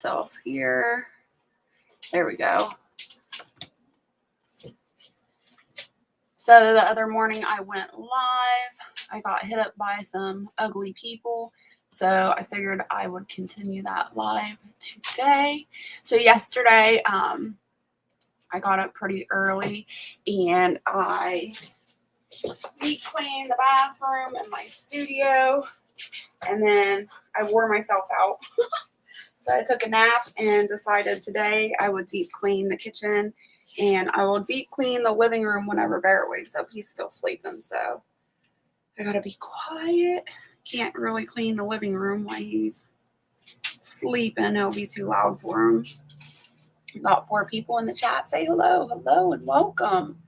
Myself here. There we go. So the other morning I went live. I got hit up by some ugly people. So I figured I would continue that live today. So yesterday, I got up pretty early and I deep cleaned the bathroom and my studio. And then I wore myself out. So I took a nap and decided today I would deep clean the kitchen and I will deep clean the living room whenever Barrett wakes up. He's still sleeping, so I gotta be quiet. Can't really clean the living room while he's sleeping. It'll be too loud for him. Got 4 people in the chat. Say hello, hello, and welcome.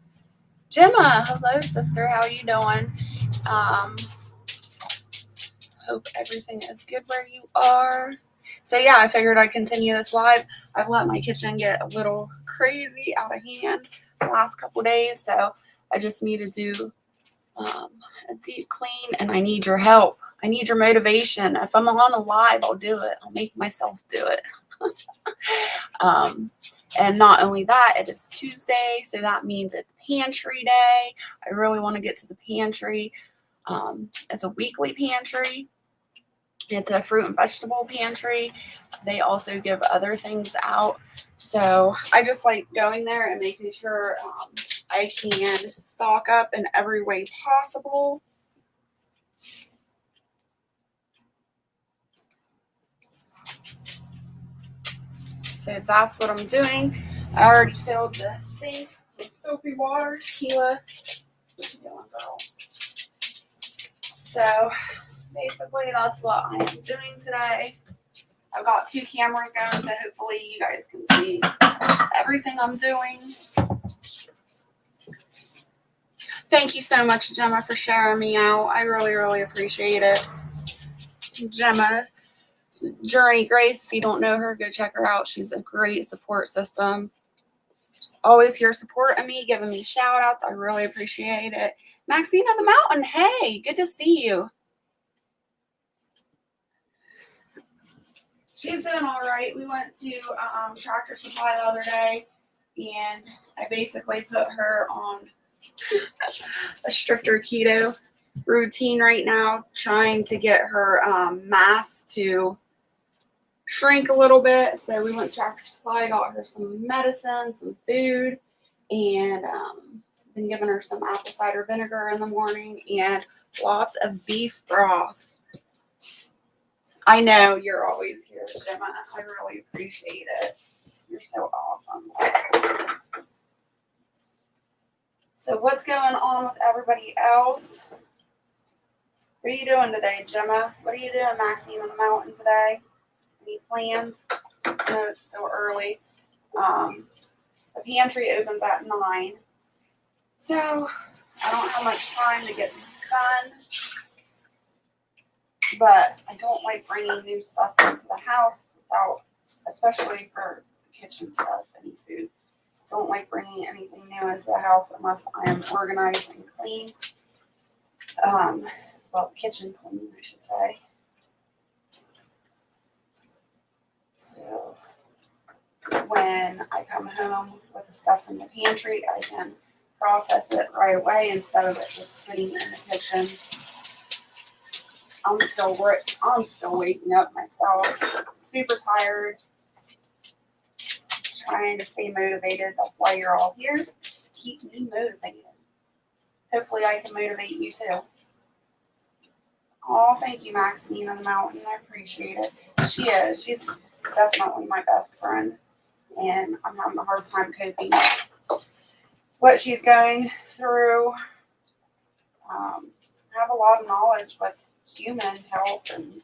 Gemma, hello, sister. How are you doing? Hope everything is good where you are. So yeah, I figured I'd continue this live. I've let my kitchen get a little crazy out of hand the last couple days, so I just need to do a deep clean, and I need your help. I need your motivation. If I'm on a live, I'll do it. I'll make myself do it. And not only that, it is Tuesday, so that means it's pantry day. I really want to get to the pantry. It's a weekly pantry. It's a fruit and vegetable pantry. They also give other things out. So I just like going there and making sure I can stock up in every way possible. So that's what I'm doing. I already filled the sink with soapy water. Keela, what you doing, girl? So basically, that's what I am doing today. I've got 2 cameras going, so hopefully you guys can see everything I'm doing. Thank you so much, Gemma, for sharing me out. I really, really appreciate it. Gemma, Journey Grace, if you don't know her, go check her out. She's a great support system. She's always here supporting me, giving me shout outs. I really appreciate it. Maxine of the Mountain, hey, good to see you. She's doing all right. We went to Tractor Supply the other day, and I basically put her on a stricter keto routine right now, trying to get her mass to shrink a little bit. So we went to Tractor Supply, got her some medicine, some food, and been giving her some apple cider vinegar in the morning and lots of beef broth. I know you're always here, Gemma. I really appreciate it. You're so awesome. So what's going on with everybody else? What are you doing today, Gemma? What are you doing, Maxine on the Mountain today? Any plans? I know it's still early. The pantry opens at 9. So I don't have much time to get this done. But I don't like bringing new stuff into the house without, especially for kitchen stuff, any food. I don't like bringing anything new into the house unless I am organized and clean. Well, kitchen clean, I should say. So when I come home with the stuff in the pantry, I can process it right away instead of it just sitting in the kitchen. I'm still waking up myself. Super tired. Trying to stay motivated. That's why you're all here. Just keep me motivated. Hopefully I can motivate you too. Oh, thank you, Maxine on the Mountain. I appreciate it. She is. She's definitely my best friend. And I'm having a hard time coping with what she's going through. I have a lot of knowledge with human health and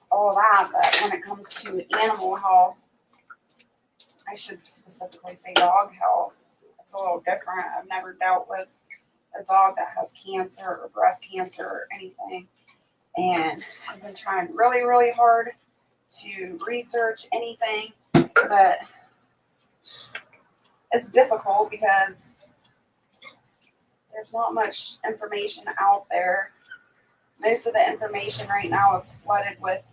all that, but when it comes to animal health, I should specifically say dog health, it's a little different. I've never dealt with a dog that has cancer or breast cancer or anything, and I've been trying really, really hard to research anything, but it's difficult because there's not much information out there. Most of the information right now is flooded with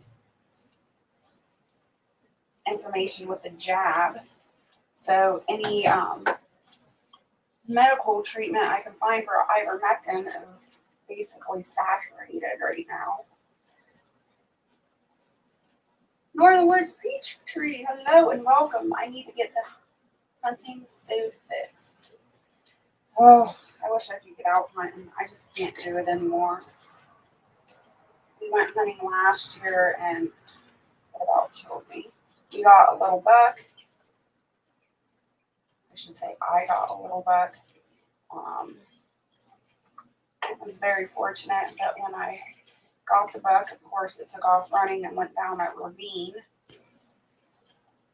information with the jab. So any medical treatment I can find for ivermectin is basically saturated right now. Northern Woods Peach Tree, hello and welcome. I need to get to hunting stove fixed. Oh, I wish I could get out hunting. I just can't do it anymore. We went hunting last year and it about killed me. We got a little buck. I should say I got a little buck. It was very fortunate that when I got the buck, of course, it took off running and went down a ravine.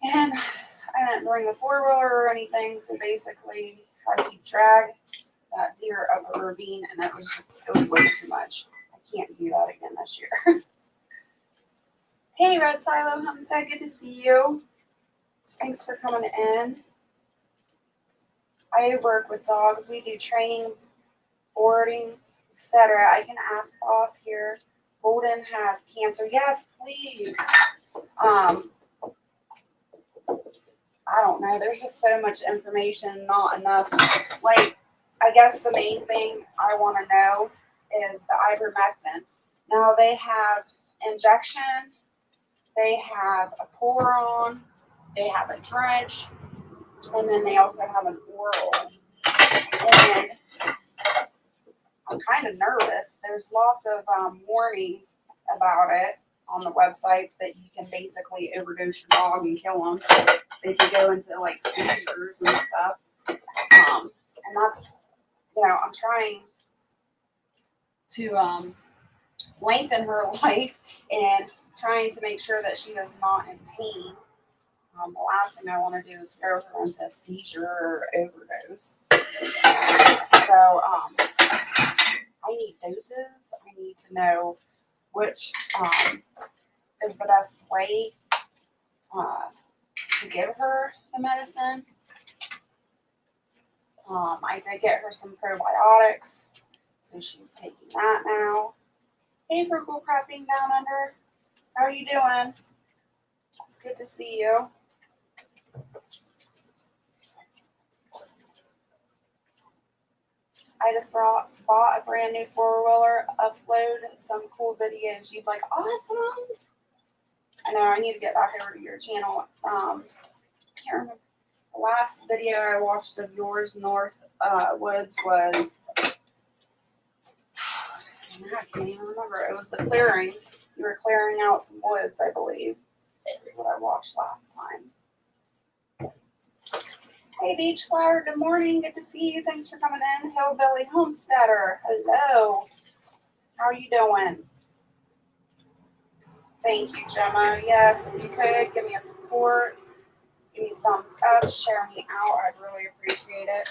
And I didn't bring the four-wheeler or anything, so basically had to drag that deer up a ravine, and it was way too much. I can't do that again this year. Hey, Red Silo Homestead, good to see you. Thanks for coming in. I work with dogs. We do training, boarding, etc. I can ask boss here. Golden had cancer. Yes, please. I don't know. There's just so much information, not enough. Like, I guess the main thing I want to know is the ivermectin. Now they have injection, they have a pour-on, they have a drench, and then they also have an oral. And I'm kind of nervous. There's lots of warnings about it on the websites that you can basically overdose your dog and kill them. They can go into like seizures and stuff. And that's, I'm trying to lengthen her life and trying to make sure that she is not in pain. The last thing I want to do is throw her into a seizure or overdose. So I need doses. I need to know which is the best way to give her the medicine. I did get her some probiotics, so she's taking that now. Hey, Frugal Prepping Down Under. How are you doing? It's good to see you. I just bought a brand new four-wheeler, upload some cool videos you'd like. Awesome. I know I need to get back over to your channel. Can't remember. The last video I watched of yours, North Woods, was, I can't even remember. It was the clearing. You were clearing out some woods, I believe. Is what I watched last time. Hey, Beach Flower, good morning. Good to see you. Thanks for coming in. Hillbilly Homesteader, hello. How are you doing? Thank you, Gemma. Yes, if you could, give me a support. Give me thumbs up. Share me out. I'd really appreciate it.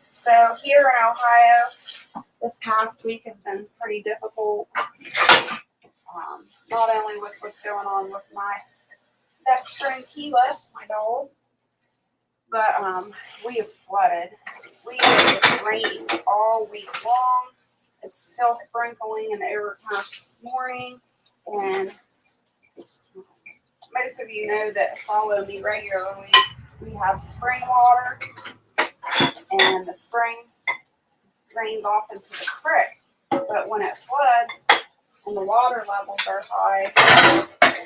So here in Ohio, this past week has been pretty difficult. Not only with what's going on with my best friend Keela, my dog, but we have flooded. We have just rained all week long. It's still sprinkling and overcast this morning. And most of you know that follow me regularly. We have spring water, and the spring drains off into the creek. But when it floods and the water levels are high,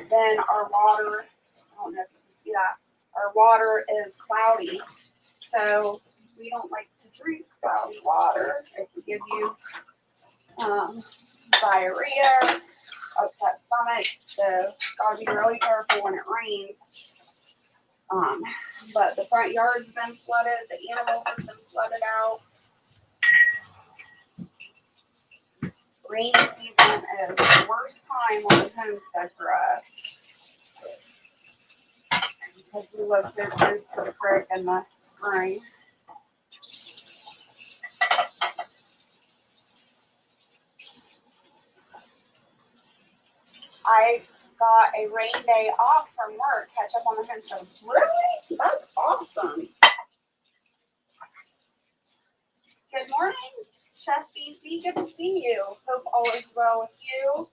then our water, I don't know if you can see that, our water is cloudy. So we don't like to drink cloudy water. It can give you diarrhea, upset stomach. So gotta be really careful when it rains. But the front yard's been flooded. The animals have been flooded out. Rainy season is the worst time on the homestead for us because we live so close to the creek in the spring. I got a rain day off from work, catch up on the homestead. Really? That's awesome. Good morning, Chef BC. Good to see you. Hope all is well with you.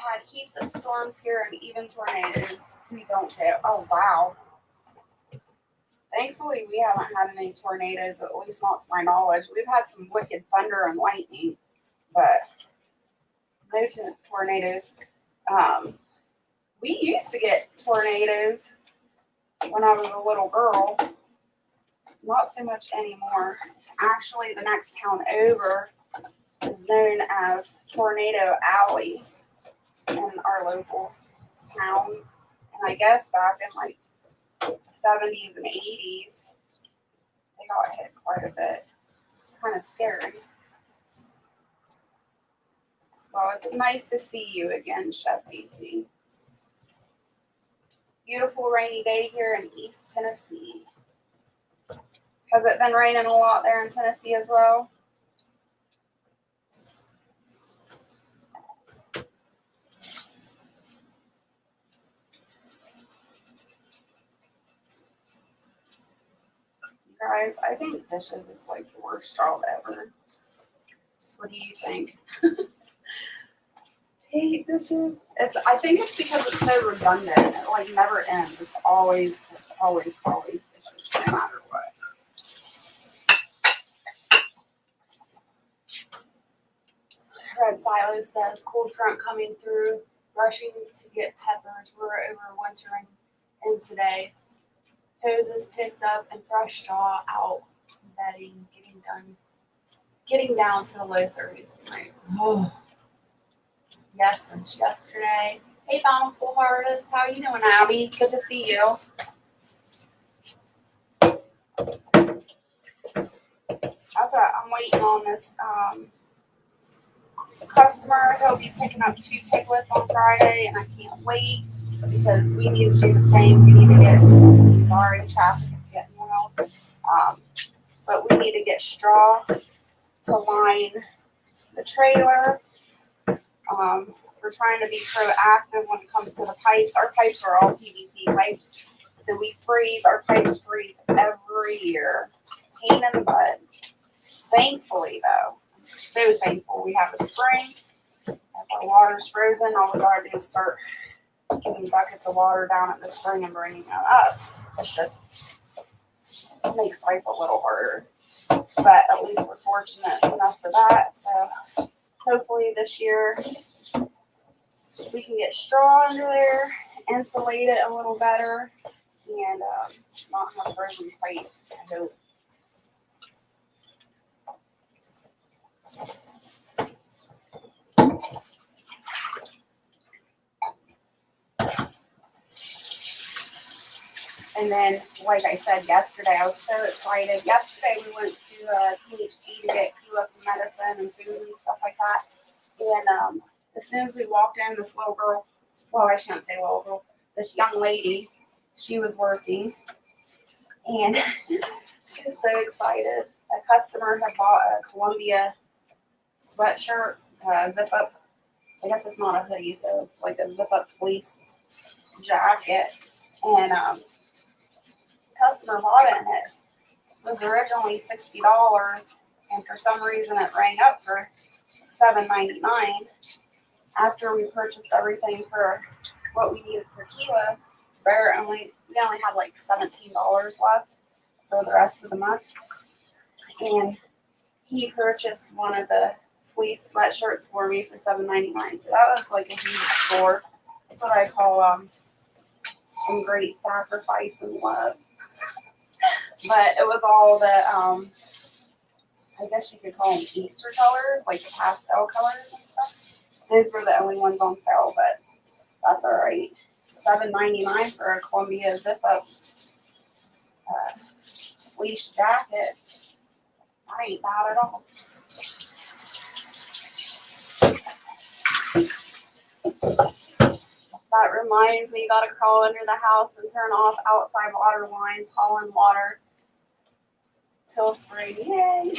had heaps of storms here and even tornadoes. We don't care. Oh, wow. Thankfully, we haven't had any tornadoes, at least not to my knowledge. We've had some wicked thunder and lightning, but no tornadoes. We used to get tornadoes when I was a little girl. Not so much anymore. Actually, the next town over is known as Tornado Alley in our local towns. And I guess back in like the 70s and 80s, they got hit quite a bit. It's kind of scary. Well, it's nice to see you again, Chef AC. Beautiful rainy day here in East Tennessee. Has it been raining a lot there in Tennessee as well? Guys, I think dishes is like the worst job ever. What do you think? Hate dishes. I think it's because it's so redundant. It like never ends. It's always dishes, no matter what. Red Silo says, cold front coming through, rushing to get peppers. We're overwintering in today. Hoses picked up and fresh straw out. Bedding getting down to the low 30s tonight. Oh. Yes, since yesterday. Hey, Bountiful Harvest. How you doing, Abby? Good to see you. That's what I'm waiting on this customer. He'll be picking up 2 piglets on Friday, and I can't wait because we need to do the same. We need to get, sorry, traffic is getting wild. But we need to get straw to line the trailer. We're trying to be proactive when it comes to the pipes. Our pipes are all PVC pipes, so we freeze. Our pipes freeze every year. Pain in the butt. Thankfully, though, I'm so thankful we have a spring. If our water's frozen, all we gotta do is start getting buckets of water down at the spring and bringing them up. It's just, it makes life a little harder. But at least we're fortunate enough for that. So hopefully this year we can get straw under there, insulate it a little better, and not have frozen pipes, I hope. And then, like I said yesterday, I was so excited. Yesterday we went to THC to get Kula some medicine and food and stuff like that. And as soon as we walked in, this little girl, well, I shouldn't say little girl, this young lady, she was working. And she was so excited. A customer had bought a Columbia sweatshirt, zip up. I guess it's not a hoodie, so it's like a zip up fleece jacket. And customer bought it, and it was originally $60, and for some reason it rang up for $7.99. After we purchased everything for what we needed for Kila, we only had like $17 left for the rest of the month. And he purchased one of the fleece sweatshirts for me for $7.99. So that was like a huge score. That's what I call some great sacrifice and love. But it was all the I guess you could call them Easter colors, like the pastel colors and stuff. Those were the only ones on sale, but that's all right. $7.99 for a Columbia zip-up fleece jacket. That ain't bad at all. That reminds me, you gotta crawl under the house and turn off outside water lines, hauling water till spring. Yay!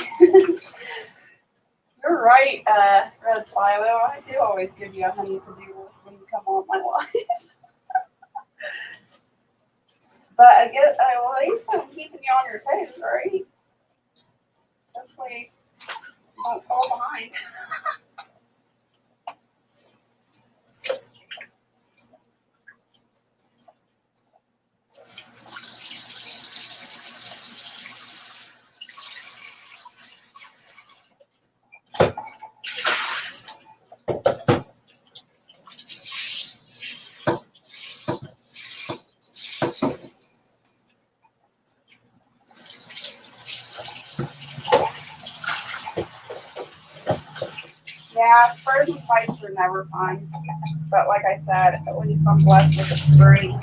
You're right, Red Silo. I do always give you a honey to-do list when you come on my lives. But I guess, well, at least I'm keeping you on your toes, right? Hopefully you don't fall behind. Yeah, frozen pipes are never fun. But like I said, at least I'm blessed with a spring.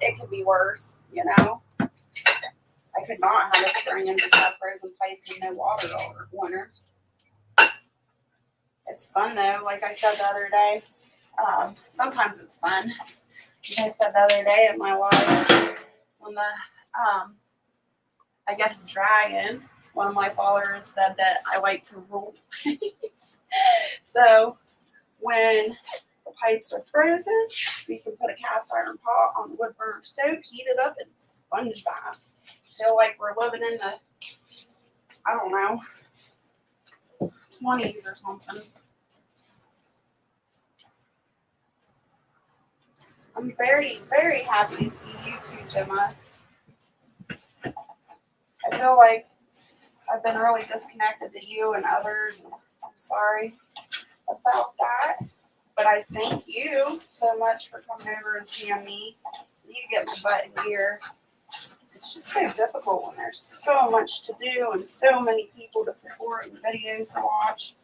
It could be worse, you know? I could not have a spring and just have frozen pipes and no water all winter. It's fun though, like I said the other day. Sometimes it's fun. Like I said the other day at my live, when the, I guess dragon, one of my followers said that I like to rule. So when the pipes are frozen, we can put a cast iron pot on the wood burner stove, heat it up, and sponge bath. Feel like we're living in the, I don't know, 20s or something. I'm very, very happy to see you too, Gemma. I feel like I've been really disconnected to you and others. I'm sorry about that. But I thank you so much for coming over and seeing me. You get my butt in gear. It's just so difficult when there's so much to do and so many people to support and videos to watch.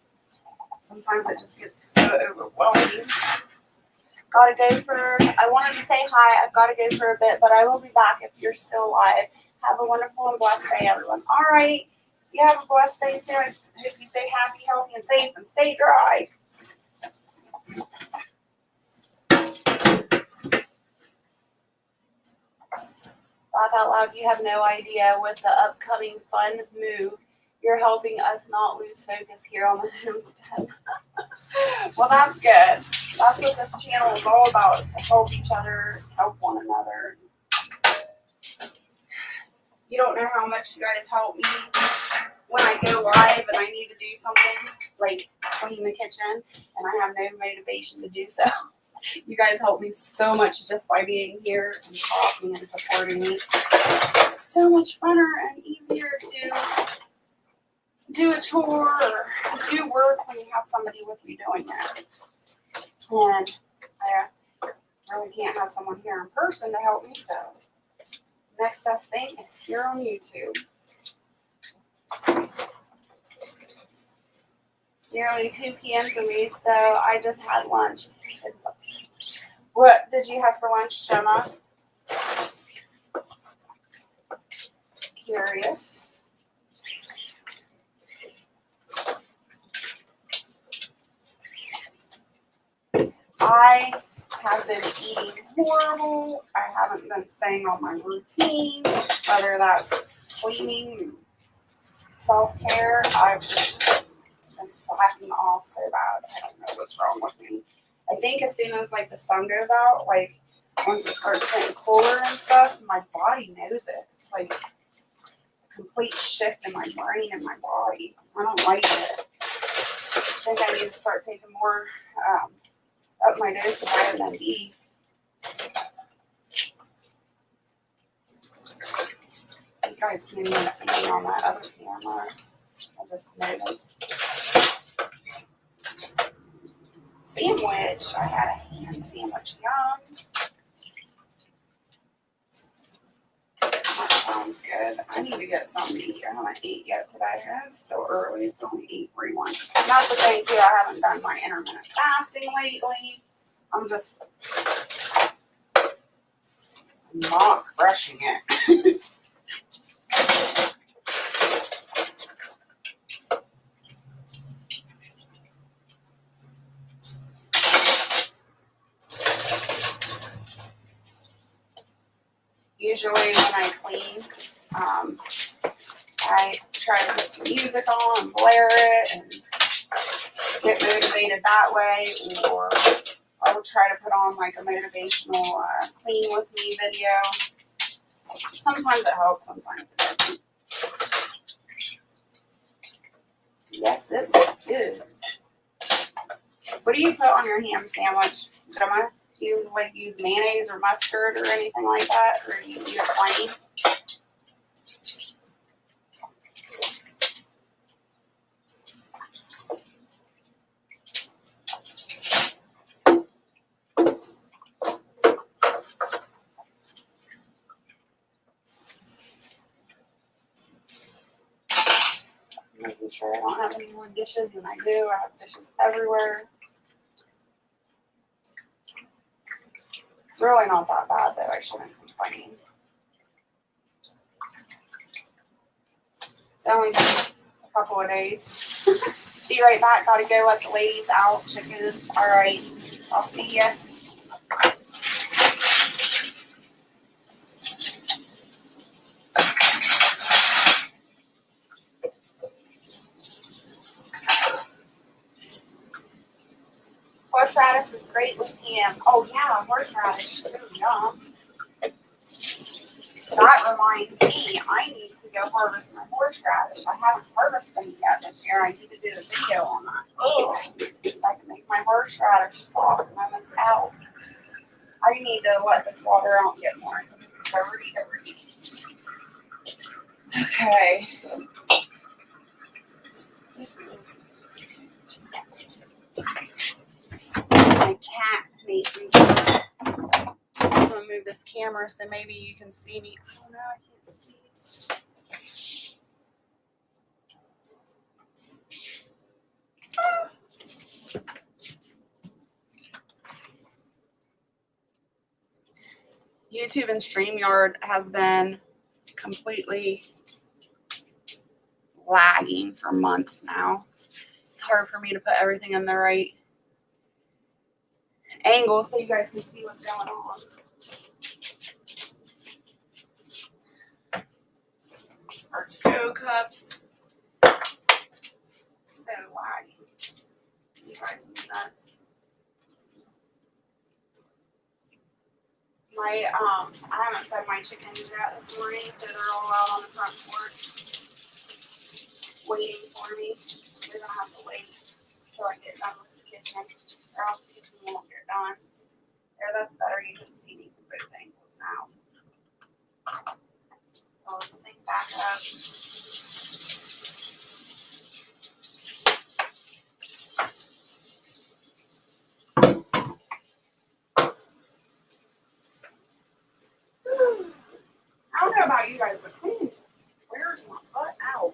Sometimes it just gets so overwhelming. Gotta go for, I wanted to say hi. I've got to go for a bit, but I will be back if you're still live. Have a wonderful and blessed day, everyone. All right. You have a blessed day, too. I hope you stay happy, healthy, and safe, and stay dry. Laugh out loud. You have no idea with the upcoming fun move. You're helping us not lose focus here on the homestead. Well, that's good. That's what this channel is all about, to help each other, help one another. You don't know how much you guys help me when I go live and I need to do something, like clean the kitchen, and I have no motivation to do so. You guys help me so much just by being here and talking and supporting me. It's so much funner and easier to do a chore or do work when you have somebody with you doing that. And I really can't have someone here in person to help me, so next best thing is here on YouTube. Nearly 2 p.m. for me, so I just had lunch. What did you have for lunch, Gemma? Curious. I have been eating horrible. I haven't been staying on my routine, whether that's cleaning, self-care. I've just been slacking off so bad. I don't know what's wrong with me. I think as soon as like the sun goes out, like once it starts getting cooler and stuff, my body knows it. It's like a complete shift in my brain and my body. I don't like it. I think I need to start taking more up my dose of vitamin D. You guys can't even see me on that other camera. I just noticed. Sandwich. I had a ham sandwich. Yum. That sounds good. I need to get something to eat. I haven't eaten yet today. It's still early. It's only 8:41. And that's the thing, too. I haven't done my intermittent fasting lately. I'm just not crushing it. Usually when I clean, I try to put some music on and blare it and get motivated that way, or I will try to put on like a motivational clean with me video. Sometimes it helps, sometimes it doesn't. Yes, it looks good. What do you put on your ham sandwich, Gemma? Do you like use mayonnaise or mustard or anything like that, or do you eat it plain? Making sure I don't have any more dishes, and I do. I have dishes everywhere. Really not that bad, though. I shouldn't complain. It's only been a couple of days. Be right back. Gotta go let the ladies out. Chickens. All right. I'll see ya. Horseradish is great with ham. Oh yeah, horseradish. Ooh, yum. That reminds me, I need to go harvest my horseradish. I haven't harvested any yet this year. I need to do a video on that. Oh, so I can make my horseradish sauce, and I missed out. I need to let this water out and get more because it's dirty. Okay. This is my cat making sure. I'm gonna move this camera so maybe you can see me. Oh no, I can't see. YouTube and StreamYard has been completely lagging for months now. It's hard for me to put everything in the right angle so you guys can see what's going on. Our to-go cups. So laggy. You guys are nuts. I haven't fed my chickens yet this morning, so they're all out on the front porch waiting for me. They're gonna have to wait until I get done with the kitchen, or else the kitchen won't get done. There, that's better. You can see me from both angles now. I'll just sink back up. I don't know about you guys, but cleaning wears my butt out.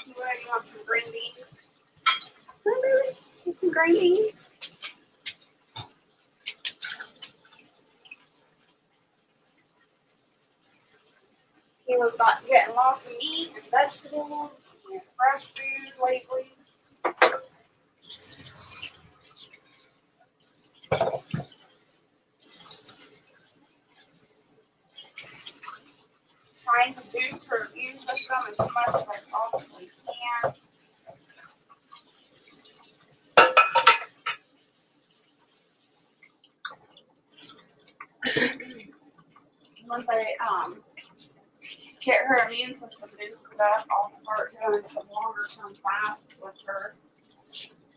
You want some green beans? Oh, really? Get some green beans? He was getting lots of meat and vegetables and fresh food lately. Trying to boost her immune system as much as I possibly can. Once I get her immune system boosted up, I'll start doing some longer term fasts with her.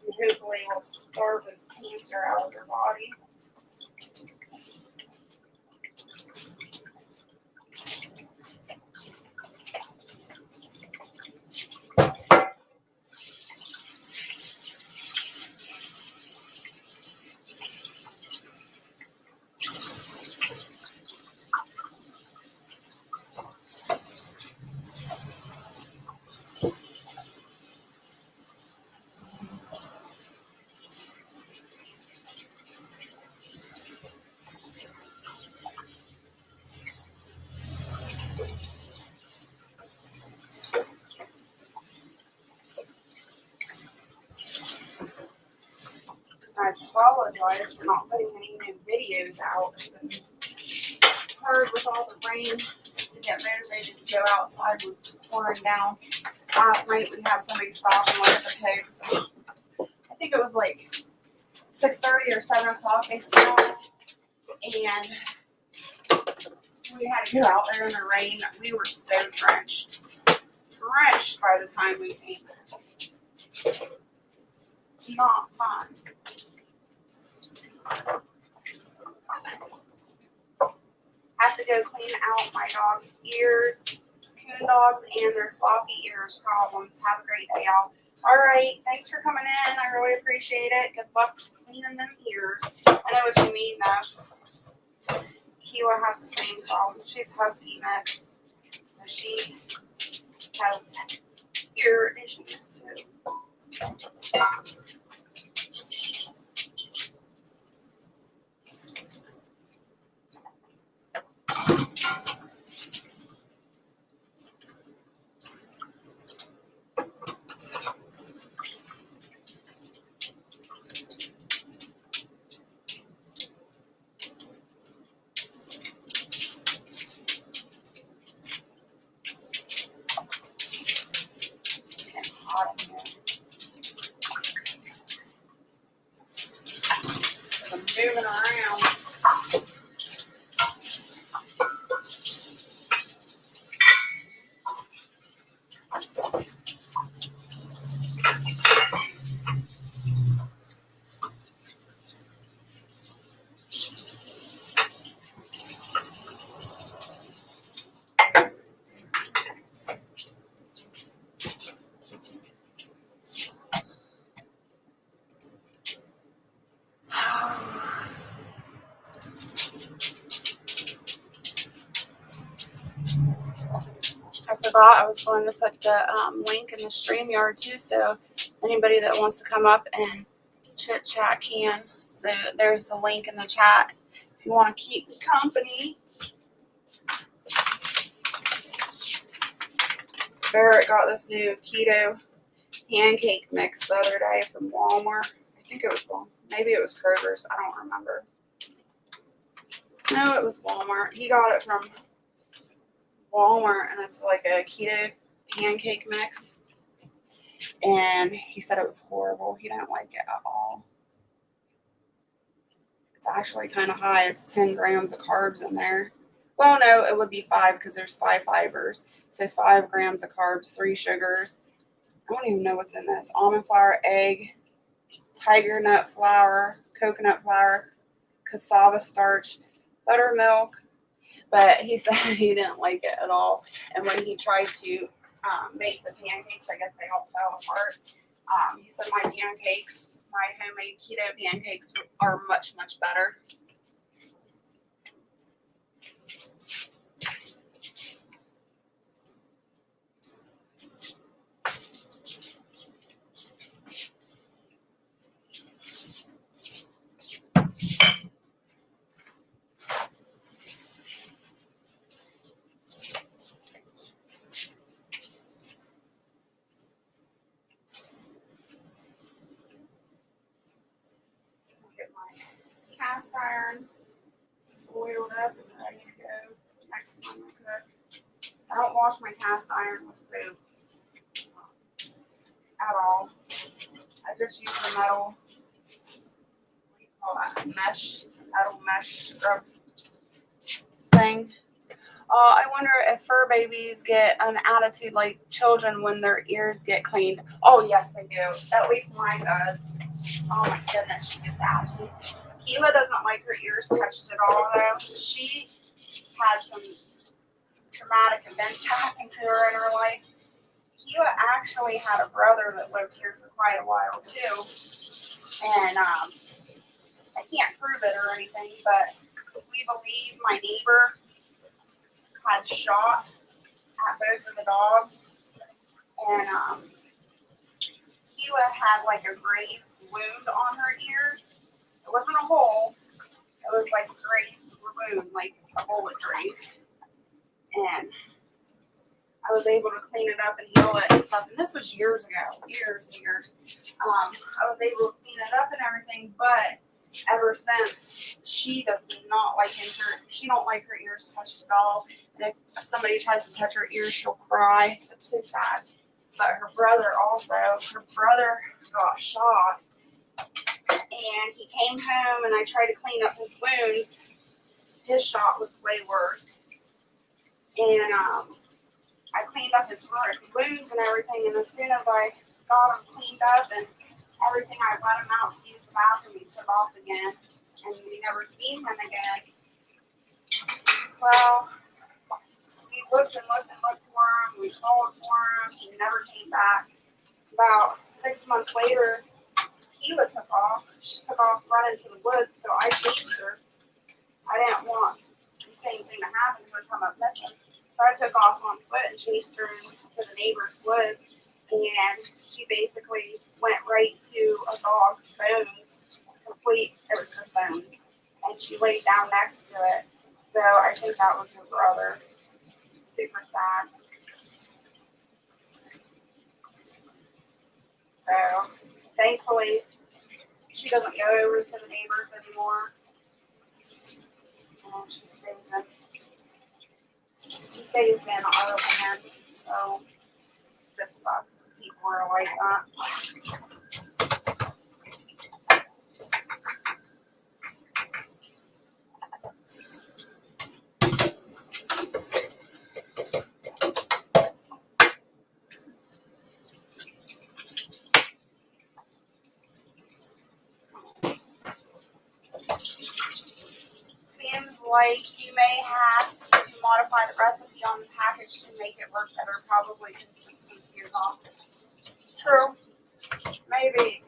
And hopefully we'll starve this cancer out of her body. I apologize for not putting any new videos out. It's been hard with all the rain to get motivated to go outside with pouring down. Last night we had somebody stop and look at the pigs. I think it was like 6:30 or 7 o'clock they stopped, and we had to go out there in the rain. We were so drenched by the time we came. Not fun. Have to go clean out my dog's ears coon dogs and their floppy ears problems. Have a great day, y'all. All right, thanks for coming in. I really appreciate it. Good luck cleaning them ears. I know what you mean, though. Keela has the same problem. She's husky mix, so she has ear issues too. It's getting hot in here. So I'm moving around. I forgot I was going to put the link in the StreamYard too, so anybody that wants to come up and chit chat can. So there's the link in the chat if you want to keep me company. Barrett got this new keto pancake mix the other day from Walmart. I think it was Walmart. Maybe it was Kroger's. I don't remember. No, it was Walmart. He got it from Walmart, and it's like a keto pancake mix. And he said it was horrible. He didn't like it at all. It's actually kind of high. It's 10 grams of carbs in there. Well, no, it would be 5 because there's 5 fibers. So 5 grams of carbs, 3 sugars. I don't even know what's in this. Almond flour, egg, tiger nut flour, coconut flour, cassava starch, buttermilk. But he said he didn't like it at all. And when he tried to make the pancakes, I guess they all fell apart. He said my pancakes, my homemade keto pancakes, are much, much better. Cast iron oiled up and ready to go next time I cook. I don't wash my cast iron with soap at all. I just use the metal, what do you call that, metal mesh scrub thing. I wonder if fur babies get an attitude like children when their ears get cleaned. Oh, yes, they do. At least mine does. Oh, my goodness, she gets attitude. Keela doesn't like her ears touched at all, though. She had some traumatic events happen to her in her life. Keela actually had a brother that lived here for quite a while, too. And I can't prove it or anything, but we believe my neighbor had shot at both of the dogs. And Keela had like a grazed wound on her ear. It wasn't a hole. It was like a grazed wound, like a bullet graze. And I was able to clean it up and heal it and stuff. And this was years ago, years and years. I was able to clean it up and everything, but ever since, she does not like she don't like her ears touched at all. And if somebody tries to touch her ears, she'll cry. It's so sad. But her brother got shot. And he came home and I tried to clean up his wounds. His shot was way worse. And I cleaned up his wounds and everything. And as soon as I got him cleaned up and everything, I let him out to use the bathroom. He took off again. And we never seen him again. Well, we looked and looked and looked for him. We called for him. He never came back. About 6 months later, Keela took off. She took off running to the woods, so I chased her. I didn't want the same thing to happen to her come up missing. So I took off on foot and chased her into the neighbor's woods. And she basically went right to a dog's bones. It was just bones. And she laid down next to it. So I think that was her brother. Super sad. So thankfully, she doesn't go over to the neighbors anymore. And she stays in our land. So this sucks. People are like that. Seems like you may have to modify the recipe on the package to make it work better. Probably consistency is off. True. Maybe.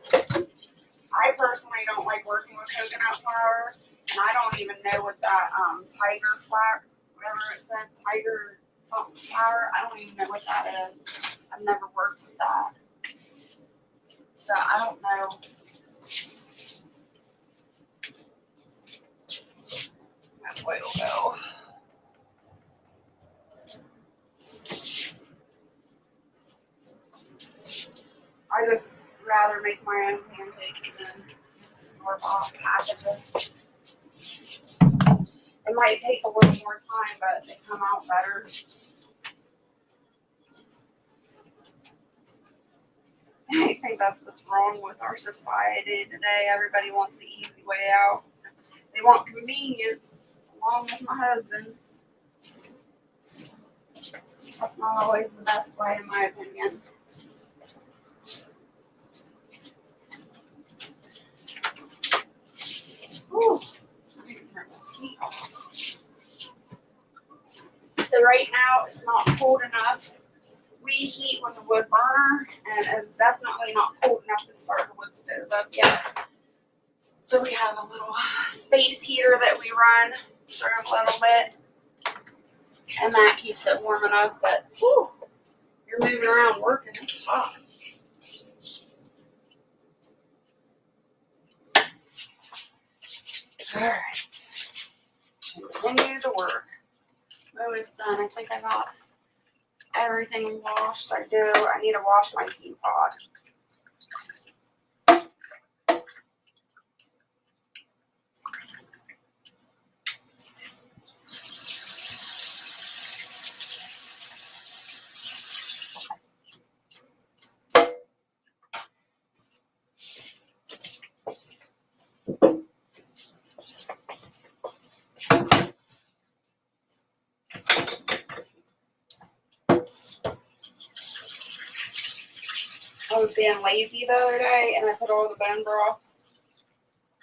I personally don't like working with coconut flour, and I don't even know what that tiger flour, whatever it said, tiger something flour. I don't even know what that is. I've never worked with that, so I don't know. That way will go. I just rather make my own pancakes than use the store-bought packages. It might take a little more time, but they come out better. I think that's what's wrong with our society today. Everybody wants the easy way out. They want convenience, along with my husband. That's not always the best way, in my opinion. Whew. I need to turn this heat off. So right now, it's not cold enough. We heat with a wood burner, and it's definitely not cold enough to start the wood stove up yet. So we have a little space heater that we run for a little bit, and that keeps it warm enough. But whew, you're moving around working, it's hot. All right, continue the work. Almost done. I think I got everything washed. I do. I need to wash my teapot. I was being lazy the other day, and I put all the bone broth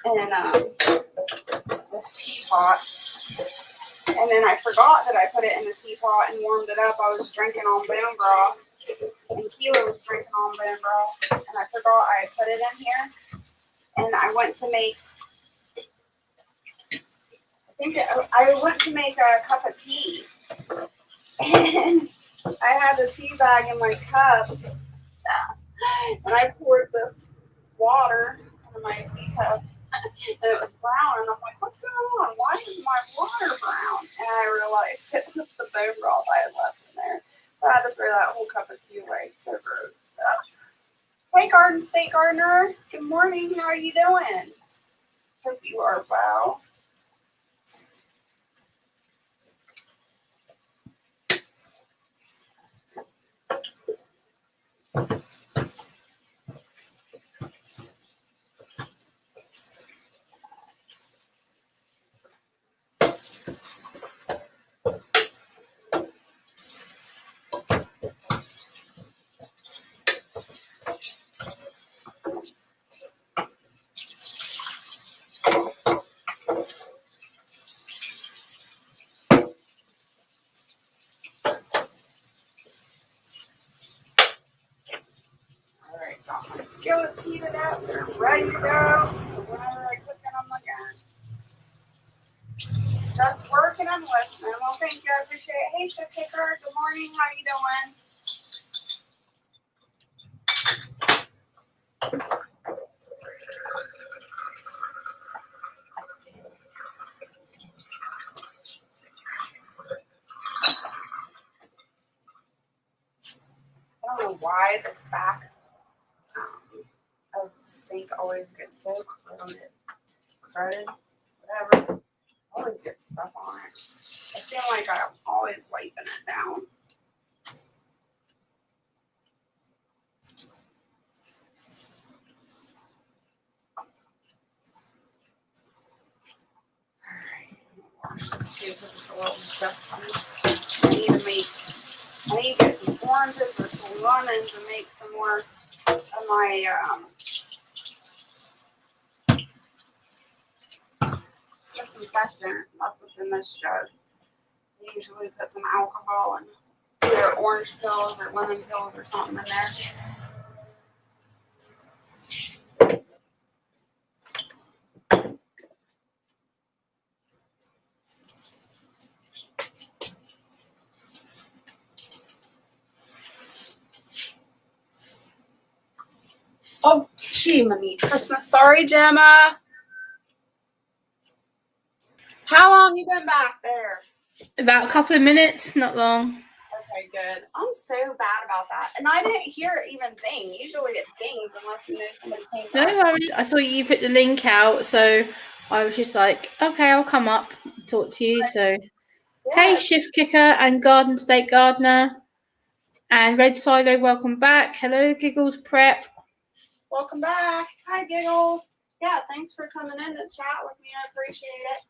in this teapot. And then I forgot that I put it in the teapot and warmed it up. I was drinking on bone broth, and Keela was drinking on bone broth, and I forgot I put it in here. And I went to make, I went to make a cup of tea, and I had the tea bag in my cup. And I poured this water into my teacup, and it was brown. And I'm like, what's going on? Why is my water brown? And I realized it was the bone broth I had left in there. So I had to throw that whole cup of tea away. So gross. Hey, Garden State Gardener. Good morning. How are you doing? Hope you are well. skillets heated up. They're ready to go. Whenever I cook them again. Just working and listening. Well, thank you. I appreciate it. Hey, Chef Kicker. Good morning. How you doing? I don't know why this back of the sink always gets so crowded, whatever. Always gets stuff on it. I feel like I'm always wiping it down. Alright, wash this too because it's a little dusty. I need to get some oranges or some lemons and make some more of my disinfectant. That's what's in this jug. I usually put some alcohol and either orange pills or lemon pills or something in there. Oh, Jiminy Christmas. Sorry, Gemma. How long you been back there? About a couple of minutes, not long. Okay, good. I'm so bad about that. And I didn't hear it even ding. Usually it dings unless you know somebody came back. No worries. I saw you put the link out, so I was just like, okay, I'll come up and talk to you. So, Yeah. Hey, Shift Kicker and Garden State Gardener and Red Silo, welcome back. Hello, Giggles Prep. Welcome back. Hi, Giggles. Yeah, thanks for coming in to chat with me. I appreciate it.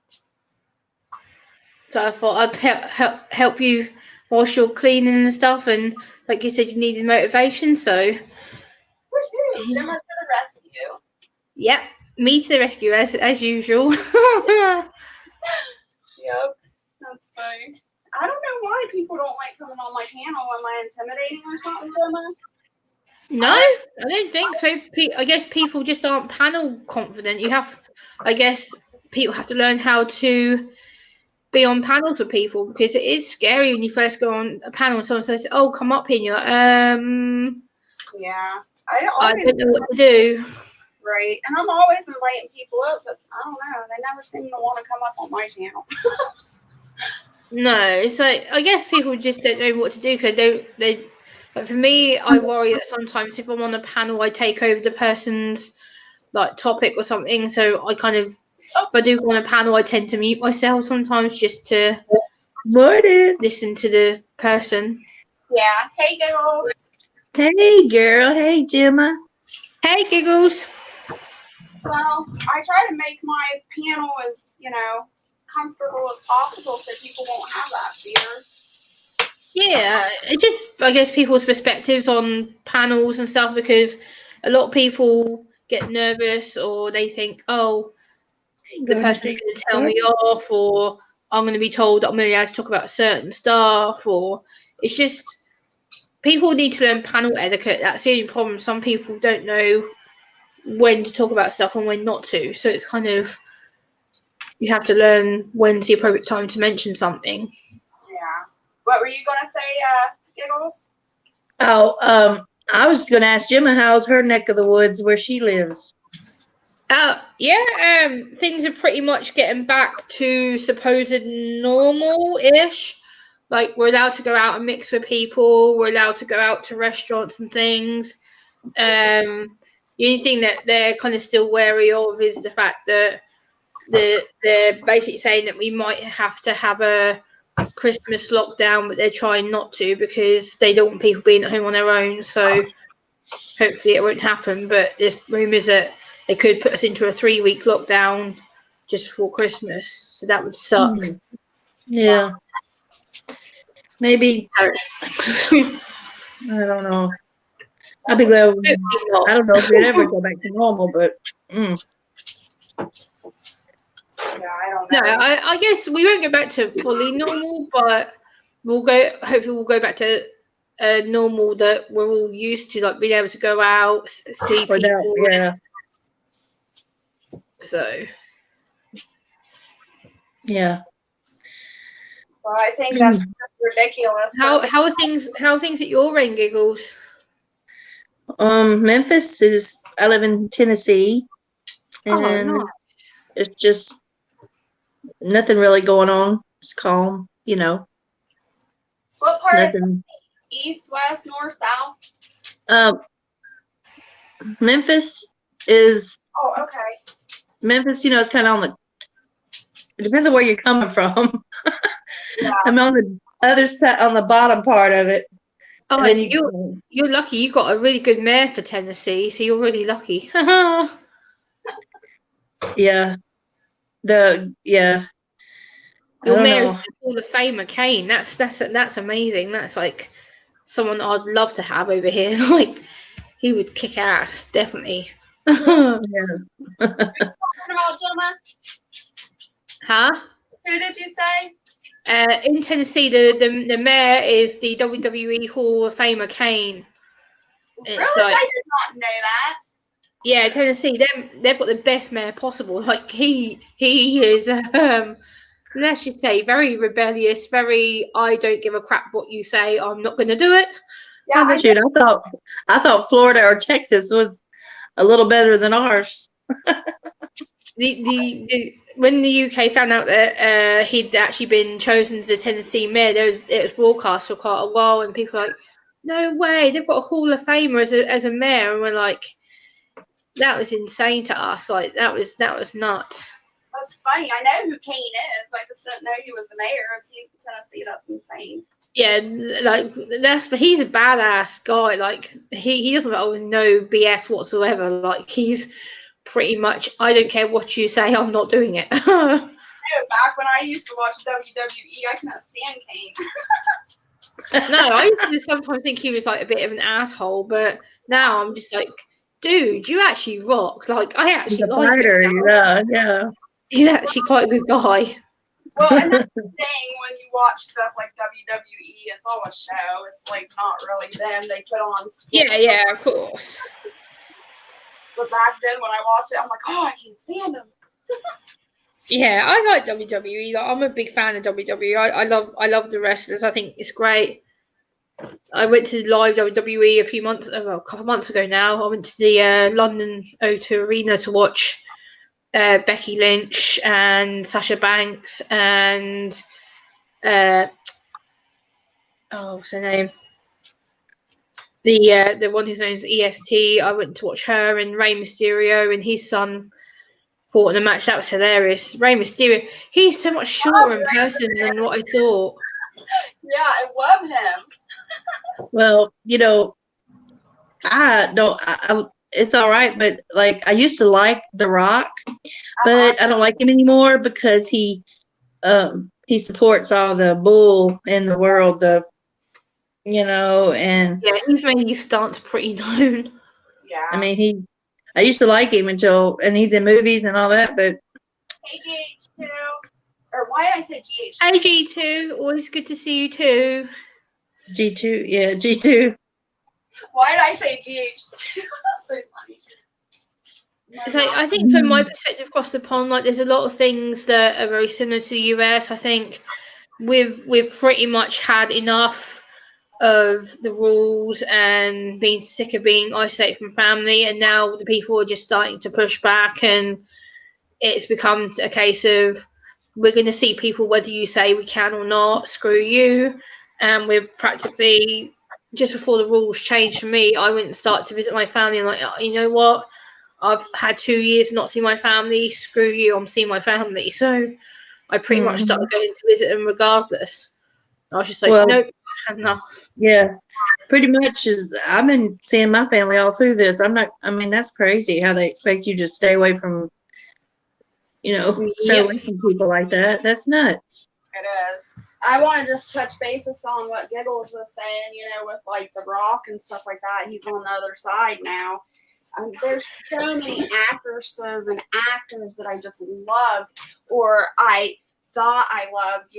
So I thought I'd help you whilst you're cleaning and stuff. And like you said, you needed motivation, so. Woohoo! Gemma to the rescue. Yep, me to the rescue as usual. Yep, that's funny. I don't know why people don't like coming on my panel. Am I intimidating or something, Gemma? No, I don't think so. I guess people just aren't panel confident. I guess people have to learn how to be on panels with people because it is scary when you first go on a panel and someone says, "Oh, come up here," and you're like, Yeah, I don't know what to do. Right, and I'm always inviting people up, but I don't know. They never seem to want to come up on my channel. No, it's like I guess people just don't know what to do because they. But for me, I worry that sometimes if I'm on a panel, I take over the person's like topic or something. So I kind of, if I do go on a panel, I tend to mute myself sometimes just to listen to the person. Yeah. Hey, Giggles. Hey, girl. Hey, Gemma. Hey, Giggles. Well, I try to make my panel as, comfortable as possible so people won't have that fear. Yeah, it just, I guess, people's perspectives on panels and stuff because a lot of people get nervous or they think, oh, the person's going to tell me off or I'm going to be told I'm only allowed to talk about certain stuff or it's just, people need to learn panel etiquette. That's the only problem. Some people don't know when to talk about stuff and when not to. So it's kind of, you have to learn when's the appropriate time to mention something. Yeah. What were you going to say, Giggles? Oh, I was going to ask Gemma how's her neck of the woods where she lives. Things are pretty much getting back to supposed normal-ish. Like, we're allowed to go out and mix with people. We're allowed to go out to restaurants and things. The only thing that they're kind of still wary of is the fact that they're basically saying that we might have to have a Christmas lockdown, but they're trying not to because they don't want people being at home on their own. So hopefully it won't happen. But there's rumours that they could put us into a 3-week lockdown just before Christmas. So that would suck. Yeah. Maybe. I don't know. I'd be glad. I don't know if we'd ever go back to normal, but. Yeah, I don't know. No, I guess we won't go back to fully normal, but hopefully we'll go back to normal that we're all used to, like being able to go out, see people. Yeah. So Yeah. Well, I think that's just ridiculous. how are things at your end, Giggles? Memphis is. I live in Tennessee, and Nice. it's just nothing really going on. It's calm, What part of nothing. East, west, north, south? Memphis is. Oh, okay. Memphis, it's kind of on the. It depends on where you're coming from. Yeah. I'm on the other side, on the bottom part of it. Oh, And and you're lucky. You got a really good mayor for Tennessee, so you're really lucky. Yeah. I Your don't mayor is know. the Hall of Famer, Kane. That's amazing. That's like someone I'd love to have over here. Like he would kick ass, definitely. Yeah. Talking about Gemma? Huh? Who did you say? In Tennessee, the mayor is the WWE Hall of Famer, Kane. It's Really? like, I did not know that. yeah, Tennessee, they've got the best mayor possible. Like he is let's just say very rebellious, very I don't give a crap what you say, I'm not gonna do it. Yeah, Shoot, I thought Florida or Texas was a little better than ours. The when the UK found out that he'd actually been chosen as the Tennessee mayor, it was broadcast for quite a while, and people were like, no way, they've got a Hall of Famer as a mayor, and we're like, that was insane to us. Like that was nuts. that's funny. I know who Kane is. I just didn't know he was the mayor of Tennessee. That's insane. Yeah, like but he's a badass guy. Like he doesn't no BS whatsoever. Like he's pretty much, I don't care what you say, I'm not doing it. Back when I used to watch WWE, I couldn't stand Kane. No, I used to sometimes think he was like a bit of an asshole, but now I'm just like, dude, you actually rock. Like I actually like fighter, him. Yeah. He's actually quite a good guy. Well, and that's the thing when you watch stuff like WWE, it's all a show. It's like not really them. They put on skits. Yeah, of course. But back then when I watched it, I'm like, oh, I can't stand him. Yeah, I like WWE. Like, I'm a big fan of WWE. I love the wrestlers. I think it's great. I went to live WWE a couple of months ago now. I went to the London O2 Arena to watch Becky Lynch and Sasha Banks and what's her name? The one who's known as EST. I went to watch her and Rey Mysterio and his son fought in a match. That was hilarious. Rey Mysterio, he's so much shorter in person than what I thought. Yeah, I love him. Well, I don't. It's all right, but like I used to like The Rock, but I don't like him anymore because he supports all the bull in the world. And yeah, he's made his stance pretty known. Yeah. I mean, I used to like him and he's in movies and all that, but AGH2, or why did I say GH2? Hey G2, always good to see you too. G2, yeah, G2. Why did I say GH2? So funny. So I think from my perspective across the pond, like there's a lot of things that are very similar to the US. I think we've pretty much had enough of the rules and being sick of being isolated from family, and now the people are just starting to push back, and it's become a case of we're going to see people whether you say we can or not. Screw you. And we're practically, just before the rules changed for me, I went and started to visit my family. I'm like, oh, you know what? I've had 2 years not see my family. Screw you, I'm seeing my family. So I pretty much started going to visit them regardless. I was just like, nope, I've had enough. Yeah, pretty much I've been seeing my family all through this. That's crazy how they expect you to stay away from, stay away from people like that. That's nuts. It is. I want to just touch bases on what Giggles was saying, with like The Rock and stuff like that. He's on the other side now. There's so many actresses and actors that I just loved, or I thought I loved.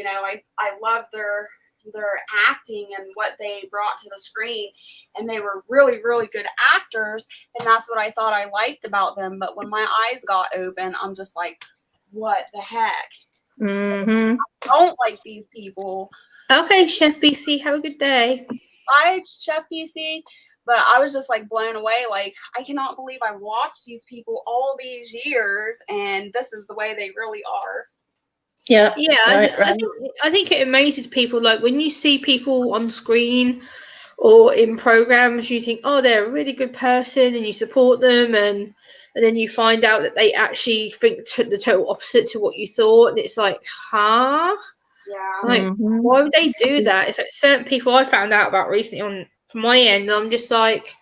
I loved their their acting and what they brought to the screen, and they were really, really good actors, and that's what I thought I liked about them. But when my eyes got open, I'm just like, what the heck? Mm-hmm. I don't like these people. Okay, Chef BC, have a good day. Bye, Chef BC. But I was just like blown away. Like, I cannot believe I watched these people all these years, and this is the way they really are. Yeah. Yeah, Right. I think it amazes people. Like when you see people on screen or in programs, you think, oh, they're a really good person, and you support them, and then you find out that they actually think the total opposite to what you thought, and it's like, huh? Yeah. Like, Mm-hmm. why would they do that? It's like certain people I found out about recently on from my end, and I'm just like,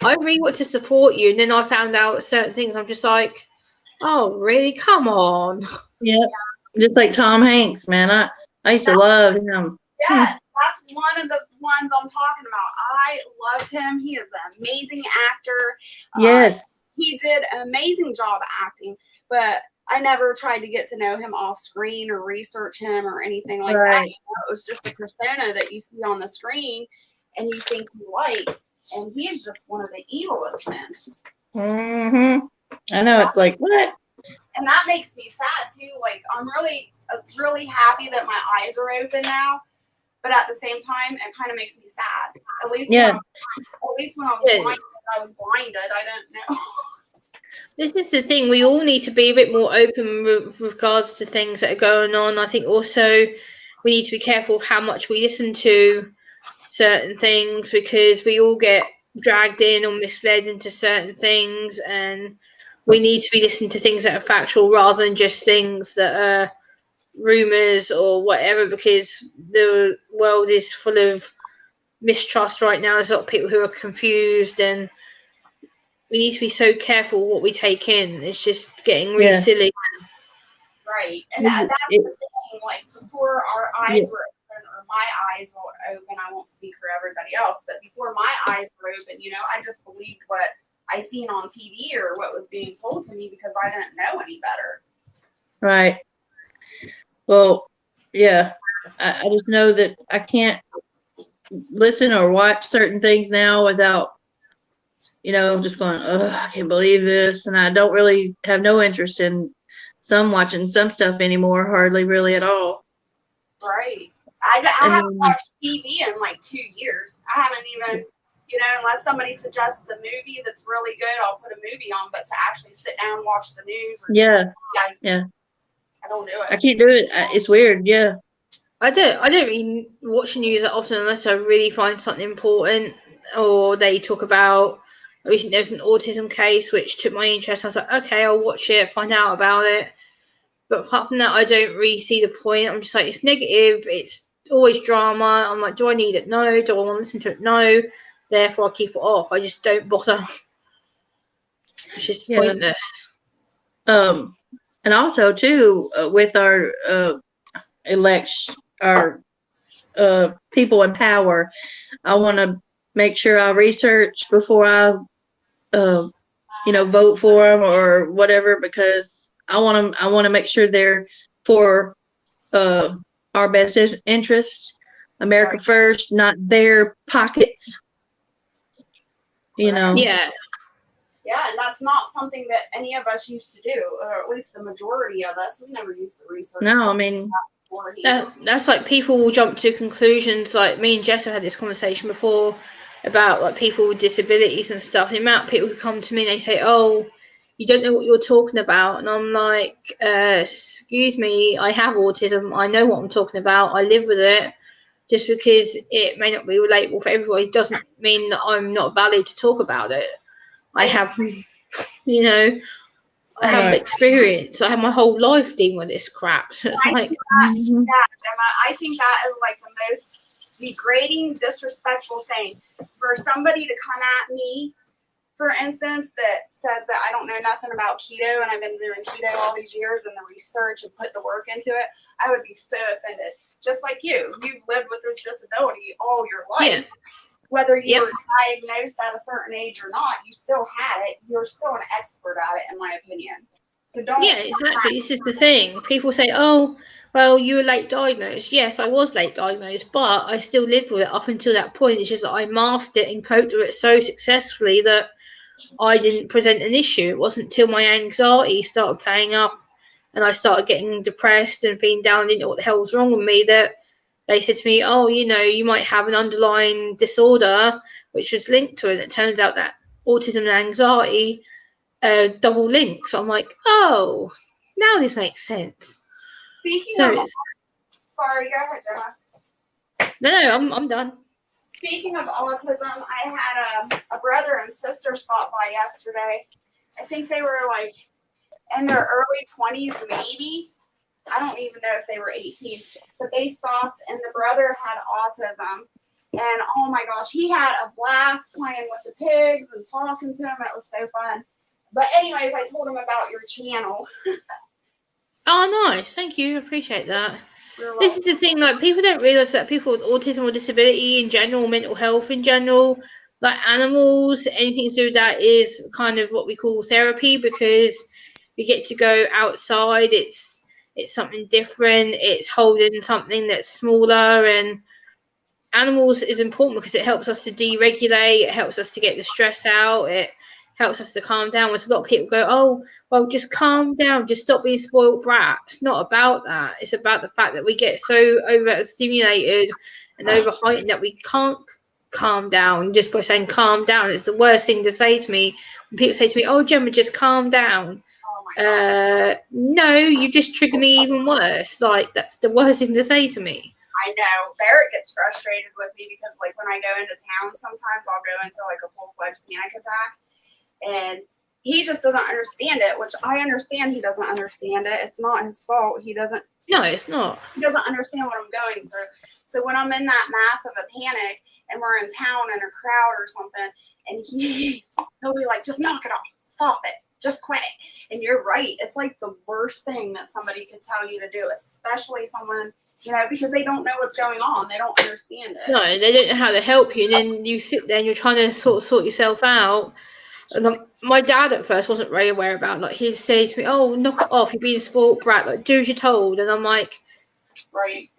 I really want to support you, and then I found out certain things. I'm just like, oh, really? Come on. Yeah. Just like Tom Hanks, man. I used to love him. Yes, that's one of the ones I'm talking about. I loved him. He is an amazing actor. Yes. He did an amazing job acting, but I never tried to get to know him off screen or research him or anything like that. Right. You know, it was just a persona that you see on the screen and you think you like, and he is just one of the evilest men. Mm-hmm. I know. It's like, what? And that makes me sad too. Like, I'm really happy that my eyes are open now. But at the same time, it kind of makes me sad. At least when I was blinded, I didn't know. This is the thing. We all need to be a bit more open with regards to things that are going on. I think also we need to be careful of how much we listen to certain things, because we all get dragged in or misled into certain things, and we need to be listening to things that are factual rather than just things that are rumors or whatever, because the world is full of mistrust right now. There's a lot of people who are confused, and we need to be so careful what we take in. It's just getting really silly. Right. And that's the thing. Like, before our eyes were open, or my eyes were open, I won't speak for everybody else, but before my eyes were open, you know, I just believed what I seen on TV or what was being told to me because I didn't know any better. Right. Well, yeah. I just know that I can't listen or watch certain things now without, just going, oh, I can't believe this. And I don't really have no interest in watching some stuff anymore, hardly really at all. Right. I haven't watched TV in like 2 years. I haven't even, unless somebody suggests a movie that's really good, I'll put a movie on. But to actually sit down and watch the news or yeah. I don't do it. I can't do it. It's weird. Yeah. I don't really watch news that often unless I really find something important, or they talk about. Recently, there was an autism case which took my interest. I was like, okay, I'll watch it, find out about it. But apart from that, I don't really see the point. I'm just like, it's negative. It's always drama. I'm like, do I need it? No. Do I want to listen to it? No. Therefore, I keep it off. I just don't bother. It's just pointless. And also too, with our election, our people in power, I want to make sure I research before I, vote for them or whatever, because I want to make sure they're for our best interests, America first, not their pockets. Yeah. Yeah, and that's not something that any of us used to do, or at least the majority of us. We never used to research. No, I mean, that's like people will jump to conclusions. Like me and Jess have had this conversation before about like people with disabilities and stuff. The amount of people who come to me and they say, "Oh, you don't know what you're talking about," and I'm like, "Excuse me, I have autism. I know what I'm talking about. I live with it. Just because it may not be relatable for everybody doesn't mean that I'm not valid to talk about it. I have, I have experience. I have my whole life dealing with this crap. So it's like, Gemma, I think that is like the most degrading, disrespectful thing for somebody to come at me, for instance, that says that I don't know nothing about keto and I've been doing keto all these years and the research and put the work into it. I would be so offended. Just like you've lived with this disability all your life. yeah. Whether you were diagnosed at a certain age or not, you still had it. You're still an expert at it, in my opinion. So don't. Yeah, exactly. This is the thing. People say, "Oh, well, you were late diagnosed." Yes, I was late diagnosed, but I still lived with it up until that point. It's just that I masked it and coped with it so successfully that I didn't present an issue. It wasn't until my anxiety started playing up and I started getting depressed and feeling down, didn't know what the hell was wrong with me, that they said to me, "Oh, you might have an underlying disorder," which was linked to it. And it turns out that autism and anxiety double link. So I'm like, oh, now this makes sense. Speaking So of, it's sorry, go ahead, Jenna. no, I'm done. Speaking of autism, I had a brother and sister stop by yesterday. I think they were like in their early 20s, maybe. I don't even know if they were 18, but they stopped, and the brother had autism. And oh my gosh, he had a blast playing with the pigs and talking to them. It was so fun. But anyways, I told him about your channel. Oh, nice. Thank you. I appreciate that. You're This is welcome. the thing, like, people don't realise that people with autism or disability in general, mental health in general, like animals, anything to do with that is kind of what we call therapy, because we get to go outside. It's something different. It's holding something that's smaller, and animals is important because it helps us to deregulate. It helps us to get the stress out. It helps us to calm down. Which a lot of people go, "Oh, well, just calm down. Just stop being spoiled brat." It's not about that. It's about the fact that we get so overstimulated and overheightened that we can't calm down just by saying calm down. It's the worst thing to say to me when people say to me, "Oh, Gemma, just calm down." Oh my God. No, you just trigger me even worse. Like, that's the worst thing to say to me. I know. Barrett gets frustrated with me because, like, when I go into town, sometimes I'll go into, like, a full-fledged panic attack. And he just doesn't understand it, which I understand he doesn't understand it. It's not his fault. No, it's not. He doesn't understand what I'm going through. So when I'm in that mass of a panic and we're in town in a crowd or something, and he'll be like, just knock it off. Stop it. Just quit it. And you're right. It's like the worst thing that somebody could tell you to do, especially someone, because they don't know what's going on. They don't understand it. No, they don't know how to help you, and then you sit there and you're trying to sort yourself out. And my dad at first wasn't very aware about. Like, he'd say to me, "Oh, knock it off! You're being a spoiled brat. Like, do as you're told." And I'm like, Right.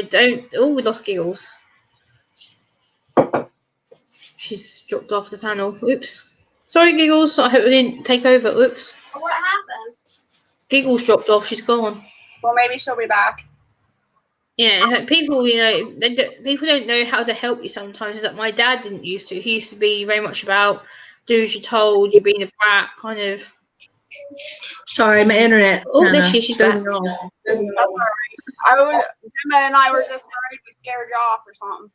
don't. Oh, we lost Giggles. She's dropped off the panel. Oops. Sorry, Giggles. I hope I didn't take over. Oops. What happened? Giggles dropped off. She's gone. Well, maybe she'll be back. Yeah, it's like people, people don't know how to help you sometimes. It's like my dad didn't used to. He used to be very much about do as you're told, you're being a brat, kind of. Sorry, my internet. Oh, there she is. She's back. Off. That's all right. Gemma and I were just worried we scared you off or something.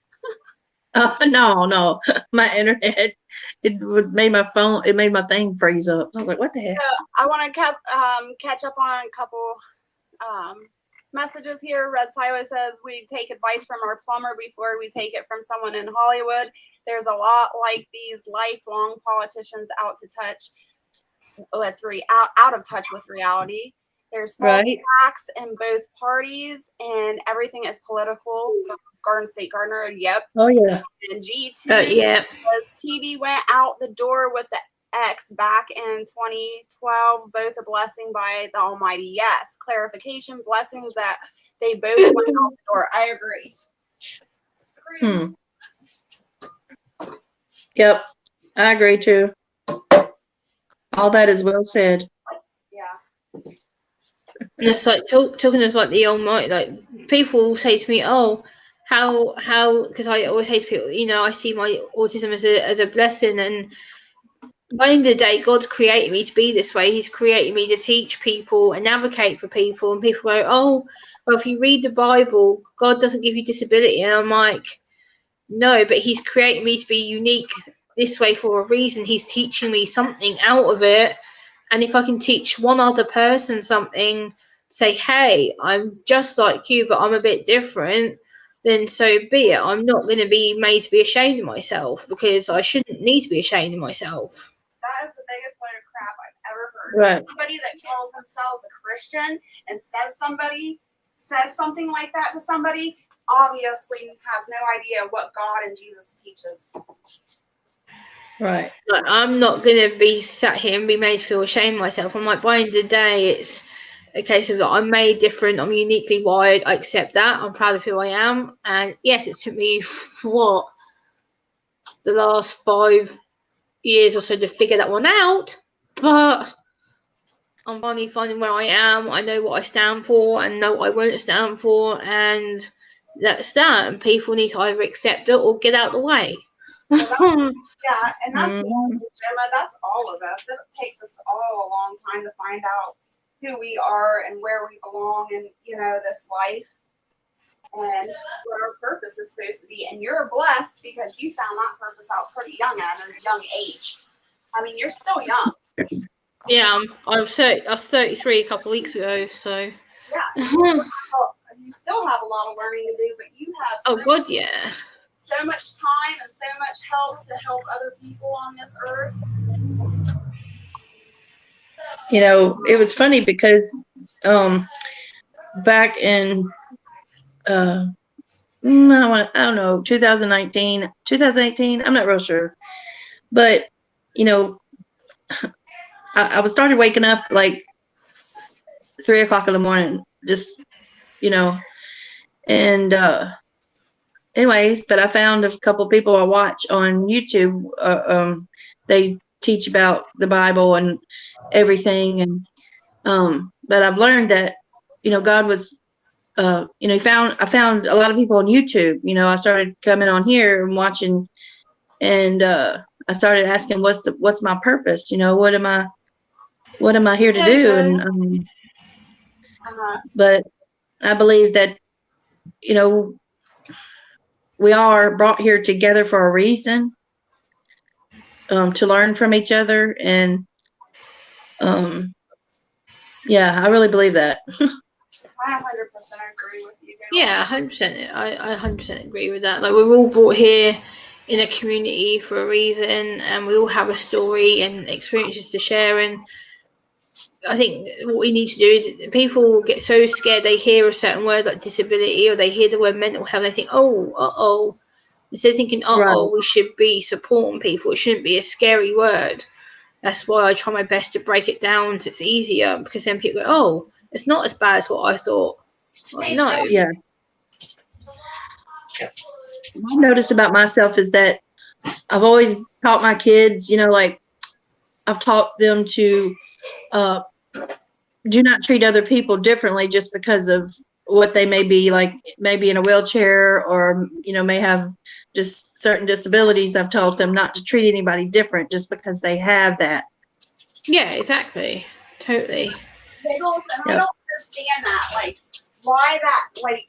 No, my internet. It made my thing freeze up. I was like, what the heck? I want to catch up on a couple messages here. Red Silo says we take advice from our plumber before we take it from someone in Hollywood. There's a lot like these lifelong politicians out of touch with reality. There's false facts in both parties, and everything is political. From Garden State Gardener, yep. Oh yeah. And G2 yeah. says TV went out the door with the X back in 2012. Both a blessing by the Almighty. Yes. Clarification, blessings that they both went out the door. I agree. Yep, I agree too. All that is well said. Yeah. And it's like talking of like the Almighty. Like, people say to me, "Oh, how?" Because I always say to people, I see my autism as a blessing, and by the end of the day, God's created me to be this way. He's created me to teach people and advocate for people. And people go, "Oh, well, if you read the Bible, God doesn't give you disability." And I'm like, no, but He's created me to be unique this way for a reason. He's teaching me something out of it. And if I can teach one other person something, say, "Hey, I'm just like you, but I'm a bit different," then so be it. I'm not going to be made to be ashamed of myself, because I shouldn't need to be ashamed of myself. That is the biggest load of crap I've ever heard. Right. Somebody that calls themselves a Christian and says something like that to somebody, obviously has no idea what God and Jesus teaches. Right. Like, I'm not going to be sat here and be made to feel ashamed of myself. I'm like, by the end of the day, it's a case of that I'm made different. I'm uniquely wired. I accept that. I'm proud of who I am. And yes, it took me, the last 5 years or so to figure that one out. But I'm finally finding where I am. I know what I stand for and know what I won't stand for. And that's that. And people need to either accept it or get out of the way. Yeah, and that's Mhm. Gemma. That's all of us. It takes us all a long time to find out who we are and where we belong in, this life and what our purpose is supposed to be. And you're blessed because you found that purpose out pretty young at a young age. I mean, you're still young. Yeah, I was 33 a couple of weeks ago, so. Yeah, you still have a lot of learning to do, but you have Oh, God, yeah. so much time and so much help to help other people on this earth. It was funny because back in I don't know, 2018, I'm not real sure. But, I was started waking up like 3 o'clock in the morning, just, and anyways, but I found a couple people I watch on YouTube. They teach about the Bible and everything. And, but I've learned that, God was, I found a lot of people on YouTube. I started coming on here and watching, and I started asking, what's my purpose? What am I here to do? And but I believe that we are brought here together for a reason, to learn from each other, and yeah, I really believe that. I 100% agree with you. Yeah, 100%. I 100% agree with that. Like, we're all brought here in a community for a reason, and we all have a story and experiences to share. And I think what we need to do is, people get so scared they hear a certain word like disability, or they hear the word mental health, and they think, oh. Instead of thinking, Right. we should be supporting people. It shouldn't be a scary word. That's why I try my best to break it down so it's easier, because then people go, oh, it's not as bad as what I thought. Like, no. Yeah. What I've noticed about myself is that I've always taught my kids, like I've taught them to do not treat other people differently just because of what they may be, like maybe in a wheelchair, or may have just certain disabilities. I've taught them not to treat anybody different just because they have that. Yeah, exactly. Totally. Giggles, and I don't understand that. Like, why that? Like,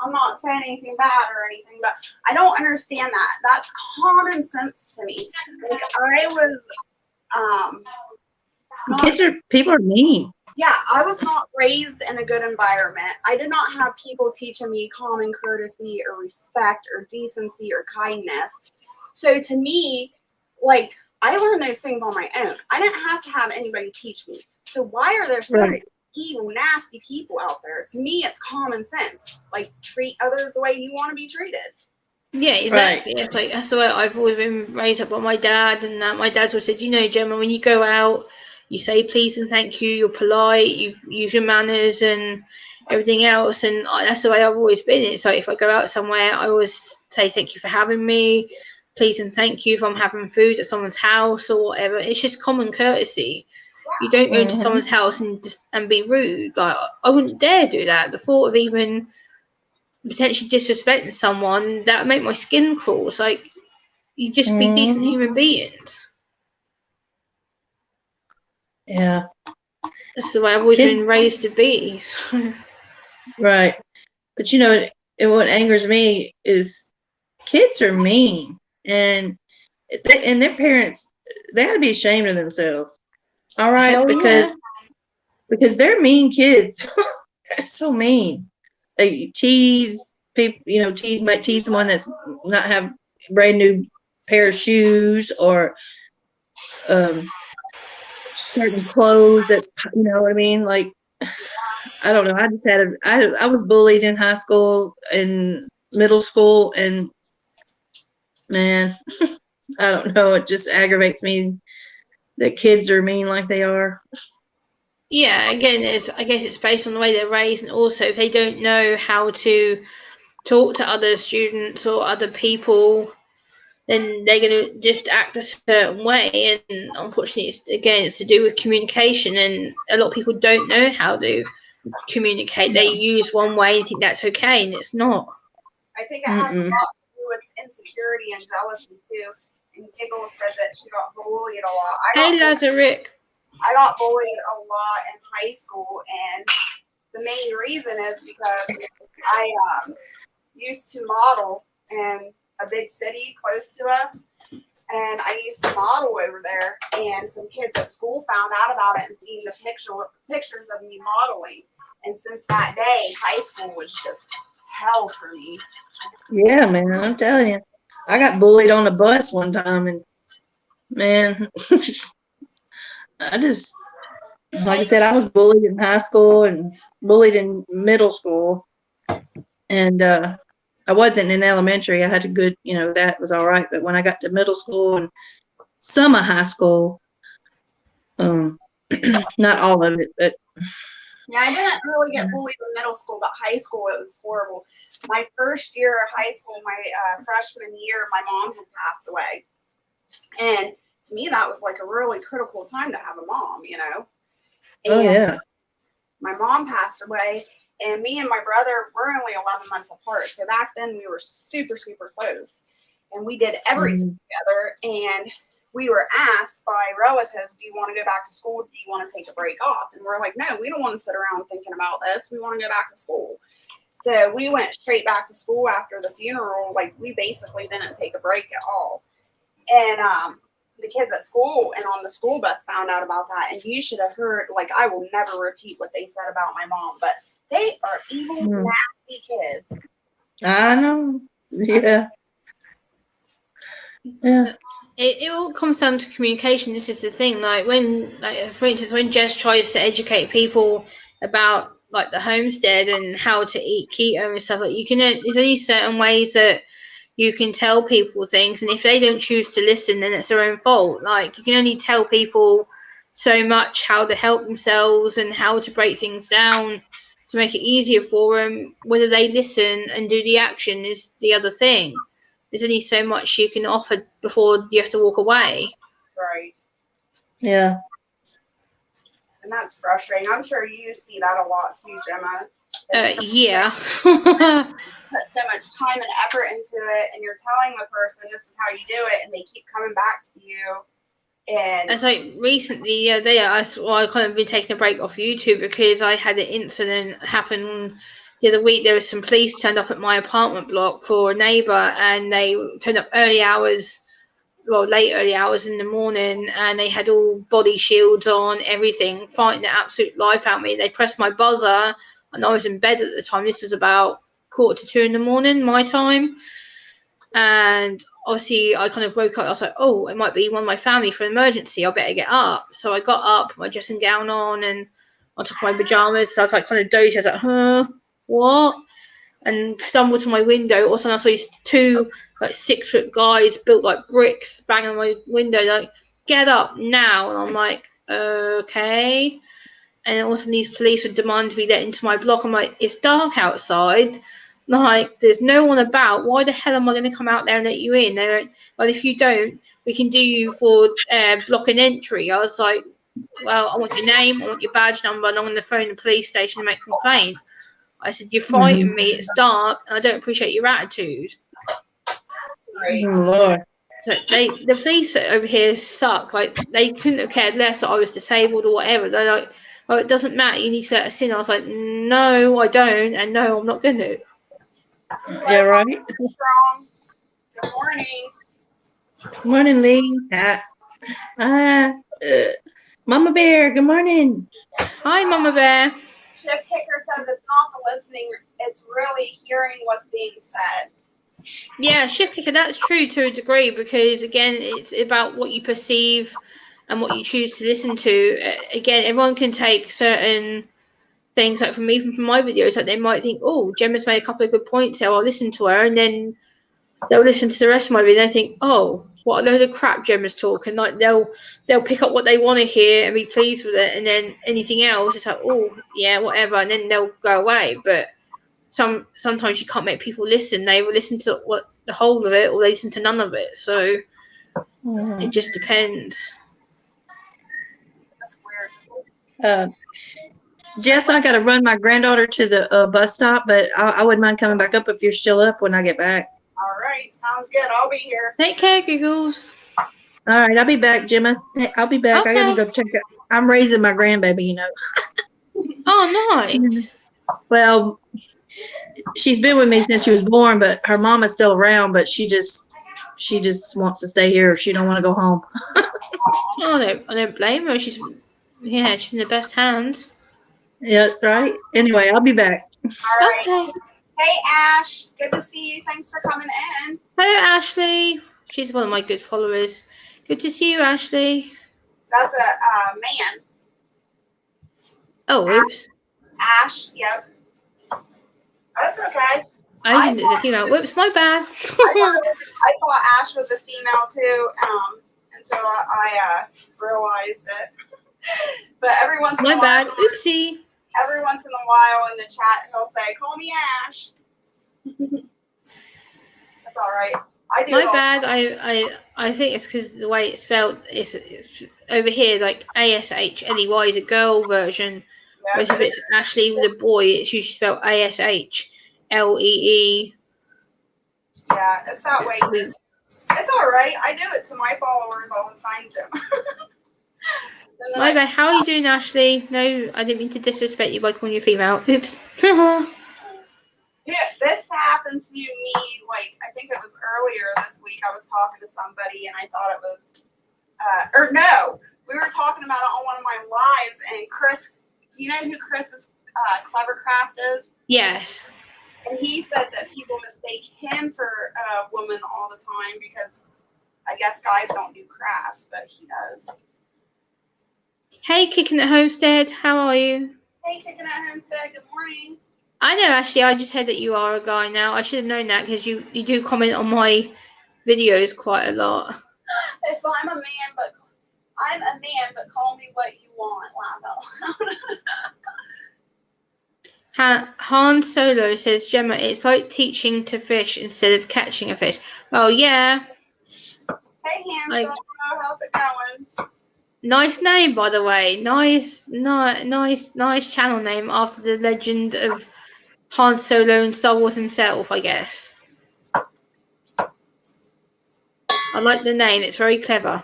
I'm not saying anything bad or anything, but I don't understand that. That's common sense to me. Like, I was, People are mean. Yeah, I was not raised in a good environment. I did not have people teaching me common courtesy or respect or decency or kindness. So to me, like, I learned those things on my own. I didn't have to have anybody teach me. So why are there so many evil, nasty people out there? To me, it's common sense. Like, treat others the way you want to be treated. Yeah, exactly. Right. It's like, that's the way I've always been raised up by my dad, and my dad's always said, Gemma, when you go out, you say please and thank you, you're polite, you use your manners and everything else, and that's the way I've always been. It's like, if I go out somewhere, I always say thank you for having me, please and thank you if I'm having food at someone's house or whatever. It's just common courtesy. You don't go into someone's house and be rude. Like, I wouldn't dare do that. The thought of even potentially disrespecting someone, that would make my skin crawl. It's like, you just be decent human beings. Yeah. That's the way I've always been raised to be. So. Right. But what angers me is kids are mean, and their parents, they ought to be ashamed of themselves. All right. Hell because they're mean kids. They're so mean. They tease people, might tease someone that's not have a brand new pair of shoes, or certain clothes that's, what I mean? Like, I don't know. I just I was bullied in high school and middle school, and man, I don't know. It just aggravates me that kids are mean like they are. Yeah, again, I guess it's based on the way they're raised, and also if they don't know how to talk to other students or other people, then they're going to just act a certain way. And unfortunately, it's to do with communication, and a lot of people don't know how to communicate. They use one way and think that's okay, and it's not. I think it has a lot to do with insecurity and jealousy too. And Giggle said that she got bullied a lot. Hey, Lazarick. I got bullied a lot in high school, and the main reason is because I used to model in a big city close to us, and I used to model over there, and some kids at school found out about it and seen the pictures of me modeling. And since that day, high school was just hell for me. Yeah, man, I'm telling you. I got bullied on the bus one time, and man, I just, like I said, I was bullied in high school and bullied in middle school. And I wasn't in elementary. I had a good, that was all right. But when I got to middle school and some of high school, not all of it, but yeah, I didn't really get bullied in middle school, but high school, it was horrible. My first year of high school, my freshman year, my mom had passed away. And to me, that was like a really critical time to have a mom, And oh, yeah. My mom passed away, and me and my brother were only 11 months apart. So back then, we were super, super close. And we did everything together. And we were asked by relatives, do you want to go back to school? Do you want to take a break off? And we're like, no, we don't want to sit around thinking about this. We want to go back to school. So we went straight back to school after the funeral. Like, we basically didn't take a break at all. And the kids at school and on the school bus found out about that. And you should have heard, like, I will never repeat what they said about my mom, but they are evil, nasty kids. I know. Yeah. Yeah. It all comes down to communication. This is the thing. Like for instance, when Jess tries to educate people about like the homestead and how to eat keto and stuff, like there's only certain ways that you can tell people things, and if they don't choose to listen, then it's their own fault. Like, you can only tell people so much how to help themselves and how to break things down to make it easier for them. Whether they listen and do the action is the other thing. There's only so much you can offer before you have to walk away. Right. Yeah. And that's frustrating. I'm sure you see that a lot too, Gemma. Yeah. Put so much time and effort into it, and you're telling the person this is how you do it, and they keep coming back to you. And it's like recently, I kind of been taking a break off YouTube because I had an incident happen the other week. There was some police turned up at my apartment block for a neighbour, and they turned up late early hours in the morning, and they had all body shields on, everything, fighting the absolute life out of me. They pressed my buzzer, and I was in bed at the time. This was about 1:45 in the morning, my time. And obviously, I kind of woke up. I was like, oh, it might be one of my family for an emergency. I better get up. So I got up, my dressing gown on, and on top of my pajamas. So I was like, kind of dozed. I was like, huh, what? And stumbled to my window. All of a sudden, I saw these two 6-foot guys built like bricks banging on my window, like, get up now. And I'm like, okay. And all of a sudden, these police would demand to be let into my block. I'm like, it's dark outside. Like, there's no one about. Why the hell am I going to come out there and let you in? They're like, well, if you don't, we can do you for blocking entry. I was like, well, I want your name, I want your badge number, and I'm going to phone the police station and make a complaint. I said, you're fighting me, it's dark, and I don't appreciate your attitude. right. Oh, Lord. So the police over here suck. Like, they couldn't have cared less that I was disabled or whatever. They're like, well, it doesn't matter, you need to let us in. I was like, no, I don't, and no, I'm not going to. Yeah, right. Strong. Good morning. Good morning, Lee. Mama Bear, good morning. Hi, Mama Bear. Shift Kicker says it's not the listening, it's really hearing what's being said. Yeah, shift kicker, that's true to a degree, because again, it's about what you perceive and what you choose to listen to. Again, everyone can take certain things, like from even from my videos, like they might think, oh, Gemma's made a couple of good points, so I'll listen to her, and then they'll listen to the rest of my video and they think, oh, what a load of crap Gemma's talking. Like they'll pick up what they want to hear and be pleased with it, and then anything else, it's like, oh yeah, whatever, and then they'll go away. But sometimes you can't make people listen. They will listen to what the whole of it, or they listen to none of it. So it just depends. That's weird. Jess, I got to run my granddaughter to the bus stop, but I wouldn't mind coming back up if you're still up when I get back. All right, sounds good. I'll be here. Take care, Giggles. All right, I'll be back, Gemma. I'll be back. Okay. I got to go check it. I'm raising my grandbaby, you know. Oh, nice. Well, she's been with me since she was born, but her mama's still around, but she just wants to stay here. She don't want to go home. I don't blame her. She's in the best hands. Yeah, that's right. Anyway, I'll be back. All right. Okay. Hey, Ash. Good to see you. Thanks for coming in. Hello, Ashley. She's one of my good followers. Good to see you, Ashley. That's a man. Oh, oops. Ash. Yep. That's okay. I think it's a female. Whoops, my bad. I thought Ash was a female too, until I realized it. But every once in a My while, bad. Oopsie. every once in a while in the chat, he'll say, "Call me Ash." That's all right. I do. My bad. I think it's because the way it's spelled is over here, like ASHLEY is a girl version. Yeah, Whereas if it's Ashley with a boy, it's usually spelled ASHLEE. yeah, it's that way. It's all right. I do it to my followers all the time too. My bad. How are you doing, Ashley? No, I didn't mean to disrespect you by calling you female. Oops. Yeah, this happened to me, like, I think it was earlier this week. I was talking to somebody and I thought it was, or no, we were talking about it on one of my lives, and Chris, do you know who Chris's Clever Craft is? Yes. And he said that people mistake him for a woman all the time because I guess guys don't do crafts, but he does. Hey, Kicking at Homestead. How are you? Hey, Kicking at Homestead. Good morning. I know, Ashley. I just heard that you are a guy now. I should have known that because you do comment on my videos quite a lot. If I'm a man, but call me what you want. Laugh out loud. Han Solo says, Gemma, it's like teaching to fish instead of catching a fish. Well, yeah. Hey, Han Solo. How's it going? Nice name, by the way. Nice channel name after the legend of Han Solo and Star Wars himself, I guess. I like the name. It's very clever.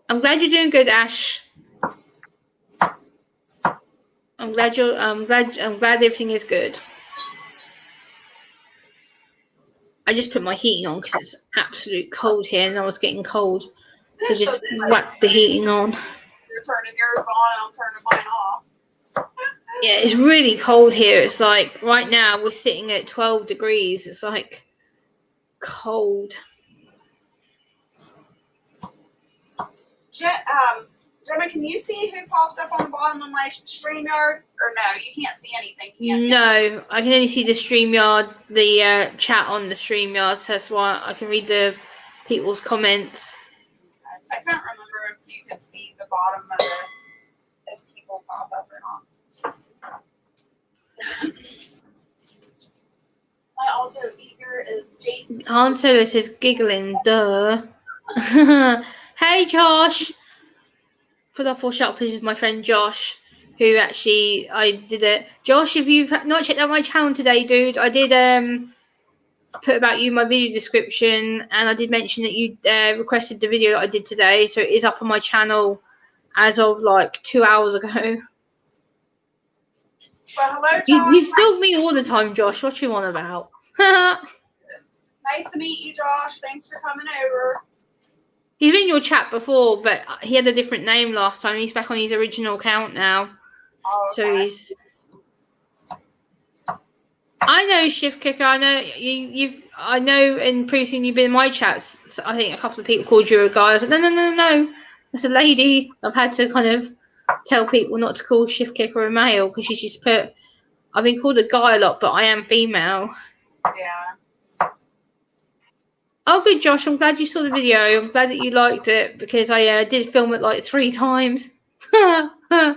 I'm glad you're doing good, Ash. I'm glad everything is good. I just put my heating on because it's absolute cold here and I was getting cold. So just whack the heating on. You're turning yours on and I'm turning mine off. Yeah, it's really cold here. It's like right now we're sitting at 12 degrees. It's like cold. Gemma, can you see who pops up on the bottom of my StreamYard? Or no, you can't see anything, can you? No, I can only see the StreamYard, the chat on the StreamYard, so that's why I can read the people's comments. I can't remember if you could see the bottom of it, if people pop up or not. My alto eager is Jason. Han Solo says giggling, duh. Hey, Josh. For the full shot, please, my friend Josh, who actually I did it. Josh, if you've not checked out my channel today, dude, I did put about you in my video description, and I did mention that you requested the video that I did today, so it is up on my channel as of like 2 hours ago. Well, hello, Josh. You stalk me all the time, Josh. What you on about? Nice to meet you, Josh. Thanks for coming over. He's been in your chat before, but he had a different name last time. He's back on his original account now. Oh, okay. So he's... I know, Shift Kicker. I know I know, and previously you've been in my chats. I think a couple of people called you a guy. I was like, no. That's a lady. I've had to kind of tell people not to call Shift Kicker a male because she just put I've been called a guy a lot, but I am female. Yeah. Oh, good, Josh. I'm glad you saw the video. I'm glad that you liked it because I did film it like 3 times. I know,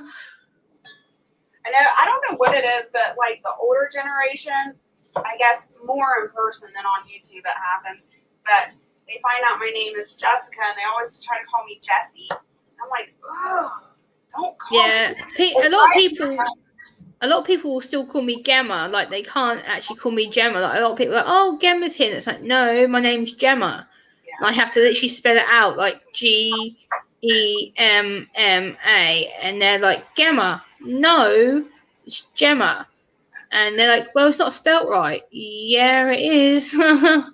I don't know what it is, but like the older generation, I guess more in person than on YouTube it happens. But they find out my name is Jessica and they always try to call me Jessie. I'm like, oh, don't call me. A lot of people will still call me Gemma. Like they can't actually call me Gemma. Like a lot of people are like, oh, Gemma's here. And it's like, no, my name's Gemma. Yeah. And I have to literally spell it out like Gemma, and they're like, Gemma. No, it's Gemma. And they're like, well, it's not spelt right. Yeah, it is. I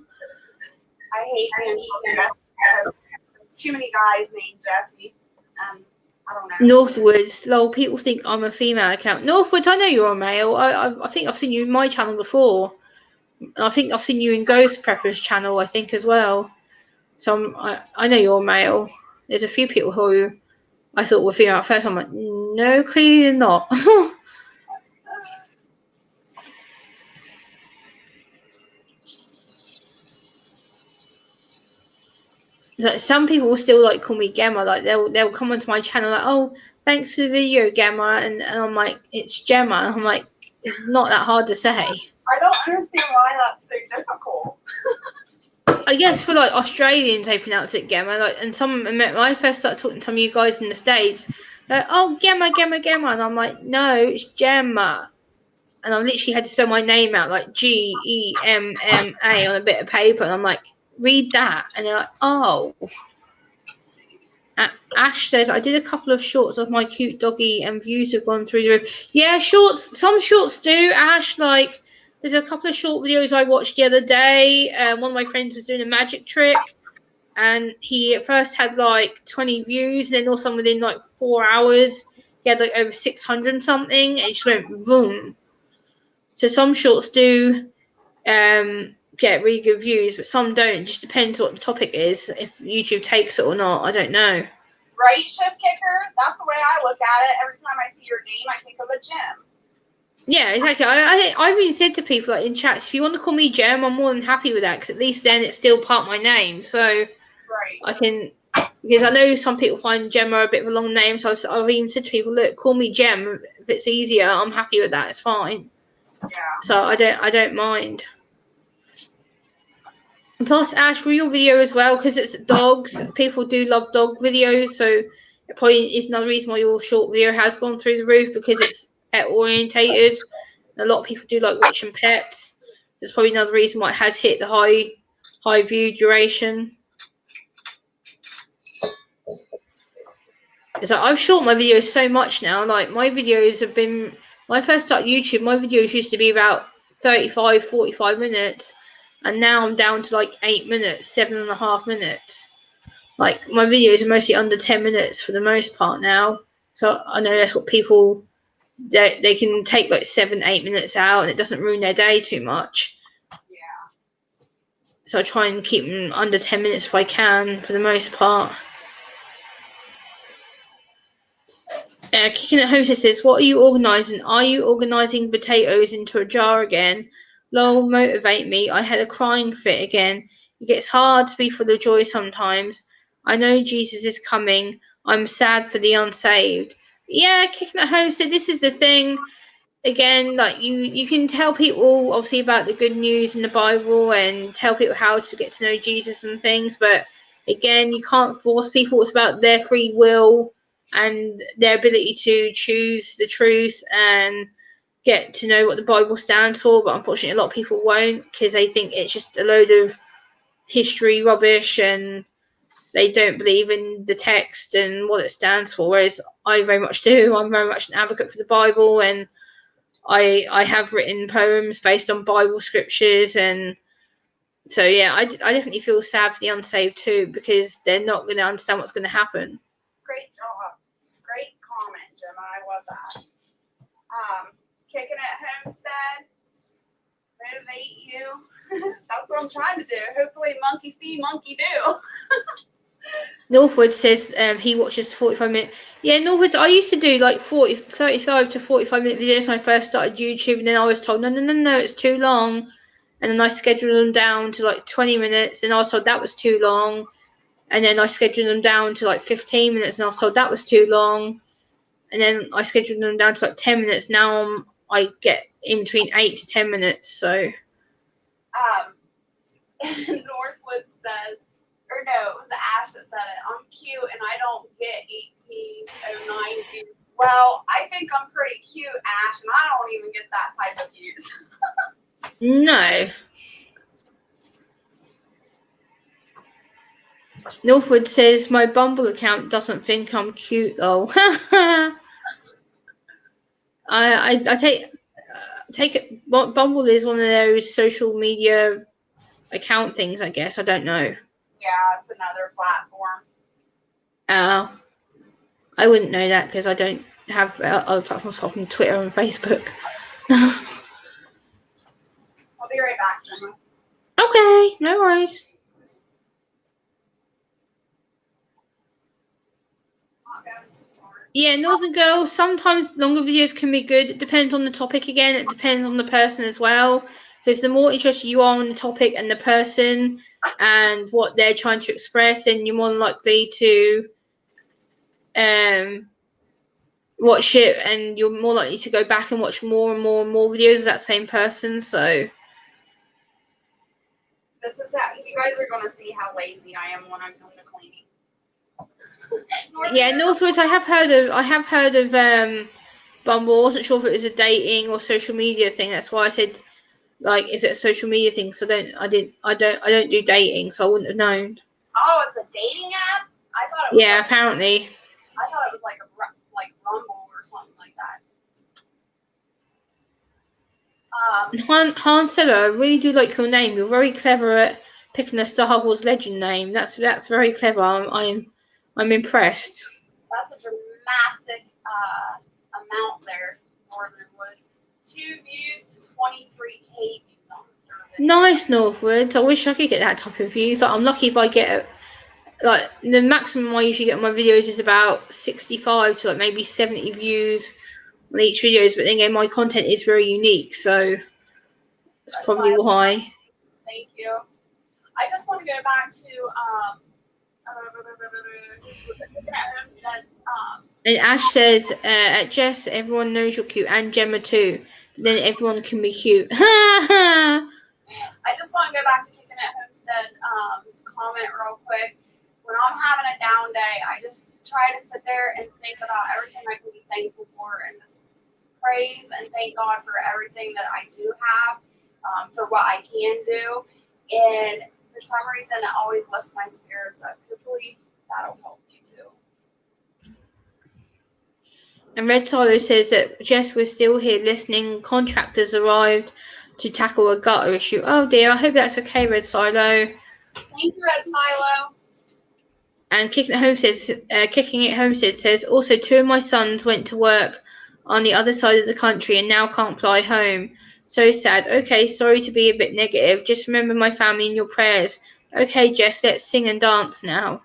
hate being called Jesse because there's too many guys named Jesse. I don't know. Northwoods, lol, people think I'm a female account. Northwoods, I know you're a male. I think I've seen you in my channel before. I think I've seen you in Ghost Prepper's channel, I think, as well. So I know you're a male. There's a few people who I thought were female at first. I'm like, no, clearly they're not. Like some people will still like call me Gemma. Like they'll come onto my channel like, oh, thanks for the video, Gemma, and I'm like, it's Gemma. And I'm like, it's not that hard to say. I don't understand why that's so difficult. I guess for like Australians, they pronounce it Gemma. Like, and when I first started talking to some of you guys in the States, they're like, oh, Gemma, and I'm like, no, it's Gemma. And I literally had to spell my name out like Gemma on a bit of paper, and I'm like, read that, and they're like, oh. Ash says, I did a couple of shorts of my cute doggy and views have gone through the roof. Yeah, shorts, some shorts do, Ash. Like, there's a couple of short videos I watched the other day. One of my friends was doing a magic trick, and he at first had like 20 views, and then all of a sudden within like 4 hours, he had like over 600 and something, and it just went boom. So some shorts do get really good views, but some don't. It just depends what the topic is, if YouTube takes it or not. I don't know. Right, Shift Kicker? That's the way I look at it. Every time I see your name, I think of a gym. Yeah, exactly. I've even said to people like in chats, if you want to call me Gem, I'm more than happy with that because at least then it's still part of my name. So right. I can, because I know some people find Gemma a bit of a long name. So I've even said to people, look, call me Gem. If it's easier, I'm happy with that. It's fine. Yeah. So I don't mind. And plus, Ash, for your video as well, because it's dogs. People do love dog videos, so it probably is another reason why your short video has gone through the roof because it's pet orientated. A lot of people do like watching pets. There's probably another reason why it has hit the high view duration. It's like I've shortened my videos so much now. Like my videos have been, when I first started YouTube, my videos used to be about 35, 45 minutes. And now I'm down to like 8 minutes, 7.5 minutes. Like my videos are mostly under 10 minutes for the most part now. So I know that's what people, they can take like 7-8 minutes out and it doesn't ruin their day too much. Yeah. So I try and keep them under 10 minutes if I can for the most part. Kicking at Homestead says, what are you organising? Are you organising potatoes into a jar again? Lol, motivate me. I had a crying fit again. It gets hard to be full of joy sometimes. I know Jesus is coming. I'm sad for the unsaved. Yeah, Kicking at Homestead, this is the thing. Again, like you can tell people obviously about the good news in the Bible and tell people how to get to know Jesus and things, but again, you can't force people. It's about their free will and their ability to choose the truth and get to know what the Bible stands for. But unfortunately, a lot of people won't because they think it's just a load of history rubbish and they don't believe in the text and what it stands for. Whereas I very much do. I'm very much an advocate for the Bible, and I have written poems based on Bible scriptures. And so, yeah, I definitely feel sad for the unsaved too because they're not going to understand what's going to happen. Great job. Great comment, Gemma. I love that. Kicking at Homestead, motivate you. That's what I'm trying to do. Hopefully, monkey see, monkey do. Northwood says he watches 45-minute. Yeah, Northwood, I used to do like 35 to 45-minute videos when I first started YouTube, and then I was told, no, it's too long. And then I scheduled them down to like 20 minutes, and I was told that was too long. And then I scheduled them down to like 15 minutes, and I was told that was too long. And then I scheduled them down to like 10 minutes. Now I get in between 8 to 10 minutes, so. Northwood says, or no, it was Ash that said it. I'm cute and I don't get 1809 views. Well, I think I'm pretty cute, Ash, and I don't even get that type of views. No. Northwood says my Bumble account doesn't think I'm cute though. I take it. Bumble is one of those social media account things, I guess. I don't know. Yeah, it's another platform. I wouldn't know that because I don't have other platforms apart from Twitter and Facebook. I'll be right back, Gemma. Okay, no worries. Yeah, Northern Girl, sometimes longer videos can be good. It depends on the topic again. It depends on the person as well. Because the more interested you are in the topic and the person and what they're trying to express, then you're more likely to watch it, and you're more likely to go back and watch more and more and more videos of that same person. So this is how you guys are going to see how lazy I am when I come to cleaning. Yeah, Northwoods, I have heard of Bumble. I wasn't sure if it was a dating or social media thing. That's why I said, like, is it a social media thing? So I don't do dating, so I wouldn't have known. Oh, it's a dating app? I thought it was. Yeah, apparently. I thought it was like Rumble or something like that. Han Solo, I really do like your name. You're very clever at picking a Star Wars legend name. That's very clever. I'm impressed. That's a dramatic amount there, Northern Woods. 2 views to 23K views on the Nice, Northwoods. I wish I could get that type of views. Like, I'm lucky if I get like the maximum I usually get on my videos is about 65 to like maybe 70 views on each videos. But then again, my content is very unique, so that's probably why. Thank you. I just want to go back to and Ash says, Jess, everyone knows you're cute, and Gemma too. But then everyone can be cute. I just want to go back to Kicking at Homestead comment real quick. When I'm having a down day, I just try to sit there and think about everything I can be thankful for and just praise and thank God for everything that I do have, for what I can do. And for some reason, it always lifts my spirits up. Hopefully, that'll help you too. And Red Solo says that Jess was still here listening. Contractors arrived to tackle a gutter issue. Oh dear, I hope that's okay, Red Silo. Thank you, Red Silo. And Kicking It Homestead says, also 2 of my sons went to work on the other side of the country and now can't fly home. So sad. Okay, sorry to be a bit negative. Just remember my family in your prayers. Okay, Jess, let's sing and dance now.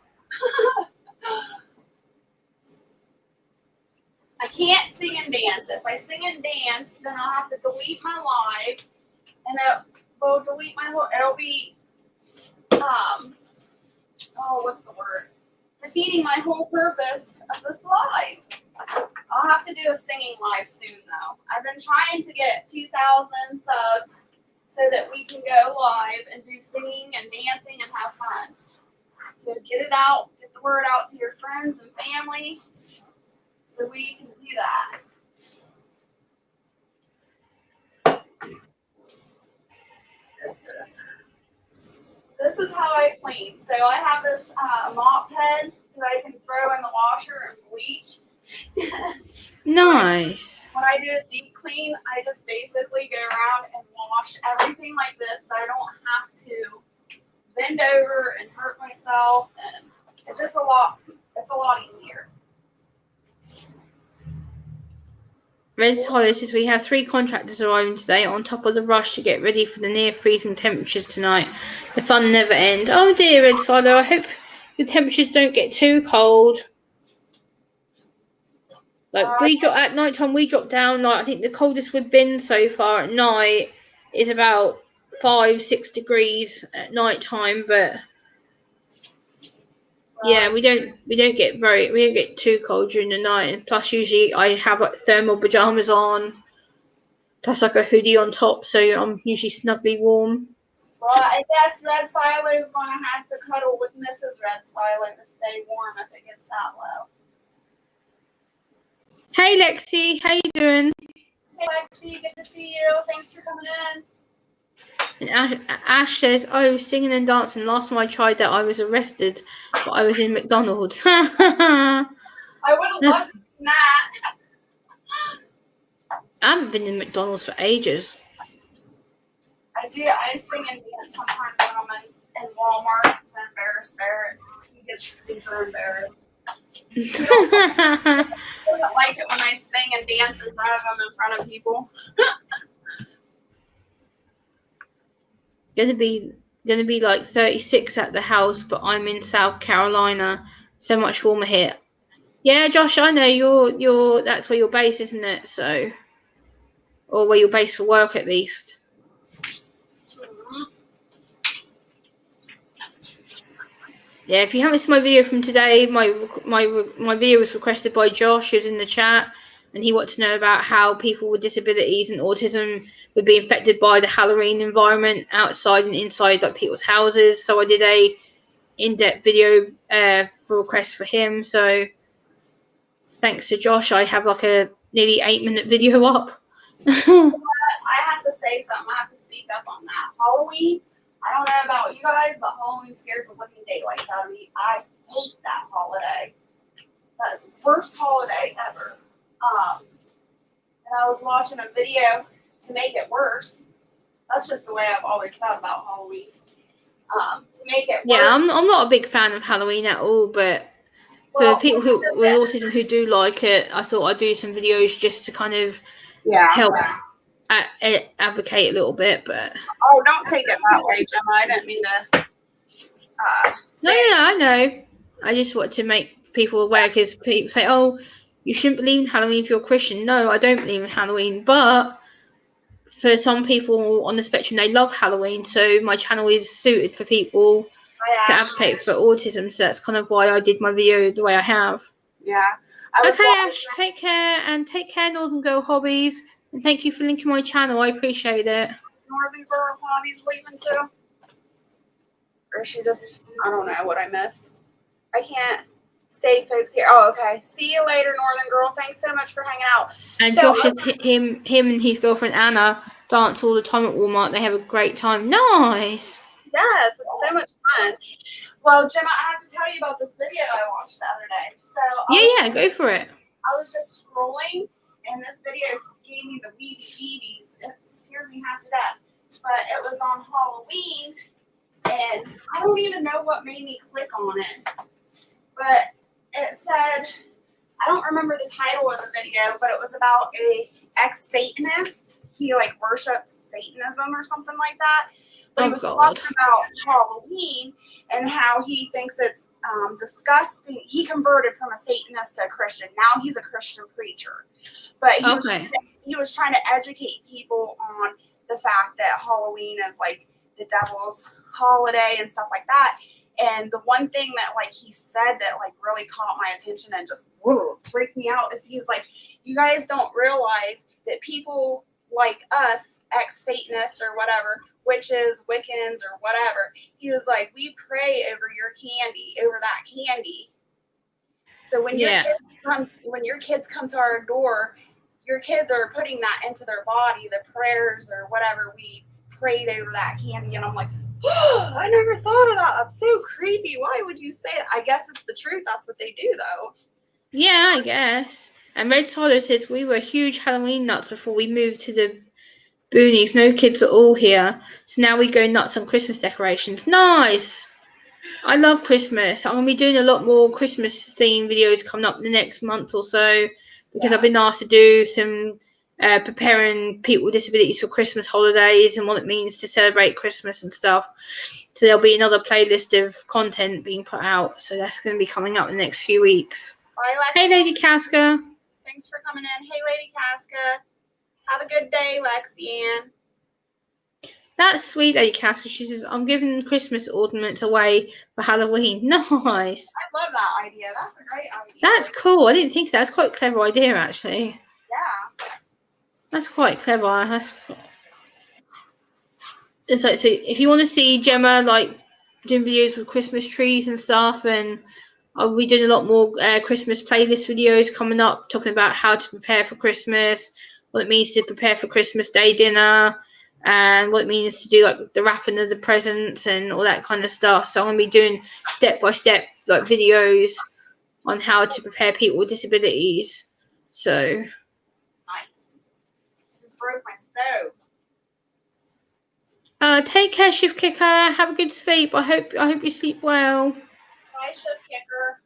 I can't sing and dance. If I sing and dance, then I'll have to delete my live, and it will delete my whole. It'll be, what's the word? Defeating my whole purpose of this live. I'll have to do a singing live soon, though. I've been trying to get 2,000 subs so that we can go live and do singing and dancing and have fun. So get it out, get the word out to your friends and family, so we can do that. This is how I clean. So I have this mop head that I can throw in the washer and bleach. Nice. When I do a deep clean, I just basically go around and wash everything like this, so I don't have to bend over and hurt myself, and it's just a lot easier. Red Solo says we have 3 contractors arriving today on top of the rush to get ready for the near freezing temperatures tonight. The fun never ends. Oh dear, Red Solo, I hope the temperatures don't get too cold. Like we drop at night time, we drop down. Like I think the coldest we've been so far at night is about 5-6 degrees at night time. But yeah, we don't get too cold during the night. And plus, usually I have like thermal pajamas on, plus like a hoodie on top, so I'm usually snugly warm. Well, I guess Red Silo is going to have to cuddle with Mrs. Red Silo to stay warm if it gets that low. Hey Lexi, how you doing? Hey Lexi, good to see you. Thanks for coming in. And Ash says, "Oh, singing and dancing. Last time I tried that, I was arrested, but I was in McDonald's." I would have loved that. I haven't been in McDonald's for ages. I do. I sing and dance sometimes when I'm in Walmart to embarrass Barrett. He gets super embarrassed. He doesn't like it when I sing and dance in front of him, in front of people. Gonna be like 36 at the house, but I'm in South Carolina. So much warmer here. Yeah, Josh, I know you're that's where you're based, isn't it? So, or where you're based for work at least. Yeah, if you haven't seen my video from today, my video was requested by Josh, who's in the chat, and he wanted to know about how people with disabilities and autism would be affected by the Halloween environment outside and inside like people's houses. So I did a in-depth video for request for him. So thanks to Josh, I have like a nearly 8-minute video up. I have to say something. I have to speak up on that. Halloween, I don't know about you guys, but Halloween scares the living daylights out of me. I hate that holiday. That is the worst holiday ever. And I was watching a video to make it worse. That's just the way I've always thought about Halloween. To make it worse. Yeah, I'm not a big fan of Halloween at all, but for people who with autism who do like it, I thought I'd do some videos just to kind of help advocate a little bit. But don't take it that way, Gemma. I didn't mean to. No, I know. I just want to make people aware because people say, "Oh, you shouldn't believe in Halloween if you're Christian." No, I don't believe in Halloween, but for some people on the spectrum, they love Halloween. So my channel is suited for people to advocate for autism. So that's kind of why I did my video the way I have. Yeah. Okay, Ash, take care, Northern Girl Hobbies. And thank you for linking my channel. I appreciate it. Northern Girl Hobbies leaving too? Or she just, I don't know what I missed. I can't stay folks here. Oh, okay. See you later, Northern Girl. Thanks so much for hanging out. And so, Josh is him and his girlfriend Anna dance all the time at Walmart. They have a great time. Nice. Yes, it's so much fun. Well, Gemma, I have to tell you about this video I watched the other day. So go for it. I was just scrolling, and this video gave me the weebies. It scared me half to death. But it was on Halloween, and I don't even know what made me click on it. But it said, I don't remember the title of the video, but it was about a ex-Satanist. He worships Satanism or something like that. But he was talking about Halloween and how he thinks it's disgusting. He converted from a Satanist to a Christian. Now he's a Christian preacher. But he was trying to educate people on the fact that Halloween is the devil's holiday and stuff like that. And the one thing that he said that really caught my attention and just freaked me out is he's like, you guys don't realize that people like us, ex-Satanists or whatever, witches, Wiccans or whatever, he was like, we pray over your candy, over that candy. So when your kids come to our door, your kids are putting that into their body, the prayers or whatever we prayed over that candy. And I'm like, oh, I never thought of that. That's so creepy. Why would you say it? I guess it's the truth. That's what they do, though. Yeah, I guess. And Red Solo says, we were huge Halloween nuts before we moved to the boonies. No kids at all here. So now we go nuts on Christmas decorations. Nice. I love Christmas. I'm going to be doing a lot more Christmas themed videos coming up in the next month or so because I've been asked to do some preparing people with disabilities for Christmas holidays and what it means to celebrate Christmas and stuff. So there'll be another playlist of content being put out. So that's going to be coming up in the next few weeks. Bye, Lexi. Hey, Lady Casca. Thanks for coming in. Hey, Lady Casca. Have a good day, Lexi Ann. That's sweet, Lady Casca. She says, I'm giving Christmas ornaments away for Halloween. Nice. I love that idea. That's a great idea. That's cool. I didn't think that's quite a clever idea, actually. Yeah. That's quite clever. It's like, so if you want to see Gemma like doing videos with Christmas trees and stuff, and I'll be doing a lot more Christmas playlist videos coming up, talking about how to prepare for Christmas, what it means to prepare for Christmas Day dinner, and what it means to do like the wrapping of the presents and all that kind of stuff. So I'm going to be doing step-by-step like videos on how to prepare people with disabilities. So nice. Just broke my stove. Take care, Shift Kicker. Have a good sleep. I hope you sleep well. Bye, Shift Kicker.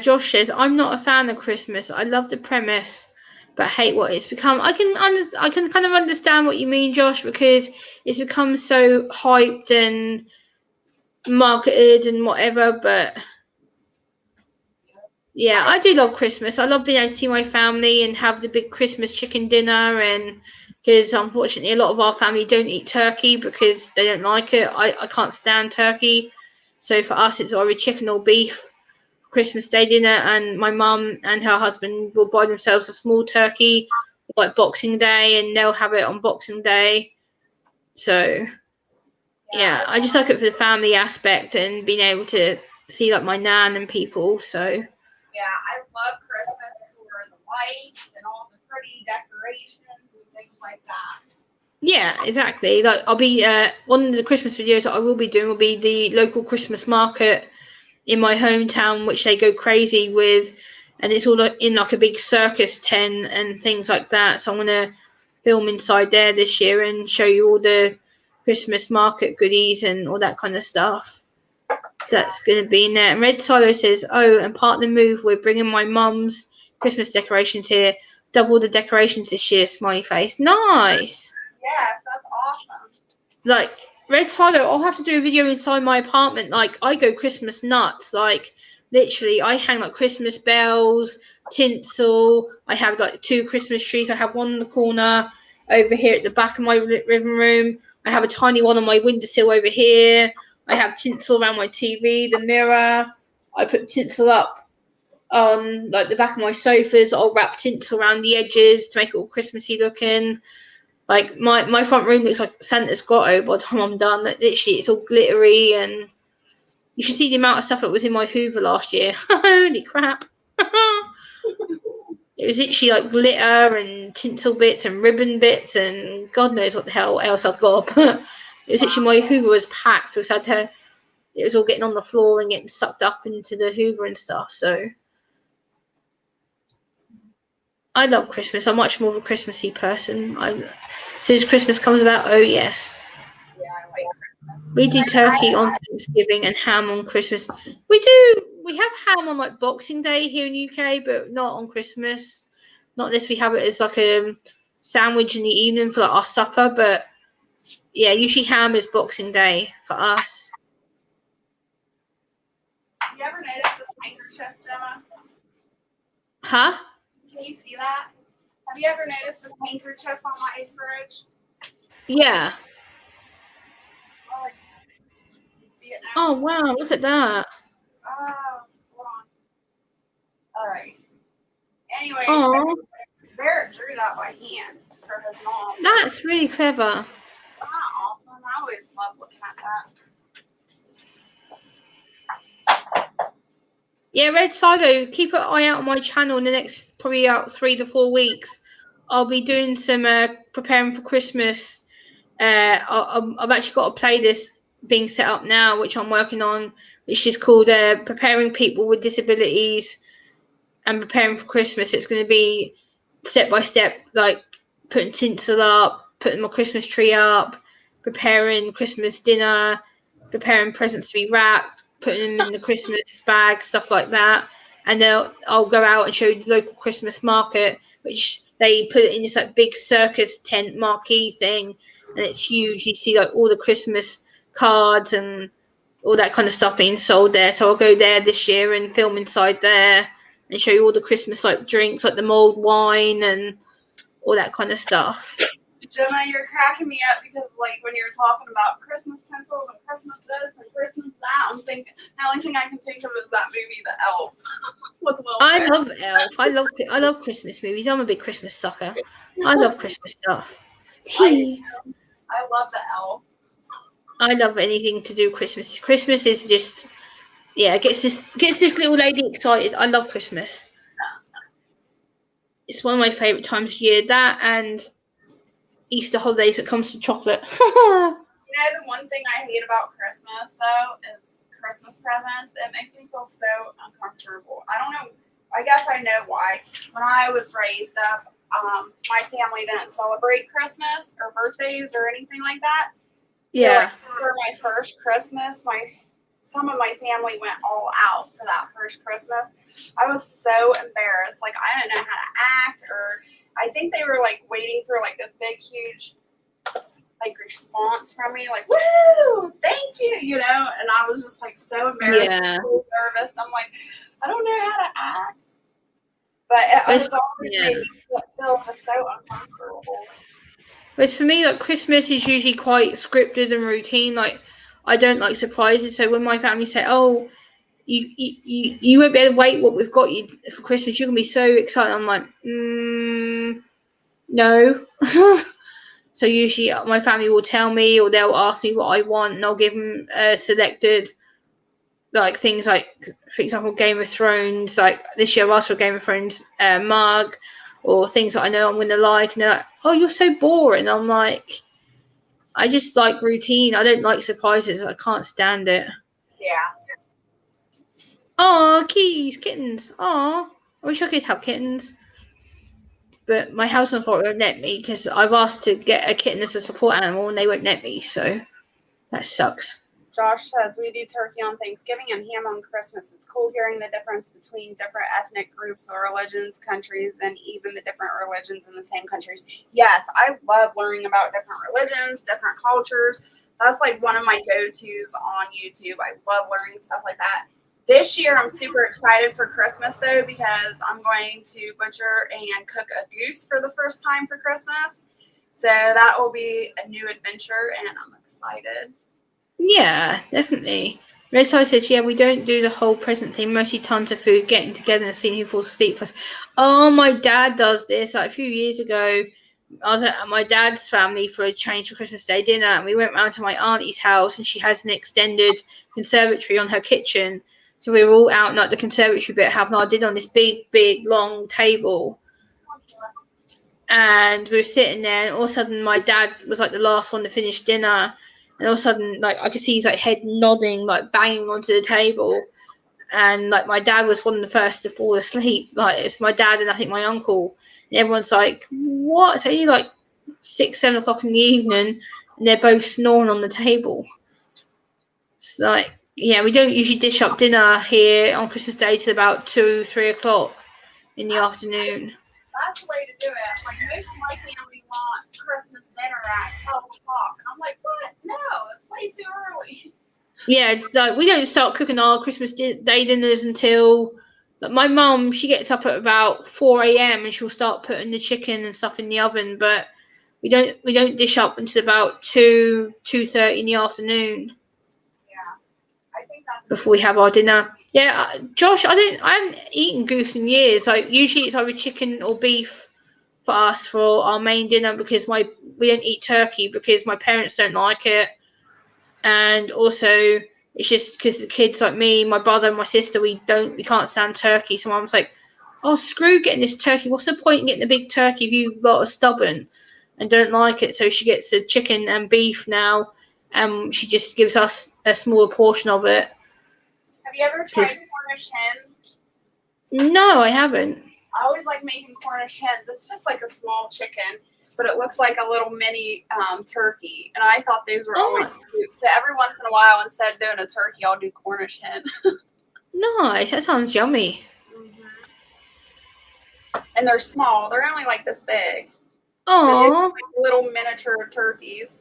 Josh says, I'm not a fan of Christmas. I love the premise, but hate what it's become. I can kind of understand what you mean, Josh, because it's become so hyped and marketed and whatever. But yeah, I do love Christmas. I love being able to see my family and have the big Christmas chicken dinner. And because unfortunately, a lot of our family don't eat turkey because they don't like it. I can't stand turkey. So for us, it's either chicken or beef. Christmas Day dinner, and my mum and her husband will buy themselves a small turkey like Boxing Day, and they'll have it on Boxing Day. So yeah, I just like it for the family aspect and being able to see like my nan and people. So yeah, I love Christmas for the lights and all the pretty decorations and things like that. yeah, exactly. Like I'll be one of the Christmas videos that I will be doing will be the local Christmas market in my hometown, which they go crazy with, and it's all in like a big circus tent and things like that. So I'm gonna film inside there this year and show you all the Christmas market goodies and all that kind of stuff. So that's gonna be in there. And Red Silo says, "Oh, and part of the move, we're bringing my mum's Christmas decorations here. Double the decorations this year." Smiley face. Nice. Yes, that's awesome. Like Red Silo, I'll have to do a video inside my apartment. Like I go Christmas nuts. Like literally, I hang like Christmas bells, tinsel. I have like 2 Christmas trees. I have one in the corner over here at the back of my living room. I have a tiny one on my windowsill over here. I have tinsel around my TV, the mirror. I put tinsel up on like the back of my sofas. I'll wrap tinsel around the edges to make it all Christmassy looking. Like my front room looks like Santa's grotto by the time I'm done. Like, literally, it's all glittery, and you should see the amount of stuff that was in my Hoover last year. Holy crap! It was literally like glitter and tinsel bits and ribbon bits and God knows what the hell else I've got. But it was literally my Hoover was packed. It was all getting on the floor and getting sucked up into the Hoover and stuff. So I love Christmas. I'm much more of a Christmassy person. As soon as Christmas comes about, oh yes. Yeah, I like Christmas. We do turkey on Thanksgiving and ham on Christmas. We have ham on like Boxing Day here in UK, but not on Christmas. Not unless we have it as like a sandwich in the evening for like our supper. But yeah, usually ham is Boxing Day for us. Have you ever noticed this handkerchief, Gemma? Huh? Can you see that? Have you ever noticed this handkerchief on my fridge? Yeah. Oh, you see it now? Oh wow, look at that. Oh, hold on. All right. Anyways, Oh, Barrett drew that by hand for his mom. that's really clever. Isn't that awesome? I always love looking at that. Yeah, Red Silo, keep an eye out on my channel in the next probably about 3 to 4 weeks. I'll be doing some preparing for Christmas. I've actually got a playlist being set up now, which I'm working on, which is called Preparing People with Disabilities and Preparing for Christmas. It's going to be step by step, like putting tinsel up, putting my Christmas tree up, preparing Christmas dinner, preparing presents to be wrapped, putting them in the Christmas bag, stuff like that. And I'll go out and show you the local Christmas market, which they put it in this like big circus tent marquee thing, and it's huge. You see like all the Christmas cards and all that kind of stuff being sold there. So I'll go there this year and film inside there and show you all the Christmas like drinks, like the mulled wine and all that kind of stuff. Jenna, you're cracking me up because, like, when you're talking about Christmas tinsels and Christmas this and Christmas that, I'm thinking the only thing I can think of is that movie, The Elf, with Will I Ferrell. love Elf. I love Christmas movies. I'm a big Christmas sucker. I love Christmas stuff. I love The Elf. I love anything to do with Christmas. Christmas is just, yeah, gets this little lady excited. I love Christmas. It's one of my favourite times of year. That and Easter holidays when it comes to chocolate. You know, the one thing I hate about Christmas, though, is Christmas presents. It makes me feel so uncomfortable. I don't know. I guess I know why. When I was raised up, my family didn't celebrate Christmas or birthdays or anything like that. Yeah. So, like, for my first Christmas, some of my family went all out for that first Christmas. I was so embarrassed. Like, I didn't know how to act, or I think they were, like, waiting for, like, this big, huge, like, response from me. Like, woo, thank you, you know? And I was just, like, so embarrassed and so nervous. I'm like, I don't know how to act. But it was always made me feel just so uncomfortable. Whereas for me, like, Christmas is usually quite scripted and routine. Like, I don't like surprises. So when my family say, "Oh, you won't be able to wait what we've got you for Christmas. You're gonna be so excited." I'm like, no. So usually my family will tell me, or they'll ask me what I want, and I'll give them selected, like, things like, for example, Game of Thrones. Like this year, I've asked for a Game of Thrones mug, or things that I know I'm gonna like, and they're like, "Oh, you're so boring." I'm like, I just like routine. I don't like surprises. I can't stand it. Yeah. Oh, kittens. Oh, I wish I could have kittens. But my house authority won't let me because I've asked to get a kitten as a support animal and they won't let me. So that sucks. Josh says, we do turkey on Thanksgiving and ham on Christmas. It's cool hearing the difference between different ethnic groups or religions, countries, and even the different religions in the same countries. Yes, I love learning about different religions, different cultures. That's like one of my go-tos on YouTube. I love learning stuff like that. This year, I'm super excited for Christmas, though, because I'm going to butcher and cook a goose for the first time for Christmas. So that will be a new adventure, and I'm excited. Yeah, definitely. Red Side says, yeah, we don't do the whole present thing. Mostly tons of food, getting together and seeing who falls asleep first. Oh, my dad does this. Like a few years ago, I was at my dad's family for a change for Christmas Day dinner, and we went round to my auntie's house, and she has an extended conservatory on her kitchen. So we were all out in like the conservatory bit having our dinner on this big, long table. And we were sitting there, and all of a sudden my dad was like the last one to finish dinner. And all of a sudden, like, I could see his like head nodding, like banging onto the table. And like my dad was one of the first to fall asleep. Like, it's my dad and I think my uncle. And everyone's like, what? It's only like 6, 7 o'clock in the evening, and they're both snoring on the table. It's like, yeah, we don't usually dish up dinner here on Christmas Day till about 2, 3 o'clock in the afternoon. That's the way to do it. Like, most of my family want Christmas dinner at 12 o'clock. And I'm like, what? No, it's way too early. Yeah, like, we don't start cooking our Christmas Day dinners until, like, my mum, she gets up at about 4 a.m. and she'll start putting the chicken and stuff in the oven, but we don't dish up until about 2:30 in the afternoon. Yeah, I think that's before we have our dinner. Yeah, Josh, I haven't eaten goose in years. Like, usually it's either chicken or beef for us for our main dinner, because we don't eat turkey because my parents don't like it, and also it's just because the kids, like me, my brother and my sister, we can't stand turkey. So Mum's like, oh, screw getting this turkey. What's the point in getting a big turkey if you lot are stubborn and don't like it? So she gets the chicken and beef now, and she just gives us a smaller portion of it. Have you ever tried Cornish hens? No, I haven't. I always like making Cornish hens. It's just like a small chicken. but it looks like a little mini turkey. And I thought these were always Oh, cute. So every once in a while, instead of doing a turkey, I'll do Cornish hen. nice. That sounds yummy. And they're small. They're only like this big. So they're Oh, like little miniature turkeys.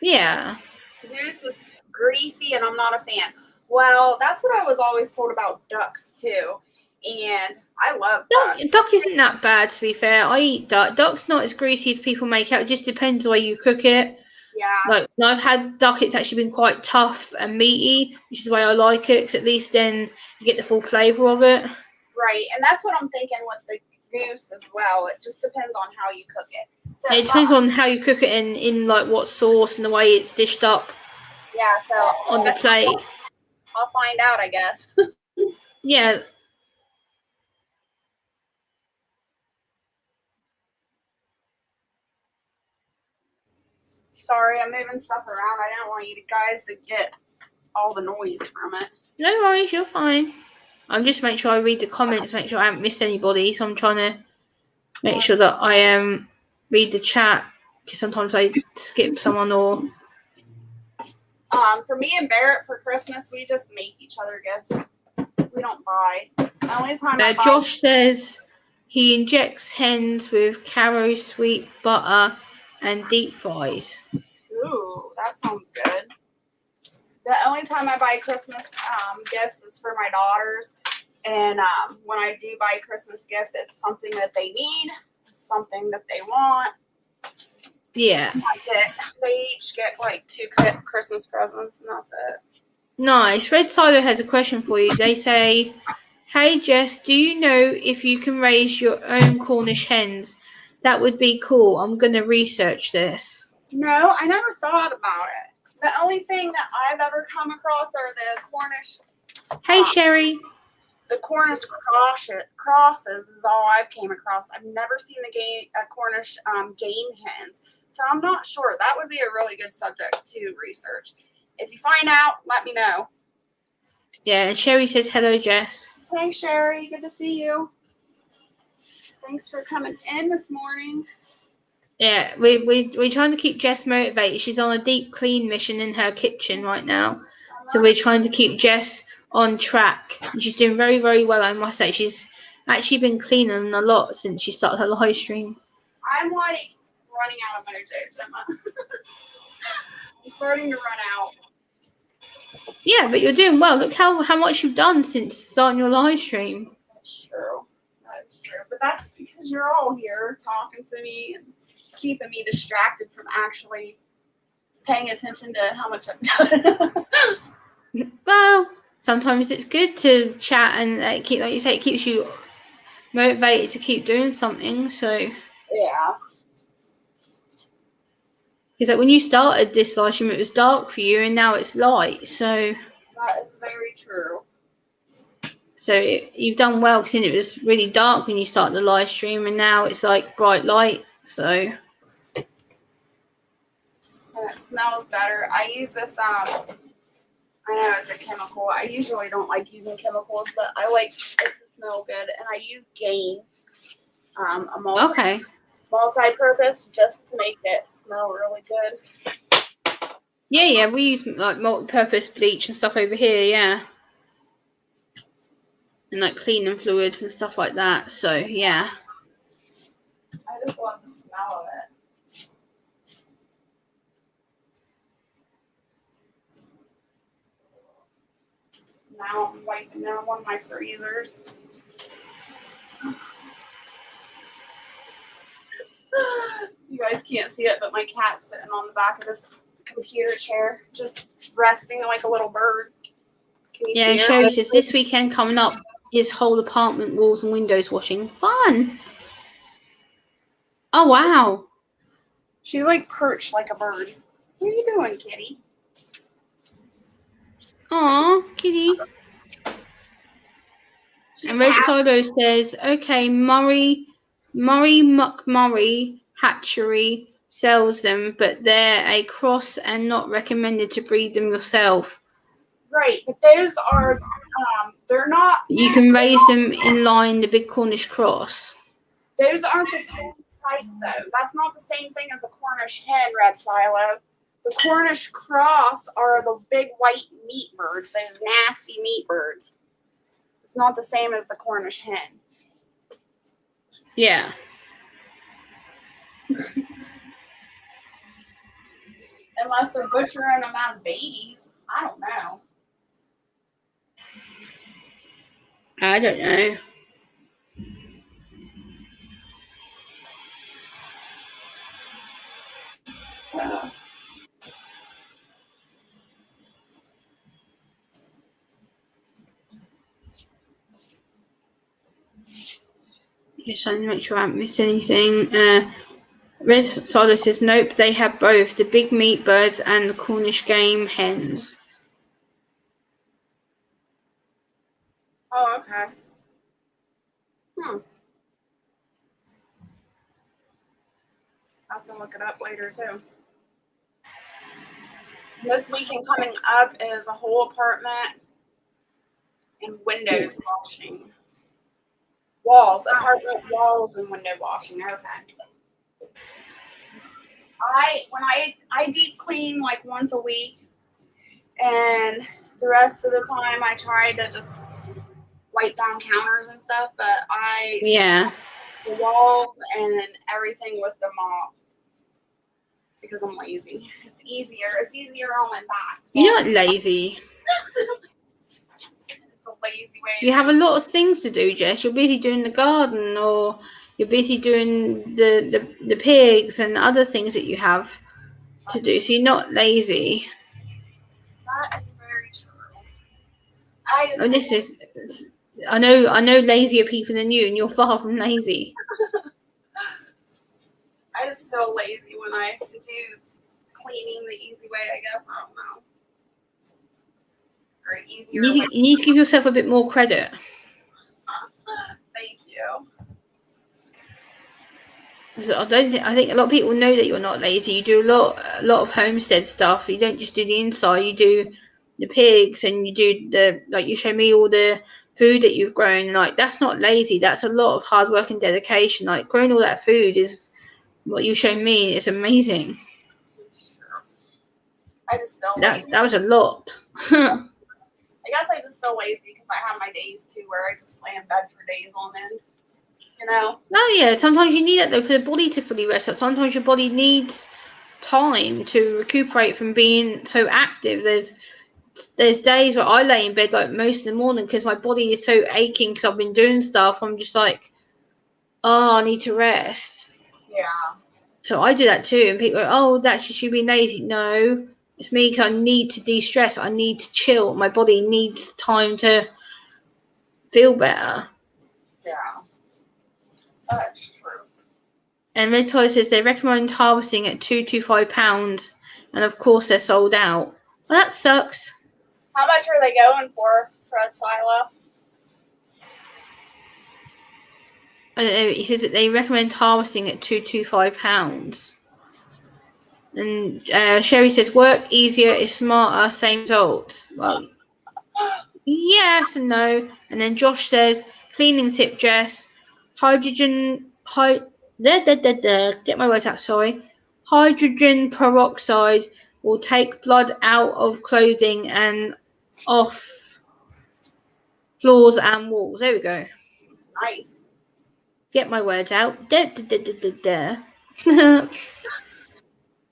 yeah. Goose is greasy, and I'm not a fan. Well, that's what I was always told about ducks too, and I love ducks. Duck isn't that bad, to be fair. I eat duck. Duck's not as greasy as people make out. It just depends the way you cook it. Yeah, Like, when I've had duck, it's actually been quite tough and meaty, which is the way I like it, because at least then you get the full flavour of it. right. And that's what I'm thinking with the goose as well. It just depends on how you cook it. So It depends on how you cook it in like what sauce and the way it's dished up yeah, so on the plate. I'll find out, I guess. Yeah. Sorry, I'm moving stuff around. I don't want you guys to get all the noise from it. No worries, you're fine. I'm just making sure I read the comments, make sure I haven't missed anybody. So I'm trying to make sure that I read the chat, because sometimes I skip someone or. For me and Barrett for Christmas, we just make each other gifts. We don't buy. The only time I buy. Josh says he injects hens with Caro sweet butter and deep fries. Ooh, that sounds good. The only time I buy Christmas gifts is for my daughters. And when I do buy Christmas gifts, it's something that they need, something that they want. Yeah. That's it. They each get like 2 Christmas presents, and that's it. Nice. Red Silo has a question for you. They say, hey Jess, do you know if you can raise your own Cornish hens? That would be cool. I'm going to research this. No, I never thought about it. The only thing that I've ever come across are the Cornish. Hey Sherry. The Cornish crosses is all I've came across. I've never seen a Cornish game hens, so I'm not sure. That would be a really good subject to research. If you find out, let me know. Yeah, and Sherry says hello, Jess. Hey Sherry, good to see you. Thanks for coming in this morning. Yeah, we're trying to keep Jess motivated. She's on a deep clean mission in her kitchen right now, so we're trying to keep Jess on track. She's doing very, very well, I must say. She's actually been cleaning a lot since she started her live stream. I'm like running out of mojo, Gemma. I'm starting to run out. Yeah, but you're doing well. Look how much you've done since starting your live stream. That's true. That's true. But that's because you're all here talking to me and keeping me distracted from actually paying attention to how much I've done. Well, sometimes it's good to chat and like you say, it keeps you motivated to keep doing something. So yeah. Because like when you started this live stream, it was dark for you, and now it's light. So That is very true. So you've done well, because it was really dark when you started the live stream, and now it's like bright light. So And it smells better. I use this. I know it's a chemical. I usually don't like using chemicals, but I like it to smell good, and I use Gain, a multi-purpose, just to make it smell really good. Yeah, we use like multi-purpose bleach and stuff over here, yeah, and like cleaning fluids and stuff like that. So yeah. I just love the smell of it. Now I'm wiping down one of my freezers. You guys can't see it, but my cat's sitting on the back of this computer chair, just resting like a little bird. Can you see her? Sherry says this weekend coming up is whole apartment walls and windows washing. Fun. Oh wow. She's like perched like a bird. What are you doing, kitty? Aw, kitty. And Red Silo says, okay, Murray McMurray Hatchery sells them, but they're a cross and not recommended to breed them yourself. Right, but those are, they're not. You can raise them in line the Big Cornish cross. Those aren't the same type, though. That's not the same thing as a Cornish hen, Red Silo. The Cornish cross are the big white meat birds, those nasty meat birds. It's not the same as the Cornish hen. Yeah. Unless they're butchering them as babies. I don't know. I don't know. Just trying to make sure I haven't missed anything. Red Silo says, nope, they have both the big meat birds and the Cornish game hens. Oh, okay. I'll have to look it up later, too. This weekend coming up is a whole apartment and windows washing. Apartment walls and window washing. Okay. I deep clean like once a week, and the rest of the time I try to just wipe down counters and stuff. But the walls and everything with the mop because I'm lazy. It's easier. It's easier on my back. You're not lazy. It's a lazy way. You have a lot of things to do, Jess. You're busy doing the garden, or you're busy doing the pigs and other things that you have to do. So you're not lazy. That is very true. I know lazier people than you, and you're far from lazy. I just feel lazy when I do cleaning the easy way, I guess. I don't know. Or easier. You need to give yourself a bit more credit. Thank you. So I think a lot of people know that you're not lazy. You do a lot of homestead stuff. You don't just do the inside. You do the pigs, and you do you show me all the food that you've grown. Like, that's not lazy. That's a lot of hard work and dedication. Like, growing all that food is what you show me is amazing. It's true. I just feel lazy. That was a lot. I guess I just feel lazy because I have my days too where I just lay in bed for days on end. You know? Oh yeah, sometimes you need that though for the body to fully rest up. Sometimes your body needs time to recuperate from being so active. There's days where I lay in bed like most of the morning because my body is so aching because I've been doing stuff. I'm just like, oh, I need to rest. Yeah. So I do that too, and people go, oh, that's just you being lazy. No, it's me because I need to de-stress. I need to chill. My body needs time to feel better. Yeah. That's true. And Red Silo says they recommend harvesting at £2 to £5, and of course they're sold out. Well, that sucks. How much are they going for Red Silo? I don't know. He says that they recommend harvesting at £2 to £5. And Sherry says work easier is smarter, same results. Well, yes and no. And then Josh says cleaning tip, Jess. Get my words out. Sorry. Hydrogen peroxide will take blood out of clothing and off floors and walls. There we go. Nice. Get my words out.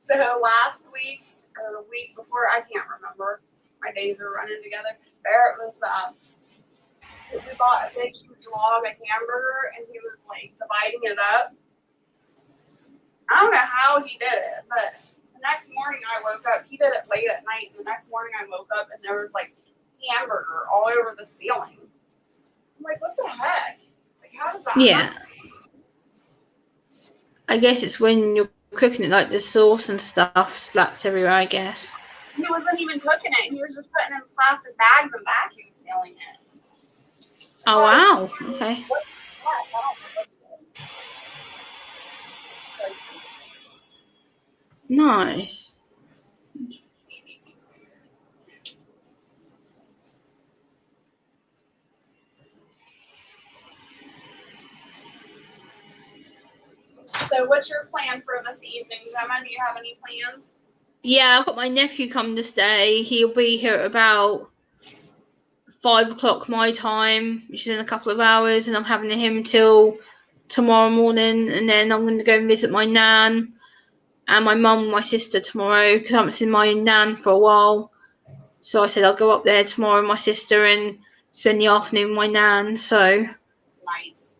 So last week or the week before, I can't remember. My days are running together. Barrett was we bought a big huge log of hamburger and he was like dividing it up. I don't know how he did it, but the next morning I woke up. He did it late at night. The next morning I woke up and there was like hamburger all over the ceiling. I'm like, what the heck? Like, how does that happen? I guess it's when you're cooking it, like the sauce and stuff splats everywhere, I guess. He wasn't even cooking it. He was just putting it in plastic bags and vacuum sealing it. Oh, wow. Okay. Nice. So So what's your plan for this evening, Gemma? Do you have any plans? Yeah, I've got my nephew coming to stay. He'll be here at about 5 o'clock my time, which is in a couple of hours, and I'm having him till tomorrow morning, and then I'm going to go and visit my nan and my mum and my sister tomorrow because I haven't seen my nan for a while. So I said I'll go up there tomorrow with my sister and spend the afternoon with my nan. So Nice.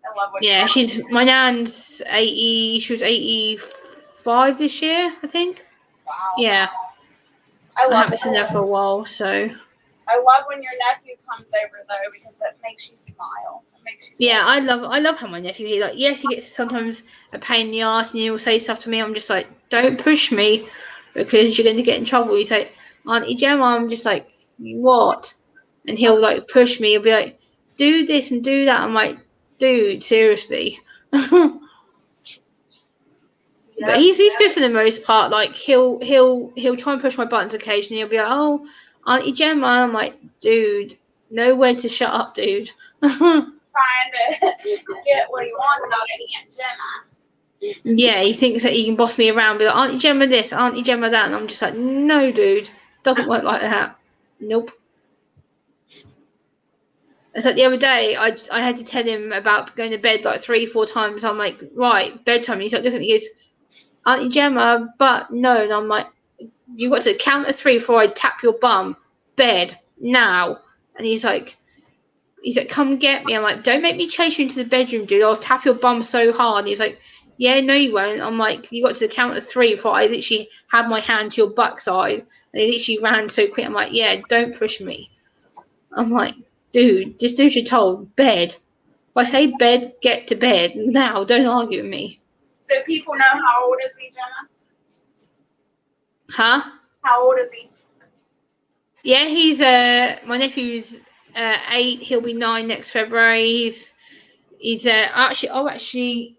I love what yeah, you my nan's 80. She was 85 this year, I think. Wow. Yeah, I I love haven't seen her for a while, so. I love when your nephew comes over though because it makes you smile. It makes you Yeah, I love how my nephew, he like, yes, he gets sometimes a pain in the ass and he'll say stuff to me. I'm just like, don't push me because you're going to get in trouble. He's like, Auntie Gemma, I'm just like, what? And he'll like push me. He'll be like, do this and do that. I'm like, dude, seriously. But he's good for the most part. Like he'll try and push my buttons occasionally. He'll be like, oh, Auntie Gemma. I'm like, dude, know when to shut up, dude. trying to get what he wants out of Aunt Gemma. Yeah, he thinks that he can boss me around, be like, Auntie Gemma this, Auntie Gemma that, and I'm just like, no, dude, doesn't work like that. Nope. It's like the other day, I had to tell him about going to bed like 3-4 times. I'm like, right, bedtime. And he's like, different. He goes, Auntie Gemma, but no. And I'm like, you got to count to 3 before I tap your bum. Bed now. And he's like, come get me. I'm like, don't make me chase you into the bedroom, dude. I'll tap your bum so hard. And he's like, yeah, no, you won't. I'm like, you got to the count of 3 before I literally had my hand to your backside. And he literally ran so quick. I'm like, yeah, don't push me. I'm like, dude, just do as you're told. Bed. If I say bed, get to bed. Now, don't argue with me. So people know how old is he, Gemma? Huh? How old is he? Yeah, he's my nephew's 8. He'll be 9 next February. He's I'll actually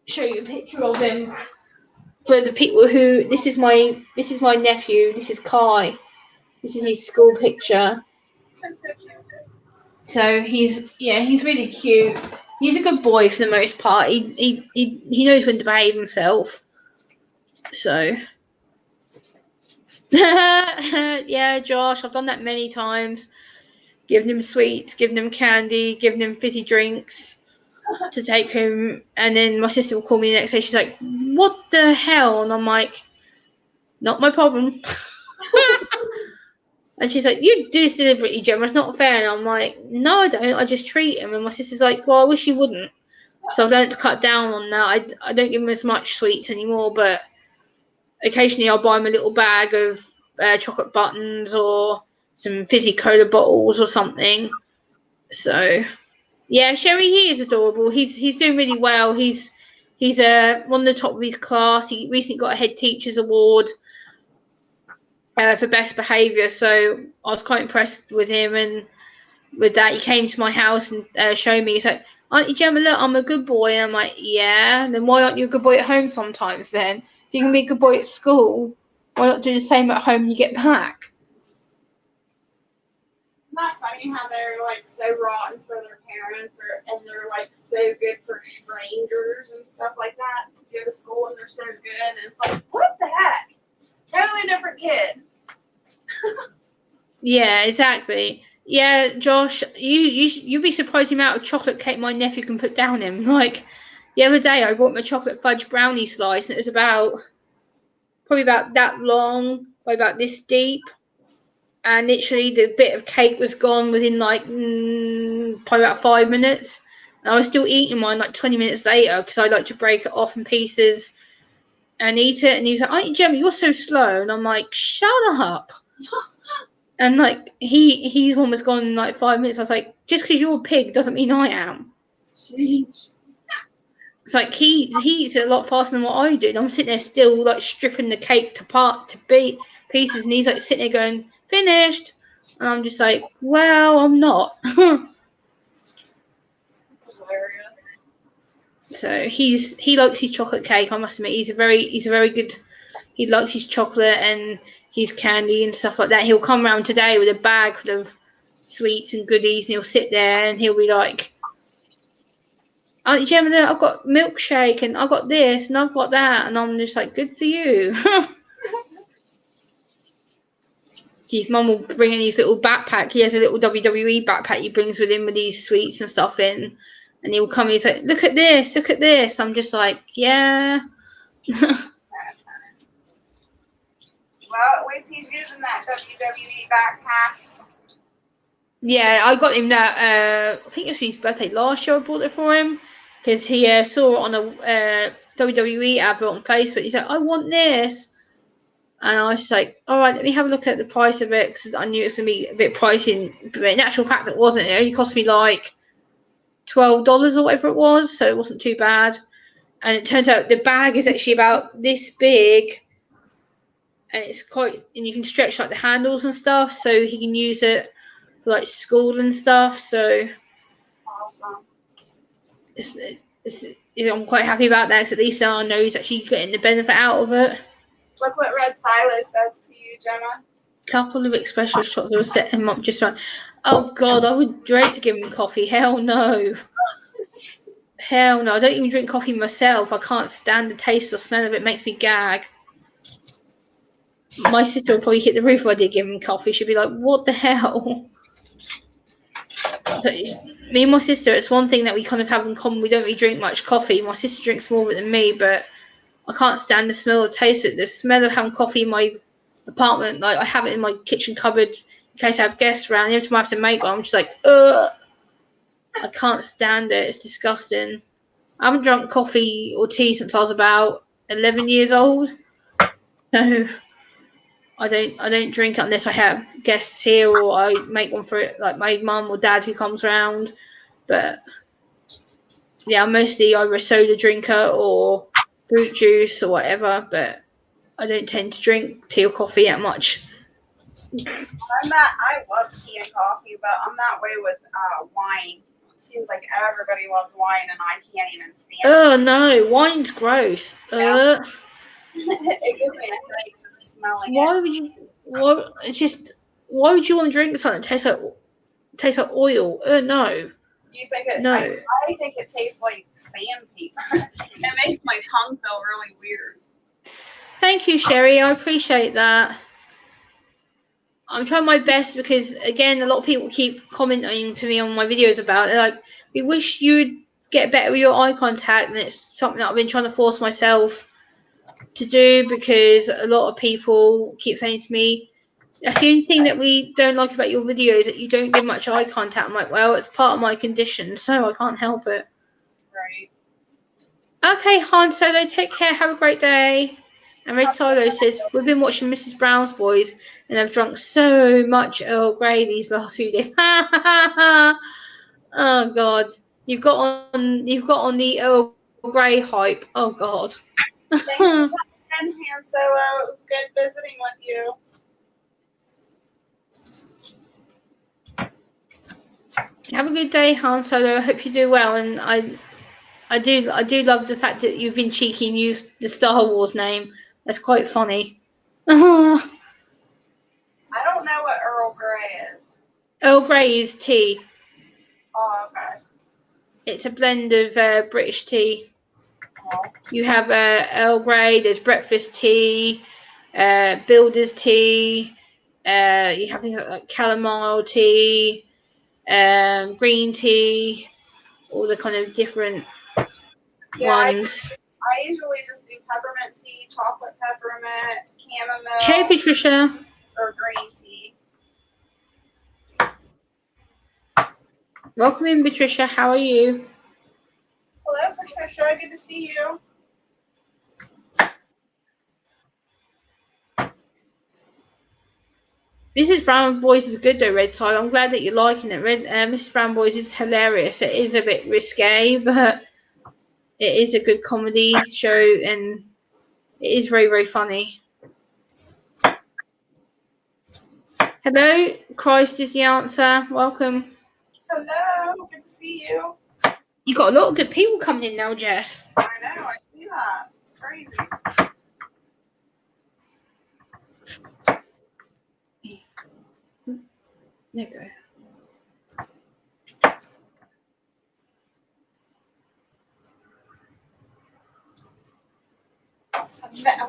show you a picture of him for the people who this is my nephew. This is Kai. This is his school picture. So cute. So he's really cute. He's a good boy for the most part. He knows when to behave himself. So yeah, Josh, I've done that many times. Giving him sweets, giving him candy, giving him fizzy drinks to take him. And then my sister will call me the next day. She's like, what the hell? And I'm like, not my problem. And she's like, you do this deliberately, Gemma. It's not fair. And I'm like, no, I don't. I just treat him. And my sister's like, well, I wish you wouldn't. So I've learned to cut down on that. I don't give him as much sweets anymore, but occasionally I'll buy him a little bag of chocolate buttons or some fizzy cola bottles or something. So yeah, Sherry, he is adorable. He's doing really well. He's one of the top of his class. He recently got a head teacher's award for best behaviour. So I was quite impressed with him, and with that, he came to my house and showed me. He's like, Auntie Gemma, look, I'm a good boy. And I'm like, yeah. Then why aren't you a good boy at home sometimes? Then if you can be a good boy at school, why not do the same at home when you get back? Not funny how they're like so rotten for their parents, and they're like so good for strangers and stuff like that. You go to school and they're so good, and it's like, what the heck? Totally different kid. Yeah, exactly. Yeah, Josh, you'd be surprised the amount of chocolate cake my nephew can put down him. Like the other day, I bought him a chocolate fudge brownie slice, and it was probably about that long, probably about this deep. And literally the bit of cake was gone within like probably about 5 minutes. And I was still eating mine like 20 minutes later because I like to break it off in pieces and eat it. And he was like, Auntie Gemma, you're so slow. And I'm like, shut up. And like his one was gone in like 5 minutes. I was like, just because you're a pig doesn't mean I am. Jeez. It's like he eats it a lot faster than what I do. And I'm sitting there still like stripping the cake to pieces, and he's like sitting there going, finished. And I'm just like, well, I'm not. So he likes his chocolate cake. I must admit, he's a very good. He likes his chocolate and his candy and stuff like that. He'll come around today with a bag full of sweets and goodies, and he'll sit there and he'll be like, Auntie Gemma, I've got milkshake and I've got this and I've got that. And I'm just like, good for you. His mum will bring in his little backpack. He has a little WWE backpack he brings with him with these sweets and stuff in. And he'll come and he's like, look at this, look at this. I'm just like, yeah. Well, at least he's using that WWE backpack. Yeah, I got him that. I think it was his birthday last year. I bought it for him because he saw it on a WWE advert on Facebook. He's like, I want this. And I was just like, all right, let me have a look at the price of it because I knew it was going to be a bit pricey. But in actual fact, it wasn't. It only cost me like $12 or whatever it was. So it wasn't too bad. And it turns out the bag is actually about this big. And it's quite, and you can stretch like the handles and stuff, so he can use it for like school and stuff. So Awesome. I'm quite happy about that because at least I know he's actually getting the benefit out of it. Look what Red Silo says to you, Gemma. Couple of espresso shots will set him up just right. Oh God, I would dread to give him coffee. Hell no. Hell no. I don't even drink coffee myself. I can't stand the taste or smell of it. It makes me gag. My sister would probably hit the roof if I did give him coffee. She'd be like, what the hell? So, me and my sister, it's one thing that we kind of have in common. We don't really drink much coffee. My sister drinks more of it than me, but I can't stand the smell or taste of it. The smell of having coffee in my apartment, like I have it in my kitchen cupboard in case I have guests around. Every time I have to make one, I'm just like, ugh. I can't stand it. It's disgusting. I haven't drunk coffee or tea since I was about 11 years old. So I don't drink it unless I have guests here or I make one for it, like my mum or dad who comes round. But yeah, mostly I'm a soda drinker or fruit juice or whatever. But I don't tend to drink tea or coffee that much. I love tea and coffee, but I'm that way with wine. It seems like everybody loves wine, and I can't even stand it. Oh no, wine's gross. Yeah. It gives me a headache just smelling Why it. would you? What? It's just. Why would you want to drink something that tastes like oil? No. You think it? No. I think it tastes like sandpaper. It makes my tongue feel really weird. Thank you, Sherry. I appreciate that. I'm trying my best because, again, a lot of people keep commenting to me on my videos about it. They're like, we wish you would get better with your eye contact. And it's something that I've been trying to force myself to do because a lot of people keep saying to me, that's the only thing that we don't like about your videos, that you don't give much eye contact. I'm like, well, it's part of my condition, so I can't help it. Right. Okay, Han Solo, take care. Have a great day. And Red Solo says, we've been watching Mrs. Brown's Boys and I've drunk so much Earl Grey these last few days. Oh God. You've got on the Earl Grey hype. Oh God. Thanks for coming in, Han Solo. It was good visiting with you. Have a good day, Han Solo. I hope you do well. And I do love the fact that you've been cheeky and used the Star Wars name. That's quite funny. I don't know what Earl Grey is. Earl Grey is tea. Oh, okay. It's a blend of British tea. Oh. You have Earl Grey. There's breakfast tea, builder's tea. You have things like chamomile tea, green tea, all the kind of different ones. I usually just do peppermint tea, chocolate peppermint, chamomile. Hey, Patricia. Or green tea. Welcome in, Patricia. How are you? Hello, Patricia. Good to see you. Mrs. Brown Boys is good though, Red. So I'm glad that you're liking it. Mrs. Brown Boys is hilarious. It is a bit risque, but it is a good comedy show and it is very, very funny. Hello, Christ is the answer. Welcome. Hello. Good to see you. You got a lot of good people coming in now, Jess. I know. I see that. It's crazy. There you go.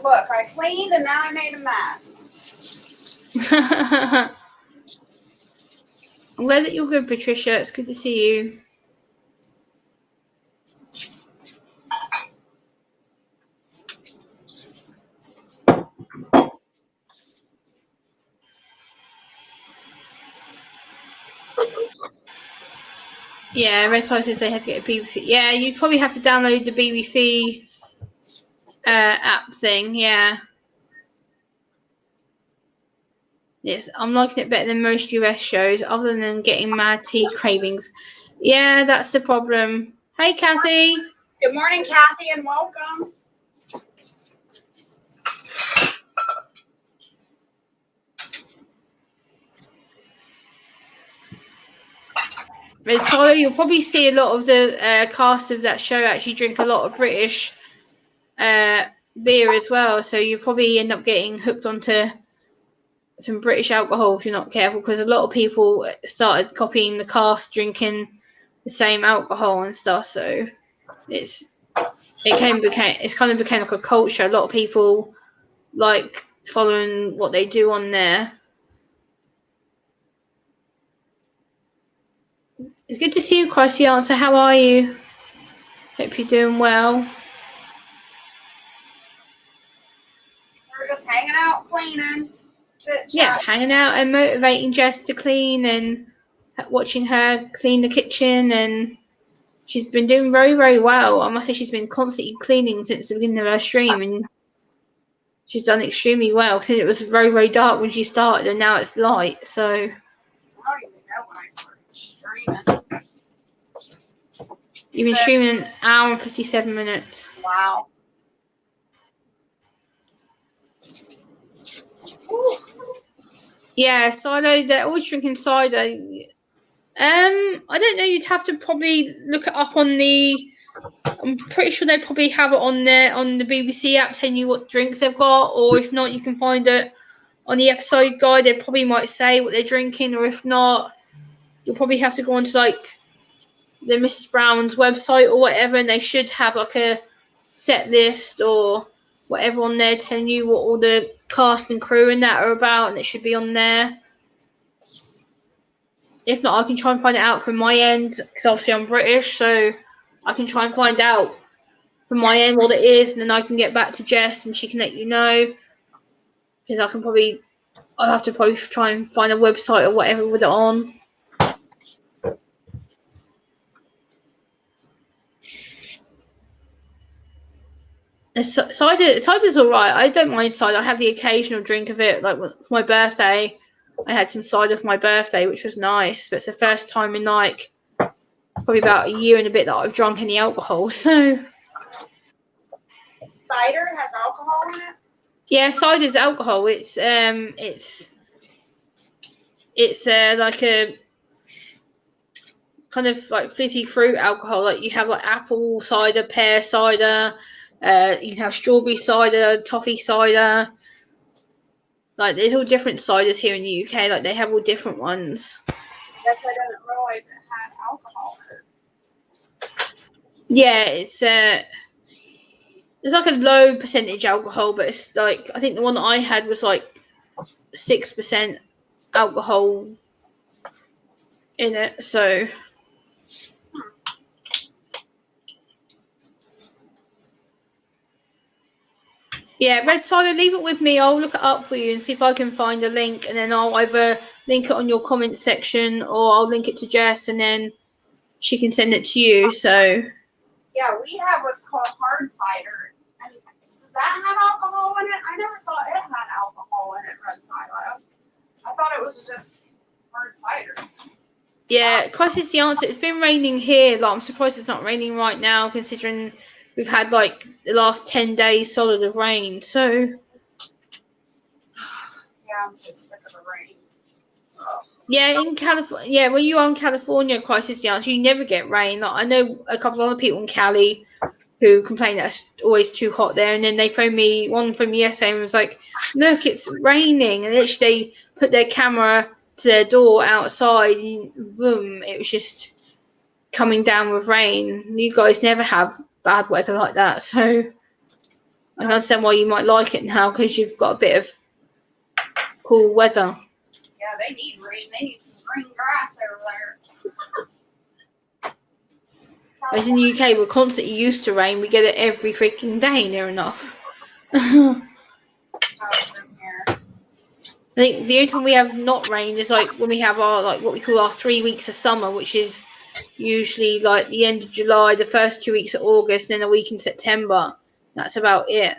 look, I cleaned and now I made a mess. I'm glad that you're good, Patricia. It's good to see you. Yeah, Red Tie says they had to get a BBC. Yeah, you probably have to download the BBC app thing. Yeah. Yes, I'm liking it better than most US shows, other than getting mad tea cravings. Yeah, that's the problem. Hey, Kathy. Good morning, Kathy, and welcome. Red Tyler, you'll probably see a lot of the cast of that show actually drink a lot of British beer as well, so you probably end up getting hooked onto some British alcohol if you're not careful, because a lot of people started copying the cast drinking the same alcohol and stuff. So it's kind of became like a culture. A lot of people like following what they do on there. It's good to see you, Chrissy Answer. How are you? Hope you're doing well. We're just hanging out, cleaning. Chit-chat. Yeah, hanging out and motivating Jess to clean and watching her clean the kitchen, and she's been doing very, very well. I must say she's been constantly cleaning since the beginning of her stream, and she's done extremely well, because it was very, very dark when she started and now it's light. So I don't even know when I started streaming. you've been streaming an hour and 57 minutes. Wow. Ooh. Yeah, cider, they're always drinking cider. I don't know, you'd have to probably look it up on the... I'm pretty sure they probably have it on the BBC app telling you what drinks they've got, or if not, you can find it on the episode guide. They probably might say what they're drinking, or if not, you'll probably have to go onto like the Mrs. Brown's website or whatever, and they should have like a set list or whatever on there telling you what all the cast and crew and that are about, and it should be on there. If not, I can try and find it out from my end, because obviously I'm British, so I can try and find out from my end what it is, and then I can get back to Jess and she can let you know. Because I'll have to probably try and find a website or whatever with it on. Cider's alright. I don't mind cider. I have the occasional drink of it. Like for my birthday, I had some cider for my birthday, which was nice. But it's the first time in like probably about a year and a bit that I've drunk any alcohol. So Cider has alcohol in it? Yeah, cider's alcohol. It's like a kind of like fizzy fruit alcohol. Like you have like apple cider, pear cider, you can have strawberry cider, toffee cider. Like there's all different ciders here in the UK. Like they have all different ones. Yes, I didn't realize it had alcohol in it. Yeah, it's like a low percentage alcohol, but it's like I think the one that I had was like 6% alcohol in it. So yeah, Red Cider, leave it with me. I'll look it up for you and see if I can find a link, and then I'll either link it on your comment section or I'll link it to Jess and then she can send it to you. So yeah, we have what's called hard cider. And does that have alcohol in it? I never thought it had alcohol in it, red cider. I thought it was just hard cider. Yeah, Christ is the answer. It's been raining here. Like I'm surprised it's not raining right now, considering we've had like the last 10 days solid of rain. So yeah, I'm so sick of the rain. yeah, in California, yeah, when you are in California, Christ is the answer. You never get rain. Like I know a couple of other people in Cali who complain that it's always too hot there, and then they phoned me. One from yesterday and was like, "Look, it's raining," and literally they put their camera to their door outside, and boom, it was just coming down with rain. You guys never have bad weather like that, so I can understand why you might like it now because you've got a bit of cool weather. Yeah, they need rain. They need some green grass over there. Whereas in the UK, we're constantly used to rain. We get it every freaking day, near enough. I think the only time we have not rained is like when we have our like what we call our 3 weeks of summer, which is usually like the end of July, the first 2 weeks of August, and then a week in September. That's about it.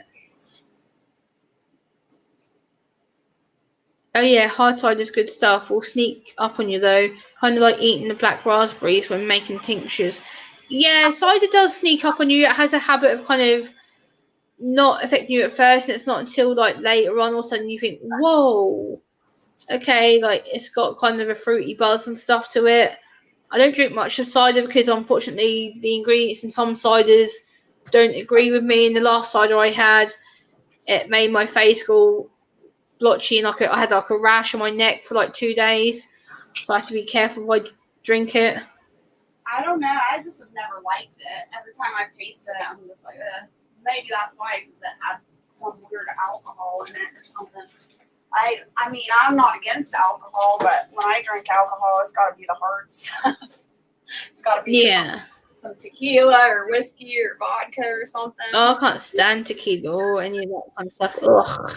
Oh yeah, hard cider's good stuff. Will sneak up on you though, kind of like eating the black raspberries when making tinctures. Yeah, cider does sneak up on you. It has a habit of kind of not affecting you at first, and it's not until like later on all of a sudden you think, whoa, okay, like it's got kind of a fruity buzz and stuff to it. I don't drink much of cider because unfortunately the ingredients in some ciders don't agree with me. And the last cider I had, it made my face go blotchy and I had like a rash on my neck for like 2 days. So I have to be careful if I drink it. I don't know. I just have never liked it. Every time I taste it, I'm just like, maybe that's why, because it had some weird alcohol in it or something. I mean, I'm not against alcohol, but when I drink alcohol, it's got to be the hard stuff. It's got to be some tequila or whiskey or vodka or something. Oh, I can't stand tequila or any of that kind of stuff. Ugh.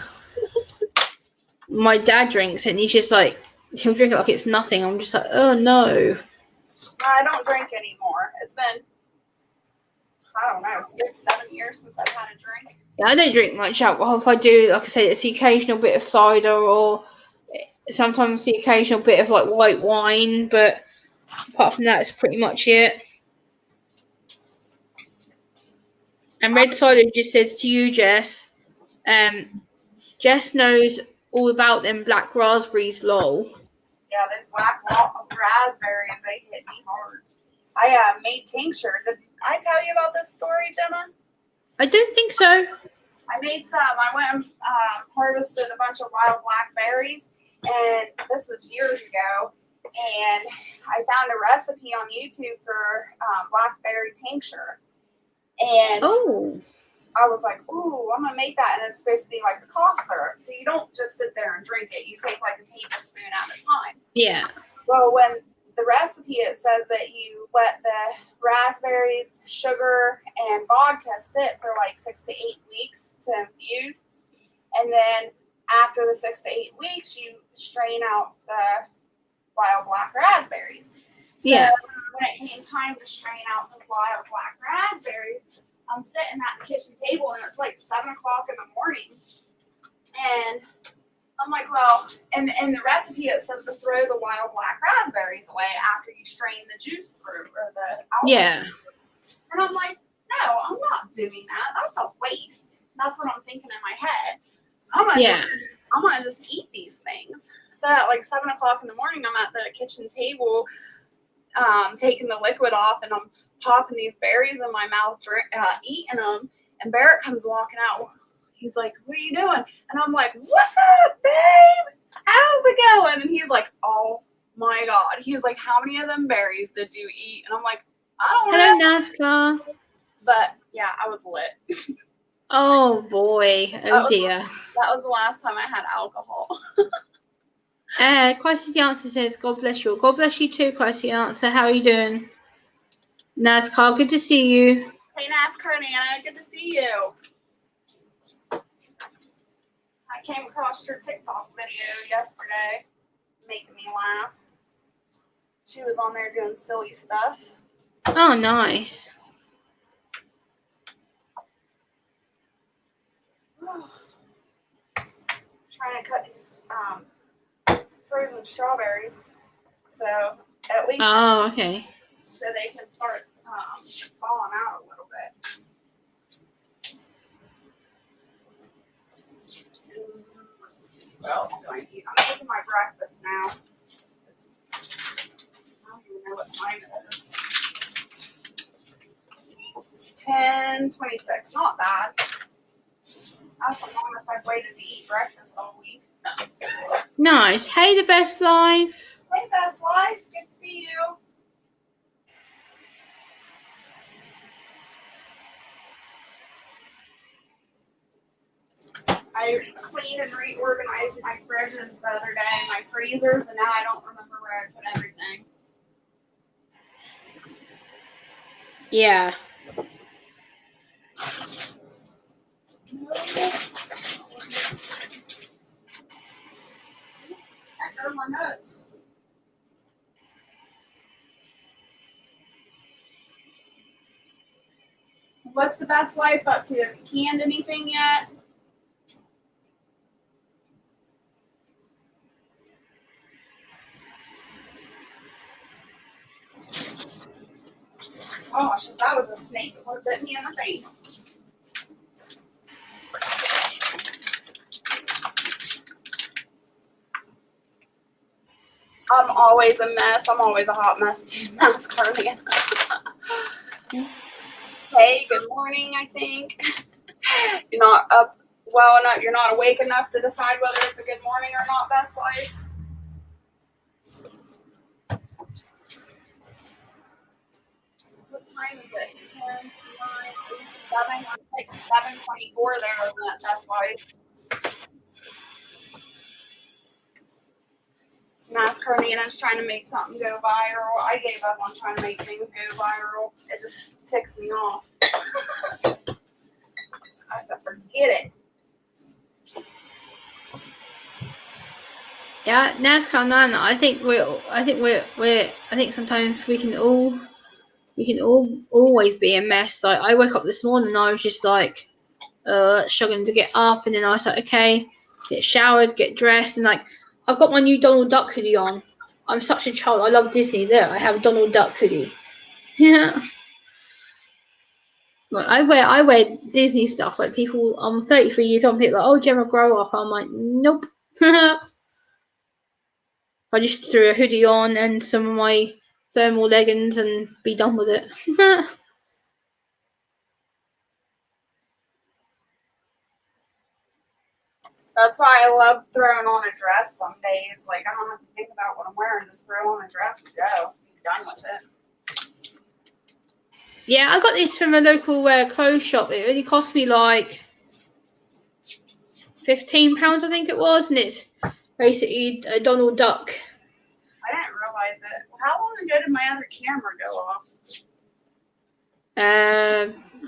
My dad drinks it and he's just like, he'll drink it like it's nothing. I'm just like, oh no. I don't drink anymore. It's been, I don't know, 6-7 years since I've had a drink. Yeah, I don't drink much alcohol. If I do, like I say, it's the occasional bit of cider or sometimes the occasional bit of like white wine, but apart from that, it's pretty much it. And red cider just says to you, Jess, Jess knows all about them black raspberries, lol. Yeah, this black raspberries, they hit me hard. I made tincture. Did I tell you about this story, Gemma? I don't think so. I made some. I went and harvested a bunch of wild blackberries, and this was years ago. And I found a recipe on YouTube for blackberry tincture. And I was like, ooh, I'm going to make that. And it's supposed to be like a cough syrup. So you don't just sit there and drink it. You take like a tablespoon at a time. Yeah. Well, when the recipe, it says that you let the raspberries, sugar, and vodka sit for like 6 to 8 weeks to infuse. And then after the 6 to 8 weeks, you strain out the wild black raspberries. So when it came time to strain out the wild black raspberries, I'm sitting at the kitchen table and it's like 7 o'clock in the morning. And I'm like, well, and the recipe, it says to throw the wild black raspberries away after you strain the juice through or the alcohol. Yeah. And I'm like, no, I'm not doing that. That's a waste. That's what I'm thinking in my head. I'm gonna just eat these things. So at like 7 o'clock in the morning, I'm at the kitchen table, taking the liquid off, and I'm popping these berries in my mouth, eating them. And Barrett comes walking out. He's like, what are you doing? And I'm like, what's up, babe? How's it going? And he's like, oh my God. He's like, how many of them berries did you eat? And I'm like, I don't know. Hello, NASCAR. But yeah, I was lit. Oh boy. Oh dear. That was the last time I had alcohol. Chrissy's answer says, God bless you. God bless you too, Chrissy answer. How are you doing? NASCAR, good to see you. Hey, NASCAR Nana, good to see you. I came across your TikTok video yesterday, making me laugh. She was on there doing silly stuff. Oh, nice. Trying to cut these frozen strawberries, so at least okay. So they can start falling out a little bit. What else do I need? I'm making my breakfast now. I don't even know what time it is. It's 10:26. Not bad. That's the longest I've waited to eat breakfast all week. Nice. Hey, the best life. Hey, best life. Good to see you. I cleaned and reorganized my fridges the other day, my freezers, and now I don't remember where I put everything. Yeah. Heck are my notes. What's the best life up to? Have you canned anything yet? Gosh, if that was a snake, it would have bit me in the face. I'm always a mess. I'm always a hot mess too. NASCAR man. Hey, good morning, I think. You're not up well enough, you're not awake enough to decide whether it's a good morning or not, best life. What time is it? 10, 9, 8, 7. It's like 7:24 there, wasn't it, best life? NASCAR Nana's trying to make something go viral. I gave up on trying to make things go viral. It just ticks me off. I said, forget it. Yeah, NASCAR 9. I think sometimes we can always be a mess. Like I woke up this morning and I was just like struggling to get up, and then I was like, okay, get showered, get dressed, and like I've got my new Donald Duck hoodie on. I'm such a child. I love Disney. There, I have a Donald Duck hoodie. Yeah. Like I wear Disney stuff. Like people, I'm 33 years old. And people are like, oh, Gemma, grow up. I'm like, nope. I just threw a hoodie on and some of my thermal leggings and be done with it. That's why I love throwing on a dress some days. Like, I don't have to think about what I'm wearing. Just throw on a dress and go. Be done with it. Yeah, I got this from a local clothes shop. It only cost me like £15, I think it was, and it's basically a Donald Duck. I didn't realize it. How long ago did my other camera go off?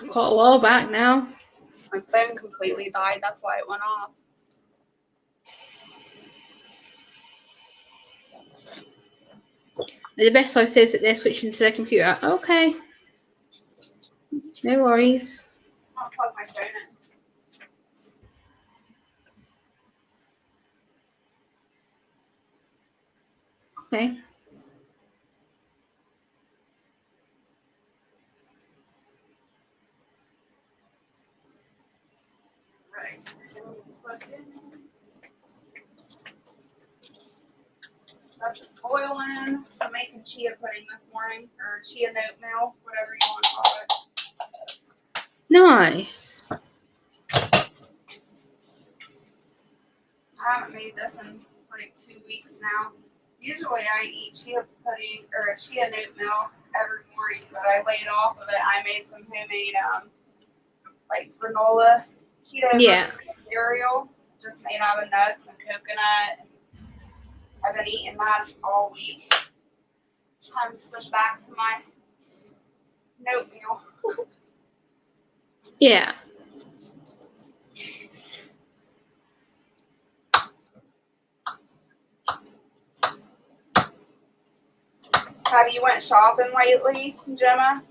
Quite a while back now. My phone completely died. That's why it went off. The best life says that they're switching to their computer. Okay. No worries. I'll plug my phone in. Okay. Right. Stuff is boiling. I'm making chia pudding this morning, or chia oatmeal, whatever you want to call it. Nice. I haven't made this in like 2 weeks now. Usually I eat chia pudding or chia oatmeal every morning, but I laid off of it. I made some homemade like granola keto cereal, just made out of nuts and coconut. I've been eating that all week. Time to switch back to my oatmeal. Yeah. Have you went shopping lately, Gemma?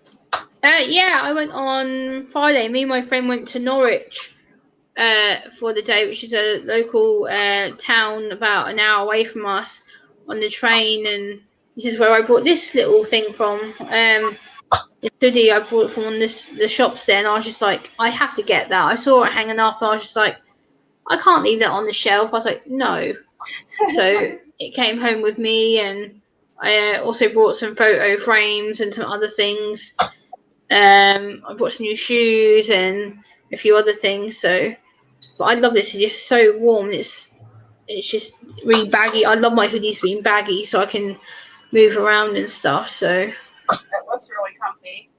Yeah, I went on Friday. Me and my friend went to Norwich for the day, which is a local town about an hour away from us on the train. And this is where I bought this little thing from. The hoodie I bought from the shops there, and I was just like, I have to get that. I saw it hanging up, and I was just like, I can't leave that on the shelf. I was like, no. So it came home with me, and I also brought some photo frames and some other things. I bought some new shoes and a few other things. So, but I love this. It's just so warm. It's just really baggy. I love my hoodies being baggy, so I can move around and stuff. So it looks really comfy.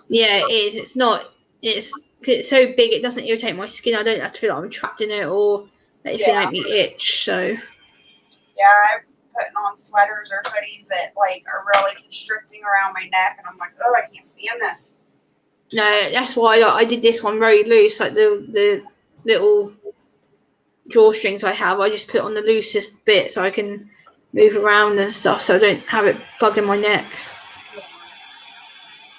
Yeah, it is. It's not. It's because it's so big, it doesn't irritate my skin. I don't have to feel like I'm trapped in it or that it's going to make me itch. So yeah, I'm putting on sweaters or hoodies that like are really constricting around my neck, and I'm like, oh, I can't stand this. no, that's why I did this one very loose, like the little drawstrings I have. I just put on the loosest bit so I can move around and stuff, so I don't have it bugging my neck.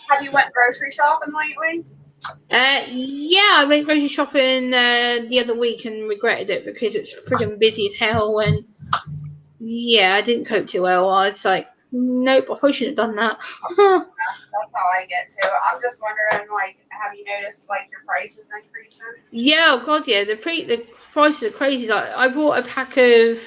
Have you went grocery shopping lately? Yeah, I went grocery shopping the other week and regretted it because it's friggin' busy as hell, and yeah, I didn't cope too well. I was like, nope, I probably shouldn't have done that. That's how I get to. I'm just wondering, like, have you noticed like your prices increasing? Yeah, oh god, yeah, the prices are crazy. Like, I bought a pack of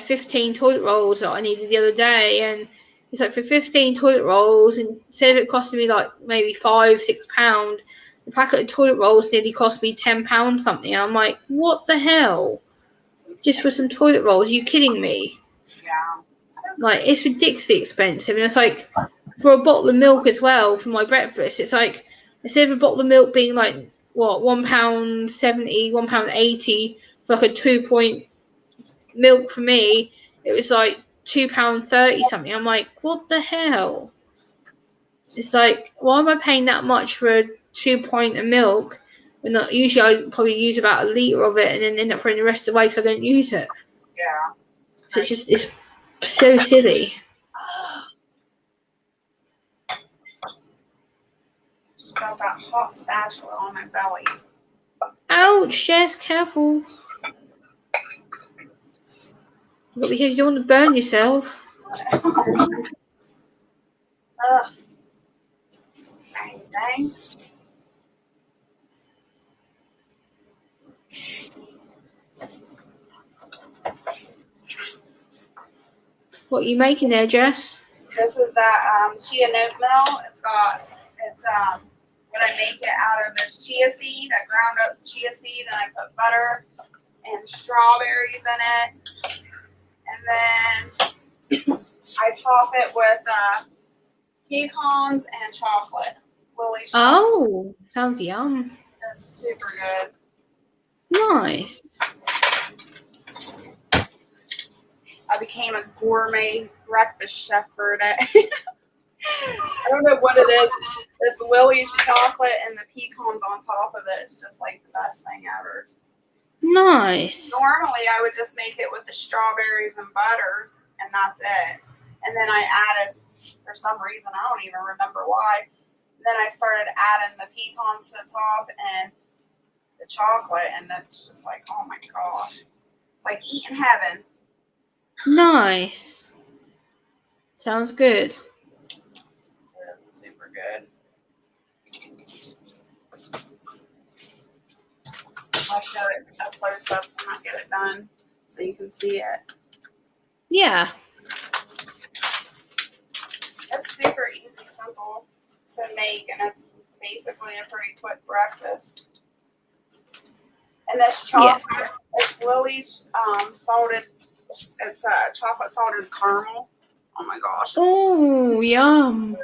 15 toilet rolls that I needed the other day, and it's like for 15 toilet rolls, and instead of it costing me like maybe £5-6, the packet of toilet rolls nearly cost me £10 something. And I'm like, what the hell? Just for some toilet rolls? Are you kidding me? Yeah. Like, it's ridiculously expensive, and it's like for a bottle of milk as well for my breakfast. It's like instead of a bottle of milk being like what £1.70, £1.80 for like a 2 point milk for me, it was like £2.30 something. I'm like, what the hell? It's like, why am I paying that much for a 2 point of milk? When not, usually I probably use about a litre of it and then end up throwing the rest away because I don't use it. Yeah. So it's so silly. Got that hot spatula on my belly. Ouch, Jess, careful. You've got to be careful, you don't want to burn yourself. Ugh. Dang, dang. What are you making there, Jess? This is that chia nut milk. It's what I make it out of is chia seed. I ground up the chia seed and I put butter and strawberries in it. And then I top it with pecans and chocolate. Lily's chocolate. Oh, sounds yum. It's super good. Nice. I became a gourmet breakfast chef for a day. I don't know what it is. This Lily's chocolate and the pecans on top of it is just like the best thing ever. Nice. Normally, I would just make it with the strawberries and butter, and that's it. And then I added, for some reason, I don't even remember why, then I started adding the pecans to the top and the chocolate, and it's just like, oh my gosh. It's like eating heaven. Nice. Sounds good. It is super good. I'll show it up close up when I get it done so you can see it. Yeah. It's super easy, simple to make, and it's basically a pretty quick breakfast. And this chocolate, it's Lily's salted, it's chocolate salted caramel. Oh my gosh. Oh, yum.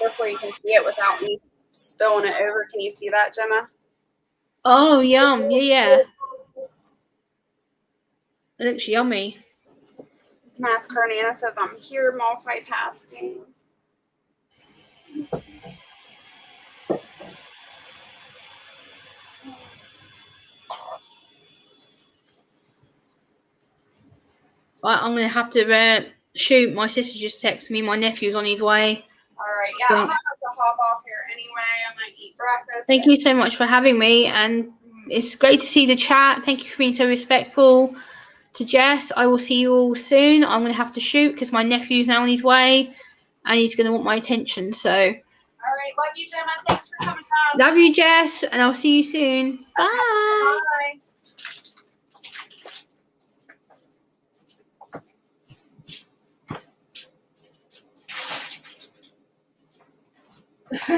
Hopefully you can see it without me spilling it over. Can you see that, Gemma? Oh, yum. Yeah. It looks yummy. Mass Carnana says, I'm here multitasking. I'm going to have to shoot. My sister just texted me. My nephew's on his way. All right. Yeah, I'm going to have to hop off here anyway. I'm going to eat breakfast. Thank you so much for having me. And it's great to see the chat. Thank you for being so respectful to Jess. I will see you all soon. I'm going to have to shoot because my nephew's now on his way and he's going to want my attention. So, all right. Love you, Gemma. Thanks for coming out. Love you, Jess. And I'll see you soon. Bye. Bye.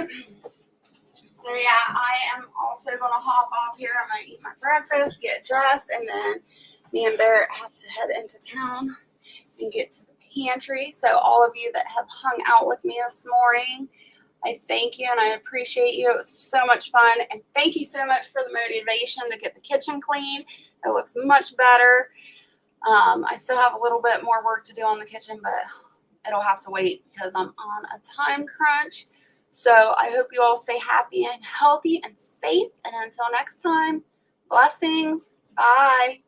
So yeah, I am also gonna hop off here. I'm gonna eat my breakfast, get dressed, and then me and Barrett have to head into town and get to the pantry. So all of you that have hung out with me this morning, I thank you and I appreciate you. It was so much fun, and thank you so much for the motivation to get the kitchen clean. It looks much better. I still have a little bit more work to do on the kitchen, but it'll have to wait because I'm on a time crunch. So I hope you all stay happy and healthy and safe. And until next time, blessings. Bye.